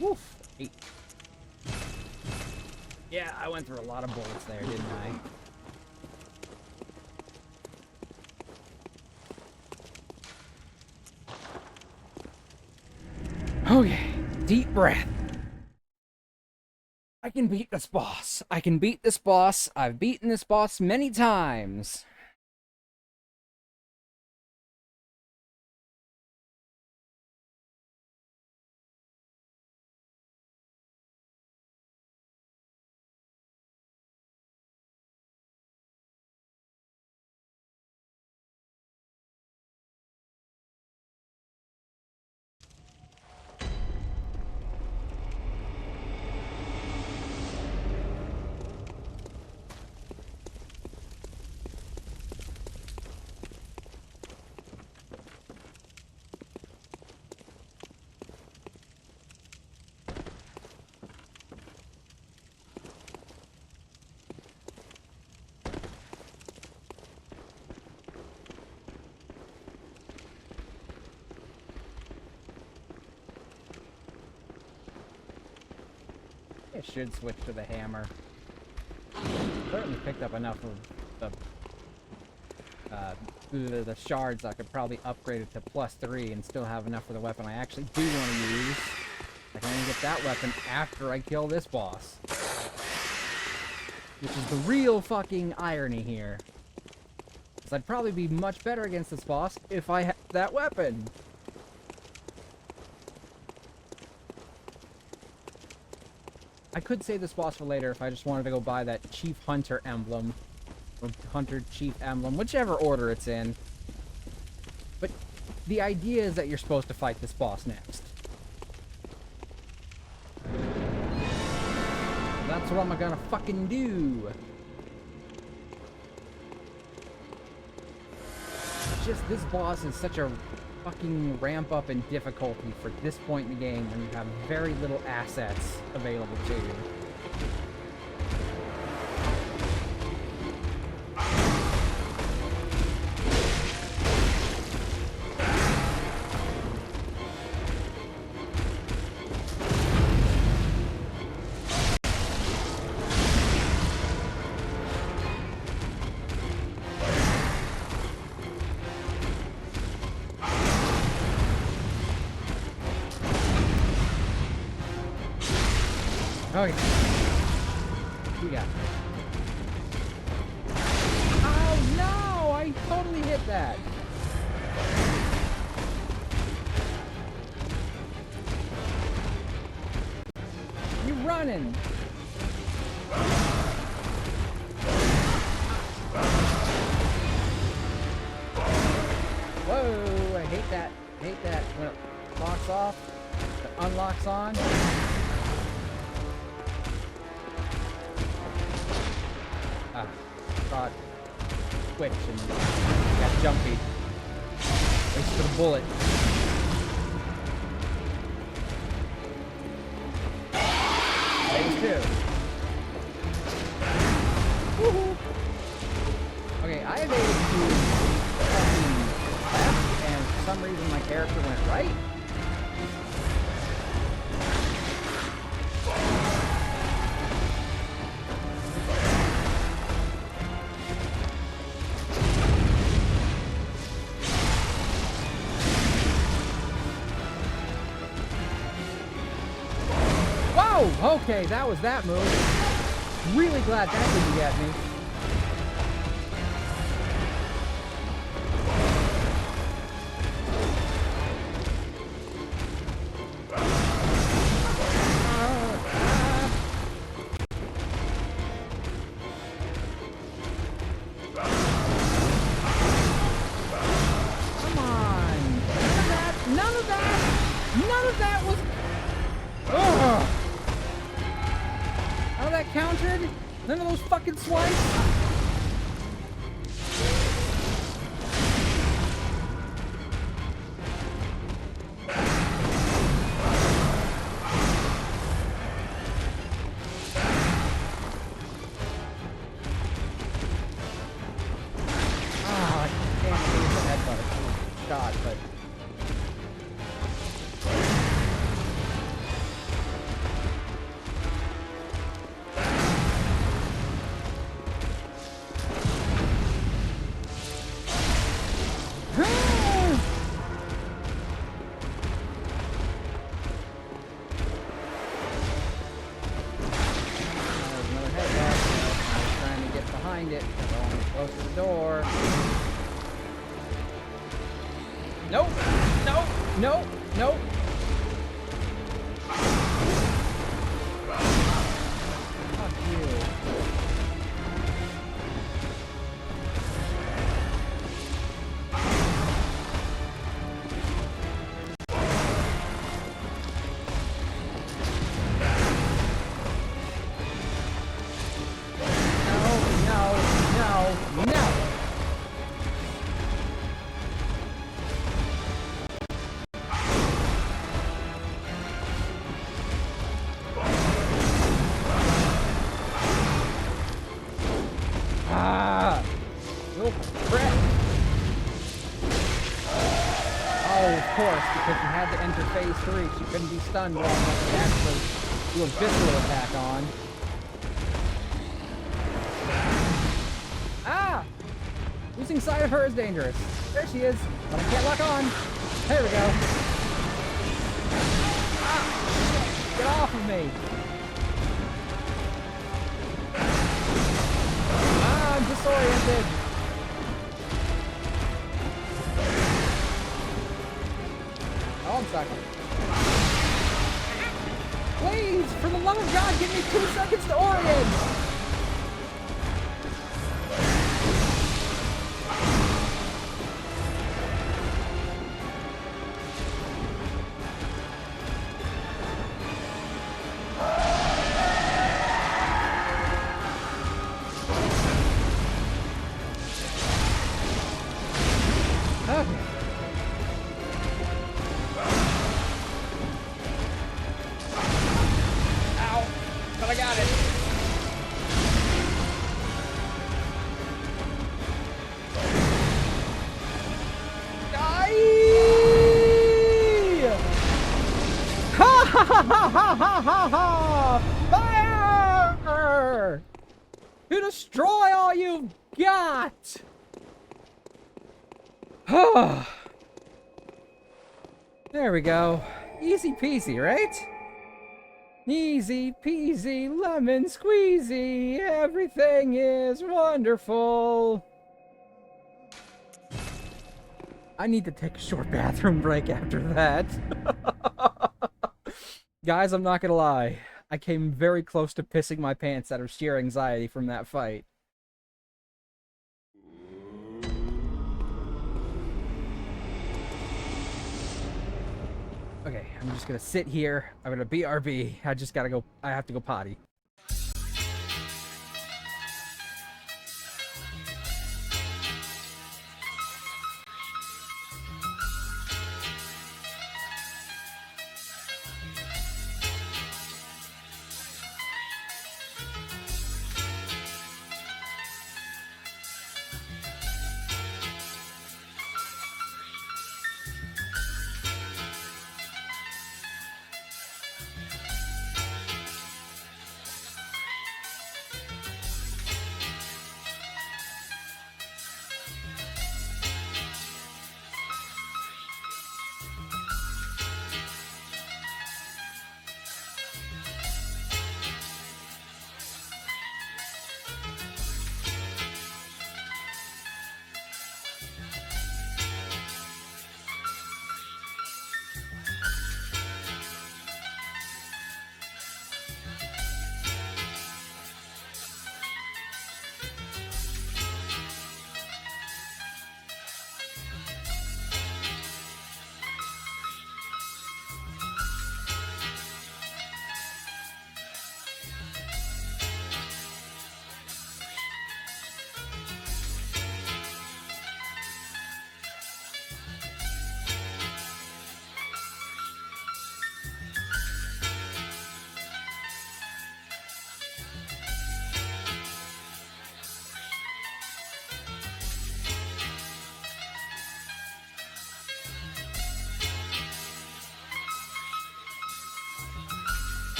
Woof. 8. Yeah, I went through a lot of bullets there, didn't I? Okay, deep breath. I can beat this boss. I can beat this boss. I've beaten this boss many times. I should switch to the hammer. Certainly picked up enough of the shards I could probably upgrade it to +3 and still have enough for the weapon I actually do want to use. I can only get that weapon after I kill this boss. Which is the real fucking irony here. Because I'd probably be much better against this boss if I had that weapon. I could save this boss for later if I just wanted to go buy that Chief Hunter emblem. Or Hunter Chief emblem, whichever order it's in. But the idea is that you're supposed to fight this boss next. That's what I'm gonna fucking do. It's just this boss is such a fucking ramp up in difficulty for this point in the game when you have very little assets available to you. Okay. You got this. Oh no! I totally hit that! You running! Whoa! I hate that. I hate that when it locks off, it unlocks on. Got twitch and got jumpy. Thanks for the bullet. Thanks too. Woohoo! Okay, I evaded to fucking left, and for some reason my character went right. Okay, that was that move. Really glad that didn't get me. Come on. None of that was... Ugh. How that countered? None of those fucking swipes? I can't believe the headbutt shot, but... It. Close to the door. Nope. Nope. Nope. Nope. Fuck you. Because she had to enter phase 3, she couldn't be stunned long enough to actually do a visceral attack on. Ah! Losing sight of her is dangerous. There she is, but I can't lock on. There we go. Ah! Get off of me! Ah, I'm disoriented. Oh, I'm stuck. Please, for the love of God, give me 2 seconds to orient! Okay. Ow! But I got it. Die! Ha ha ha ha ha ha ha! Fire! To destroy all you've got! There we go. Easy peasy, right? Easy peasy, lemon squeezy, everything is wonderful. I need to take a short bathroom break after that. Guys, I'm not gonna lie. I came very close to pissing my pants out of sheer anxiety from that fight. Okay, I'm just gonna sit here. I'm gonna BRB. I just gotta go. I have to go potty.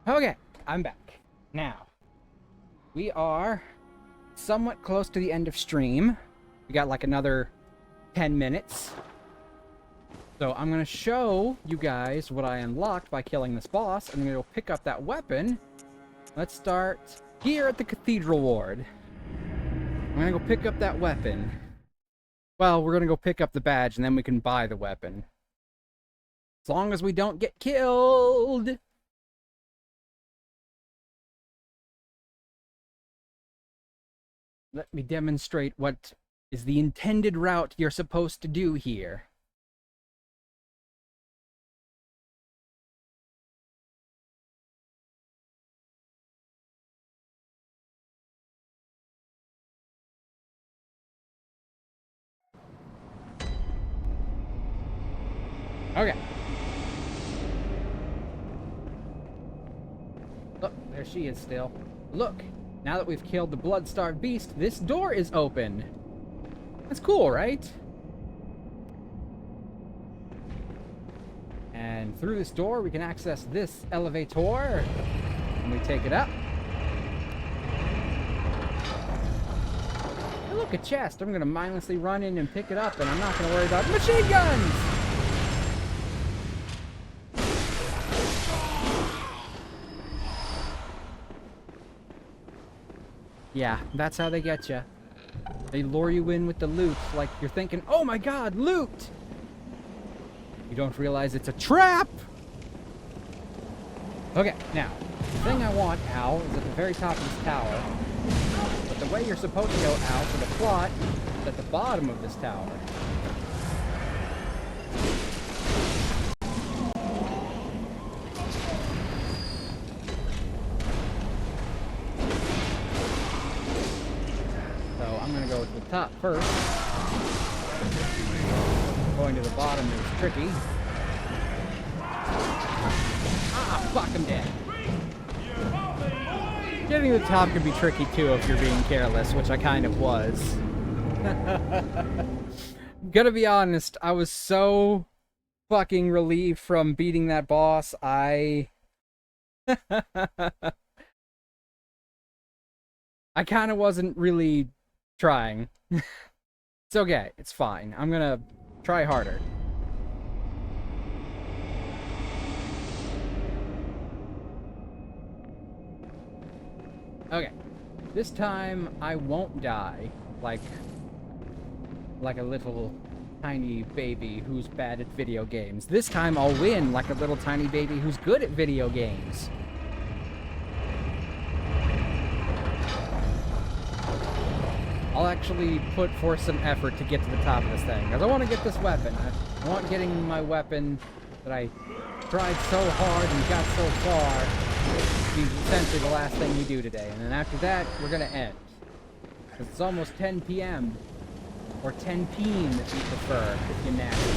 Okay, I'm back. Now, we are somewhat close to the end of stream. We got like another 10 minutes. So I'm going to show you guys what I unlocked by killing this boss. I'm going to go pick up that weapon. Let's start here at the Cathedral Ward. I'm going to go pick up that weapon. Well, we're going to go pick up the badge and then we can buy the weapon. As long as we don't get killed. Let me demonstrate what is the intended route you're supposed to do here. Okay. Look, there she is still. Look, now that we've killed the blood-starved beast, this door is open. That's cool, right? And through this door, we can access this elevator. And we take it up. Hey, look, a chest. I'm going to mindlessly run in and pick it up, and I'm not going to worry about machine guns! Yeah, that's how they get you. They lure you in with the loot, like you're thinking, oh my god, loot! You don't realize it's a trap! Okay, now, the thing I want, Al, is at the very top of this tower. But the way you're supposed to go, Al, for the plot, is at the bottom of this tower. Go to the top first. Going to the bottom is tricky. Ah, fuck, I'm dead. Getting to the top can be tricky too if you're being careless, which I kind of was. Gonna be honest, I was so fucking relieved from beating that boss. I kind of wasn't really trying. It's okay. It's fine. I'm gonna try harder. Okay. This time I won't die like a little tiny baby who's bad at video games. This time I'll win like a little tiny baby who's good at video games. I'll actually put forth some effort to get to the top of this thing, because I want to get this weapon. I want getting my weapon that I tried so hard and got so far to be essentially the last thing we do today. And then after that, we're going to end. Because it's almost 10 p.m. Or 10 p.m. if you prefer, if you're nasty.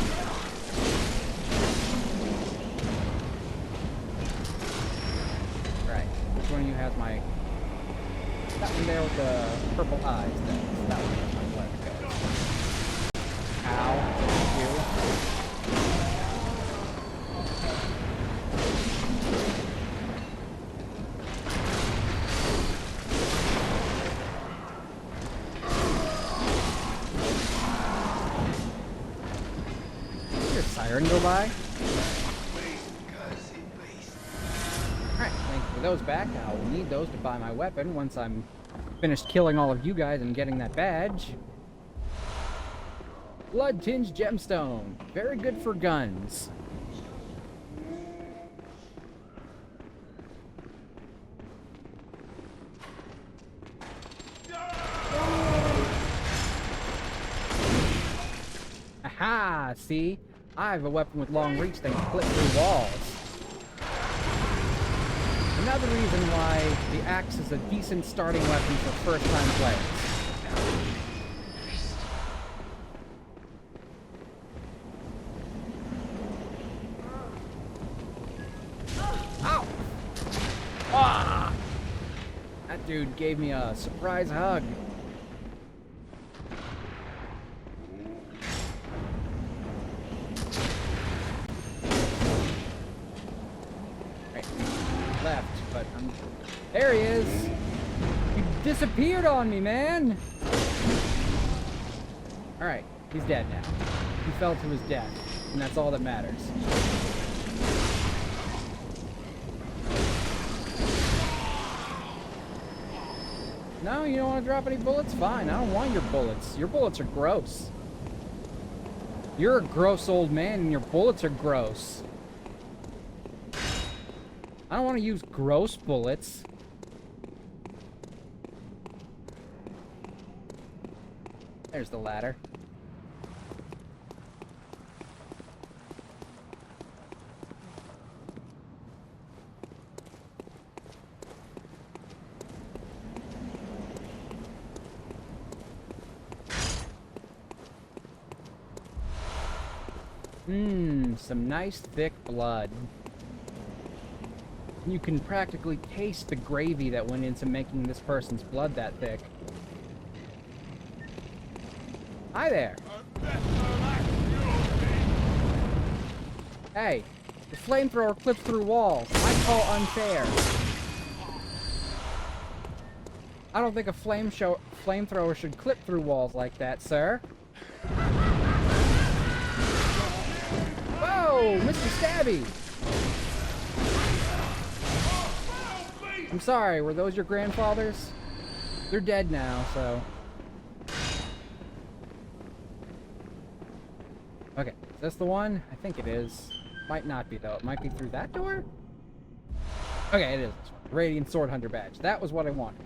Right, which one of you has my... That one there with the purple eyes. That one has my left. Ow. Thank you. Did your siren go by? Alright, thank you for those back. I will need those to buy my weapon once I'm finished killing all of you guys and getting that badge. Blood-tinged gemstone. Very good for guns. Aha! See? I have a weapon with long reach that can clip through walls. Another reason why the axe is a decent starting weapon for first-time players. Ow! Ah! That dude gave me a surprise hug. Left, but there he is. He disappeared on me, man. Alright, he's dead now. He fell to his death. and that's all that matters. No, you don't want to drop any bullets? Fine, I don't want your bullets. Your bullets are gross. You're a gross old man, and your bullets are gross. I don't want to use gross bullets. There's the ladder. Some nice thick blood. You can practically taste the gravy that went into making this person's blood that thick. Hi there. Hey, the flamethrower clips through walls. I call unfair. I don't think a flamethrower should clip through walls like that, sir. Whoa, Mr. Stabby! I'm sorry, were those your grandfathers? They're dead now, so... Okay, is this the one? I think it is. Might not be, though. It might be through that door? Okay, it is this one. Radiant Sword Hunter badge. That was what I wanted.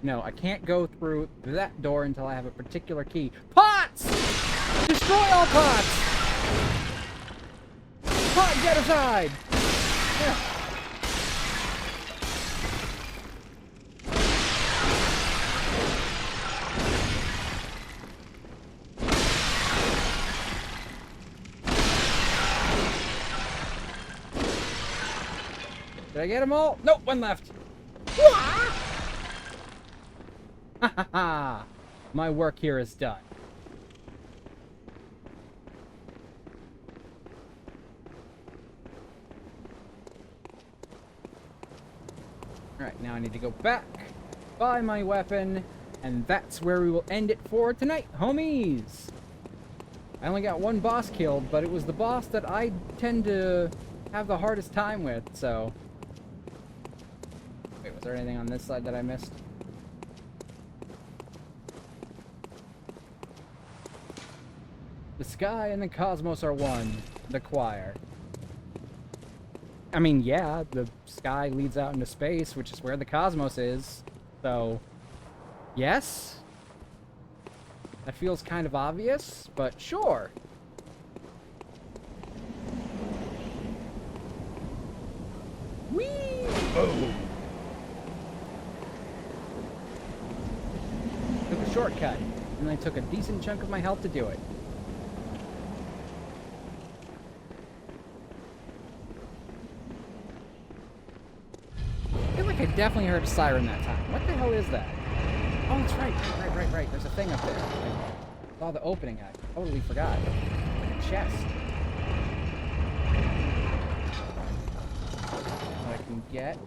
No, I can't go through that door until I have a particular key. Pots! Destroy all pots! Pot genocide! Yeah. Did I get them all? Nope, one left. Ha ha ha! My work here is done. Alright, now I need to go back, buy my weapon, and that's where we will end it for tonight, homies! I only got one boss killed, but it was the boss that I tend to have the hardest time with, so... Wait, was there anything on this side that I missed? The sky and the cosmos are one. The choir. I mean, yeah, the sky leads out into space, which is where the cosmos is. So, yes? That feels kind of obvious, but sure. Whee! Boom! Took a shortcut, and I took a decent chunk of my health to do it. I definitely heard a siren that time. What the hell is that? Oh, that's right. Right. There's a thing up there. I saw the opening. I totally forgot. Like a chest. What I can get.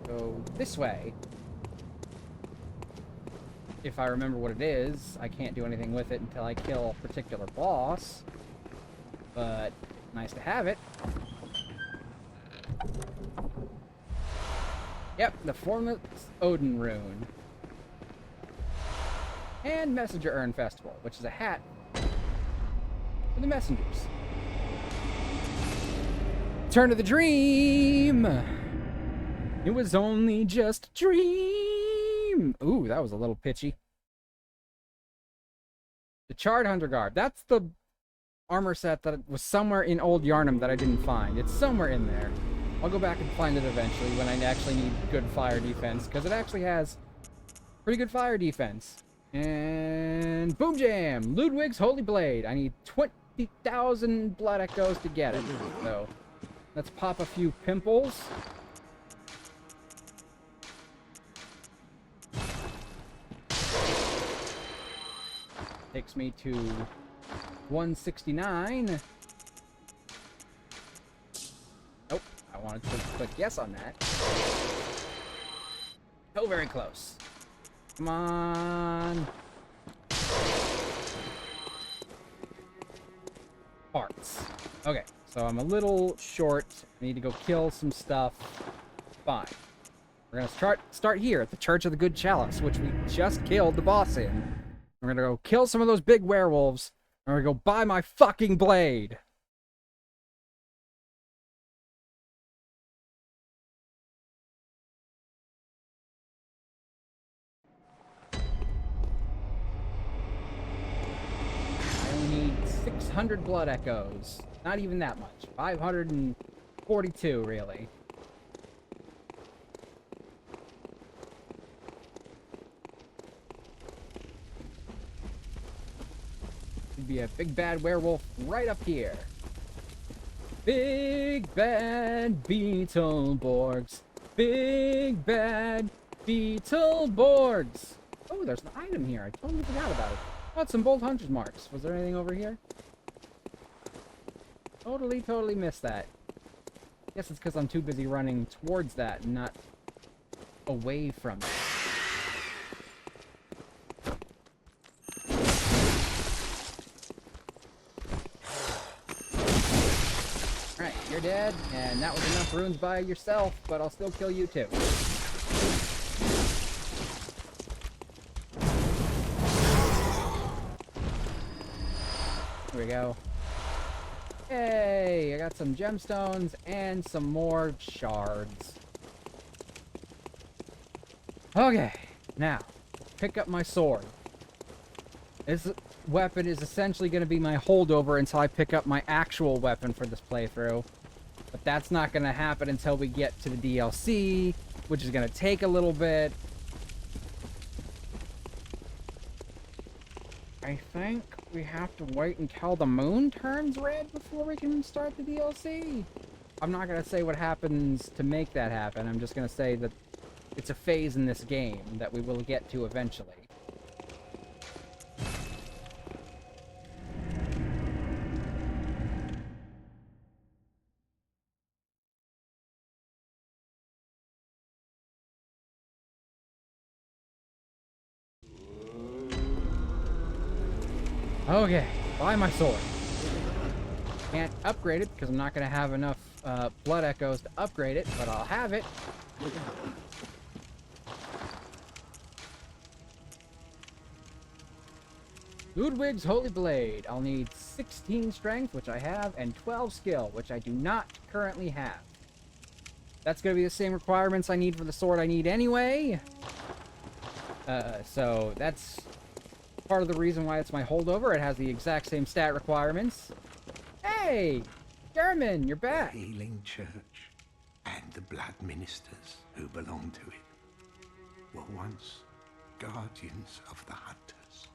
Go this way. If I remember what it is, I can't do anything with it until I kill a particular boss. But nice to have it. Yep, the Formless Odin Rune. And Messenger Urn Festival, which is a hat for the messengers. Turn to the dream! It was only just a dream! Ooh, that was a little pitchy. The Charred Hunter Garb. That's the armor set that was somewhere in Old Yharnam that I didn't find. It's somewhere in there. I'll go back and find it eventually when I actually need good fire defense, because it actually has pretty good fire defense. And boom jam! Ludwig's Holy Blade. I need 20,000 blood echoes to get it. So let's pop a few pimples. Takes me to 169. Nope, I wanted to click yes on that. Oh, very close. Come on. Parts. Okay, so I'm a little short. I need to go kill some stuff. Fine. We're gonna start here at the Church of the Good Chalice, which we just killed the boss in. We're gonna go kill some of those big werewolves, and we're gonna go buy my fucking blade. I only need 600 blood echoes. Not even that much. 542, really. Could be a big bad werewolf right up here. Big bad Beetleborgs. Big bad Beetleborgs. Oh, there's an item here. I totally forgot about it. Oh, it's some Bolt Hunter's marks. Was there anything over here? Totally missed that. Guess it's because I'm too busy running towards that and not away from it. Alright, you're dead, and that was enough runes by yourself, but I'll still kill you too. Here we go. Hey, I got some gemstones and some more shards. Okay, now, pick up my sword. This weapon is essentially going to be my holdover until I pick up my actual weapon for this playthrough. But that's not going to happen until we get to the DLC, which is going to take a little bit. I think we have to wait until the moon turns red before we can start the DLC. I'm not going to say what happens to make that happen. I'm just going to say that it's a phase in this game that we will get to eventually. Okay, buy my sword. Can't upgrade it because I'm not going to have enough blood echoes to upgrade it, but I'll have it. Ludwig's Holy Blade. I'll need 16 strength, which I have, and 12 skill, which I do not currently have. That's going to be the same requirements I need for the sword I need anyway. So that's part of the reason why it's my holdover. It has the exact same stat requirements. Hey! German, you're back! The Healing Church and the blood ministers who belong to it were once guardians of the hunters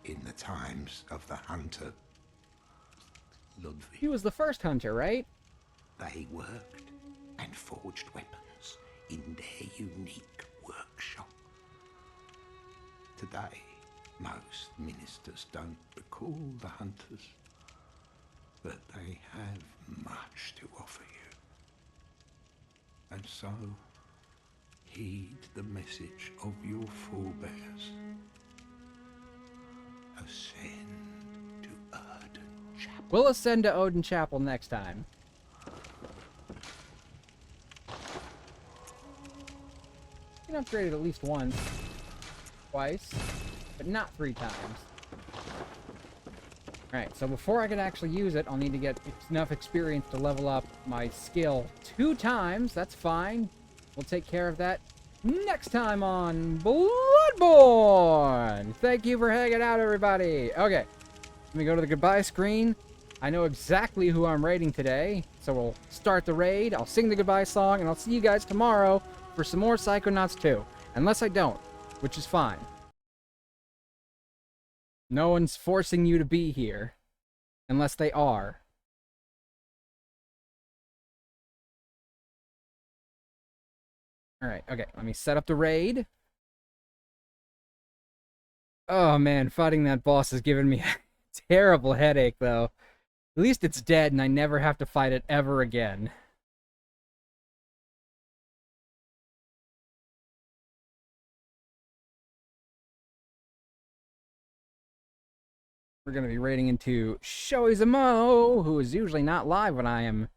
in the times of the hunter Ludwig. He was the first hunter, right? They worked and forged weapons in their unique workshop. Today, most ministers don't recall the hunters, but they have much to offer you. And so, heed the message of your forebears. Ascend to Odin Chapel. We'll ascend to Odin Chapel next time. You can upgrade it at least once. Twice. But not 3 times. Alright, so before I can actually use it, I'll need to get enough experience to level up my skill 2 times. That's fine. We'll take care of that next time on Bloodborne! Thank you for hanging out, everybody! Okay, let me go to the goodbye screen. I know exactly who I'm raiding today, so we'll start the raid, I'll sing the goodbye song, and I'll see you guys tomorrow for some more Psychonauts 2. Unless I don't, which is fine. No one's forcing you to be here. Unless they are. Alright, okay. Let me set up the raid. Oh man, fighting that boss is giving me a terrible headache, though. At least it's dead and I never have to fight it ever again. We're going to be raiding into Shoizamo, who is usually not live when I am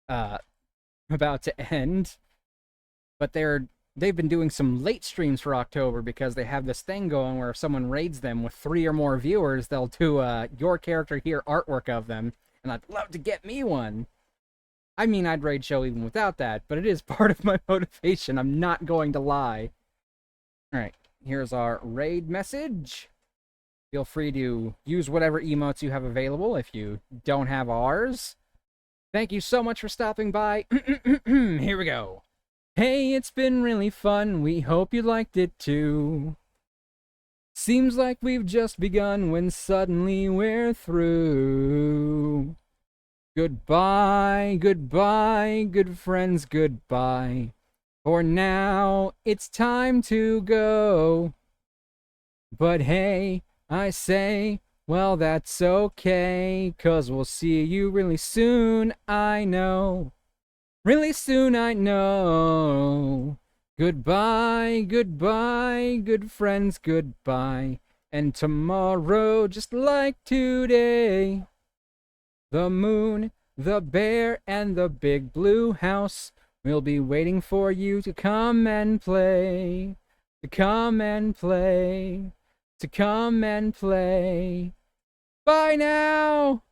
about to end. But they've been doing some late streams for October because they have this thing going where if someone raids them with 3 or more viewers, they'll do your character here artwork of them. And I'd love to get me one. I mean, I'd raid show even without that, but it is part of my motivation. I'm not going to lie. Alright, here's our raid message. Feel free to use whatever emotes you have available if you don't have ours. Thank you so much for stopping by. Here we go. Hey, it's been really fun. We hope you liked it too. Seems like we've just begun when suddenly we're through. Goodbye, goodbye, good friends, goodbye. For now, it's time to go. But hey, I say, well, that's okay, 'cause we'll see you really soon, I know. Really soon, I know. Goodbye, goodbye, good friends, goodbye. And tomorrow, just like today, the moon, the bear, and the big blue house will be waiting for you to come and play. To come and play. To come and play. Bye now!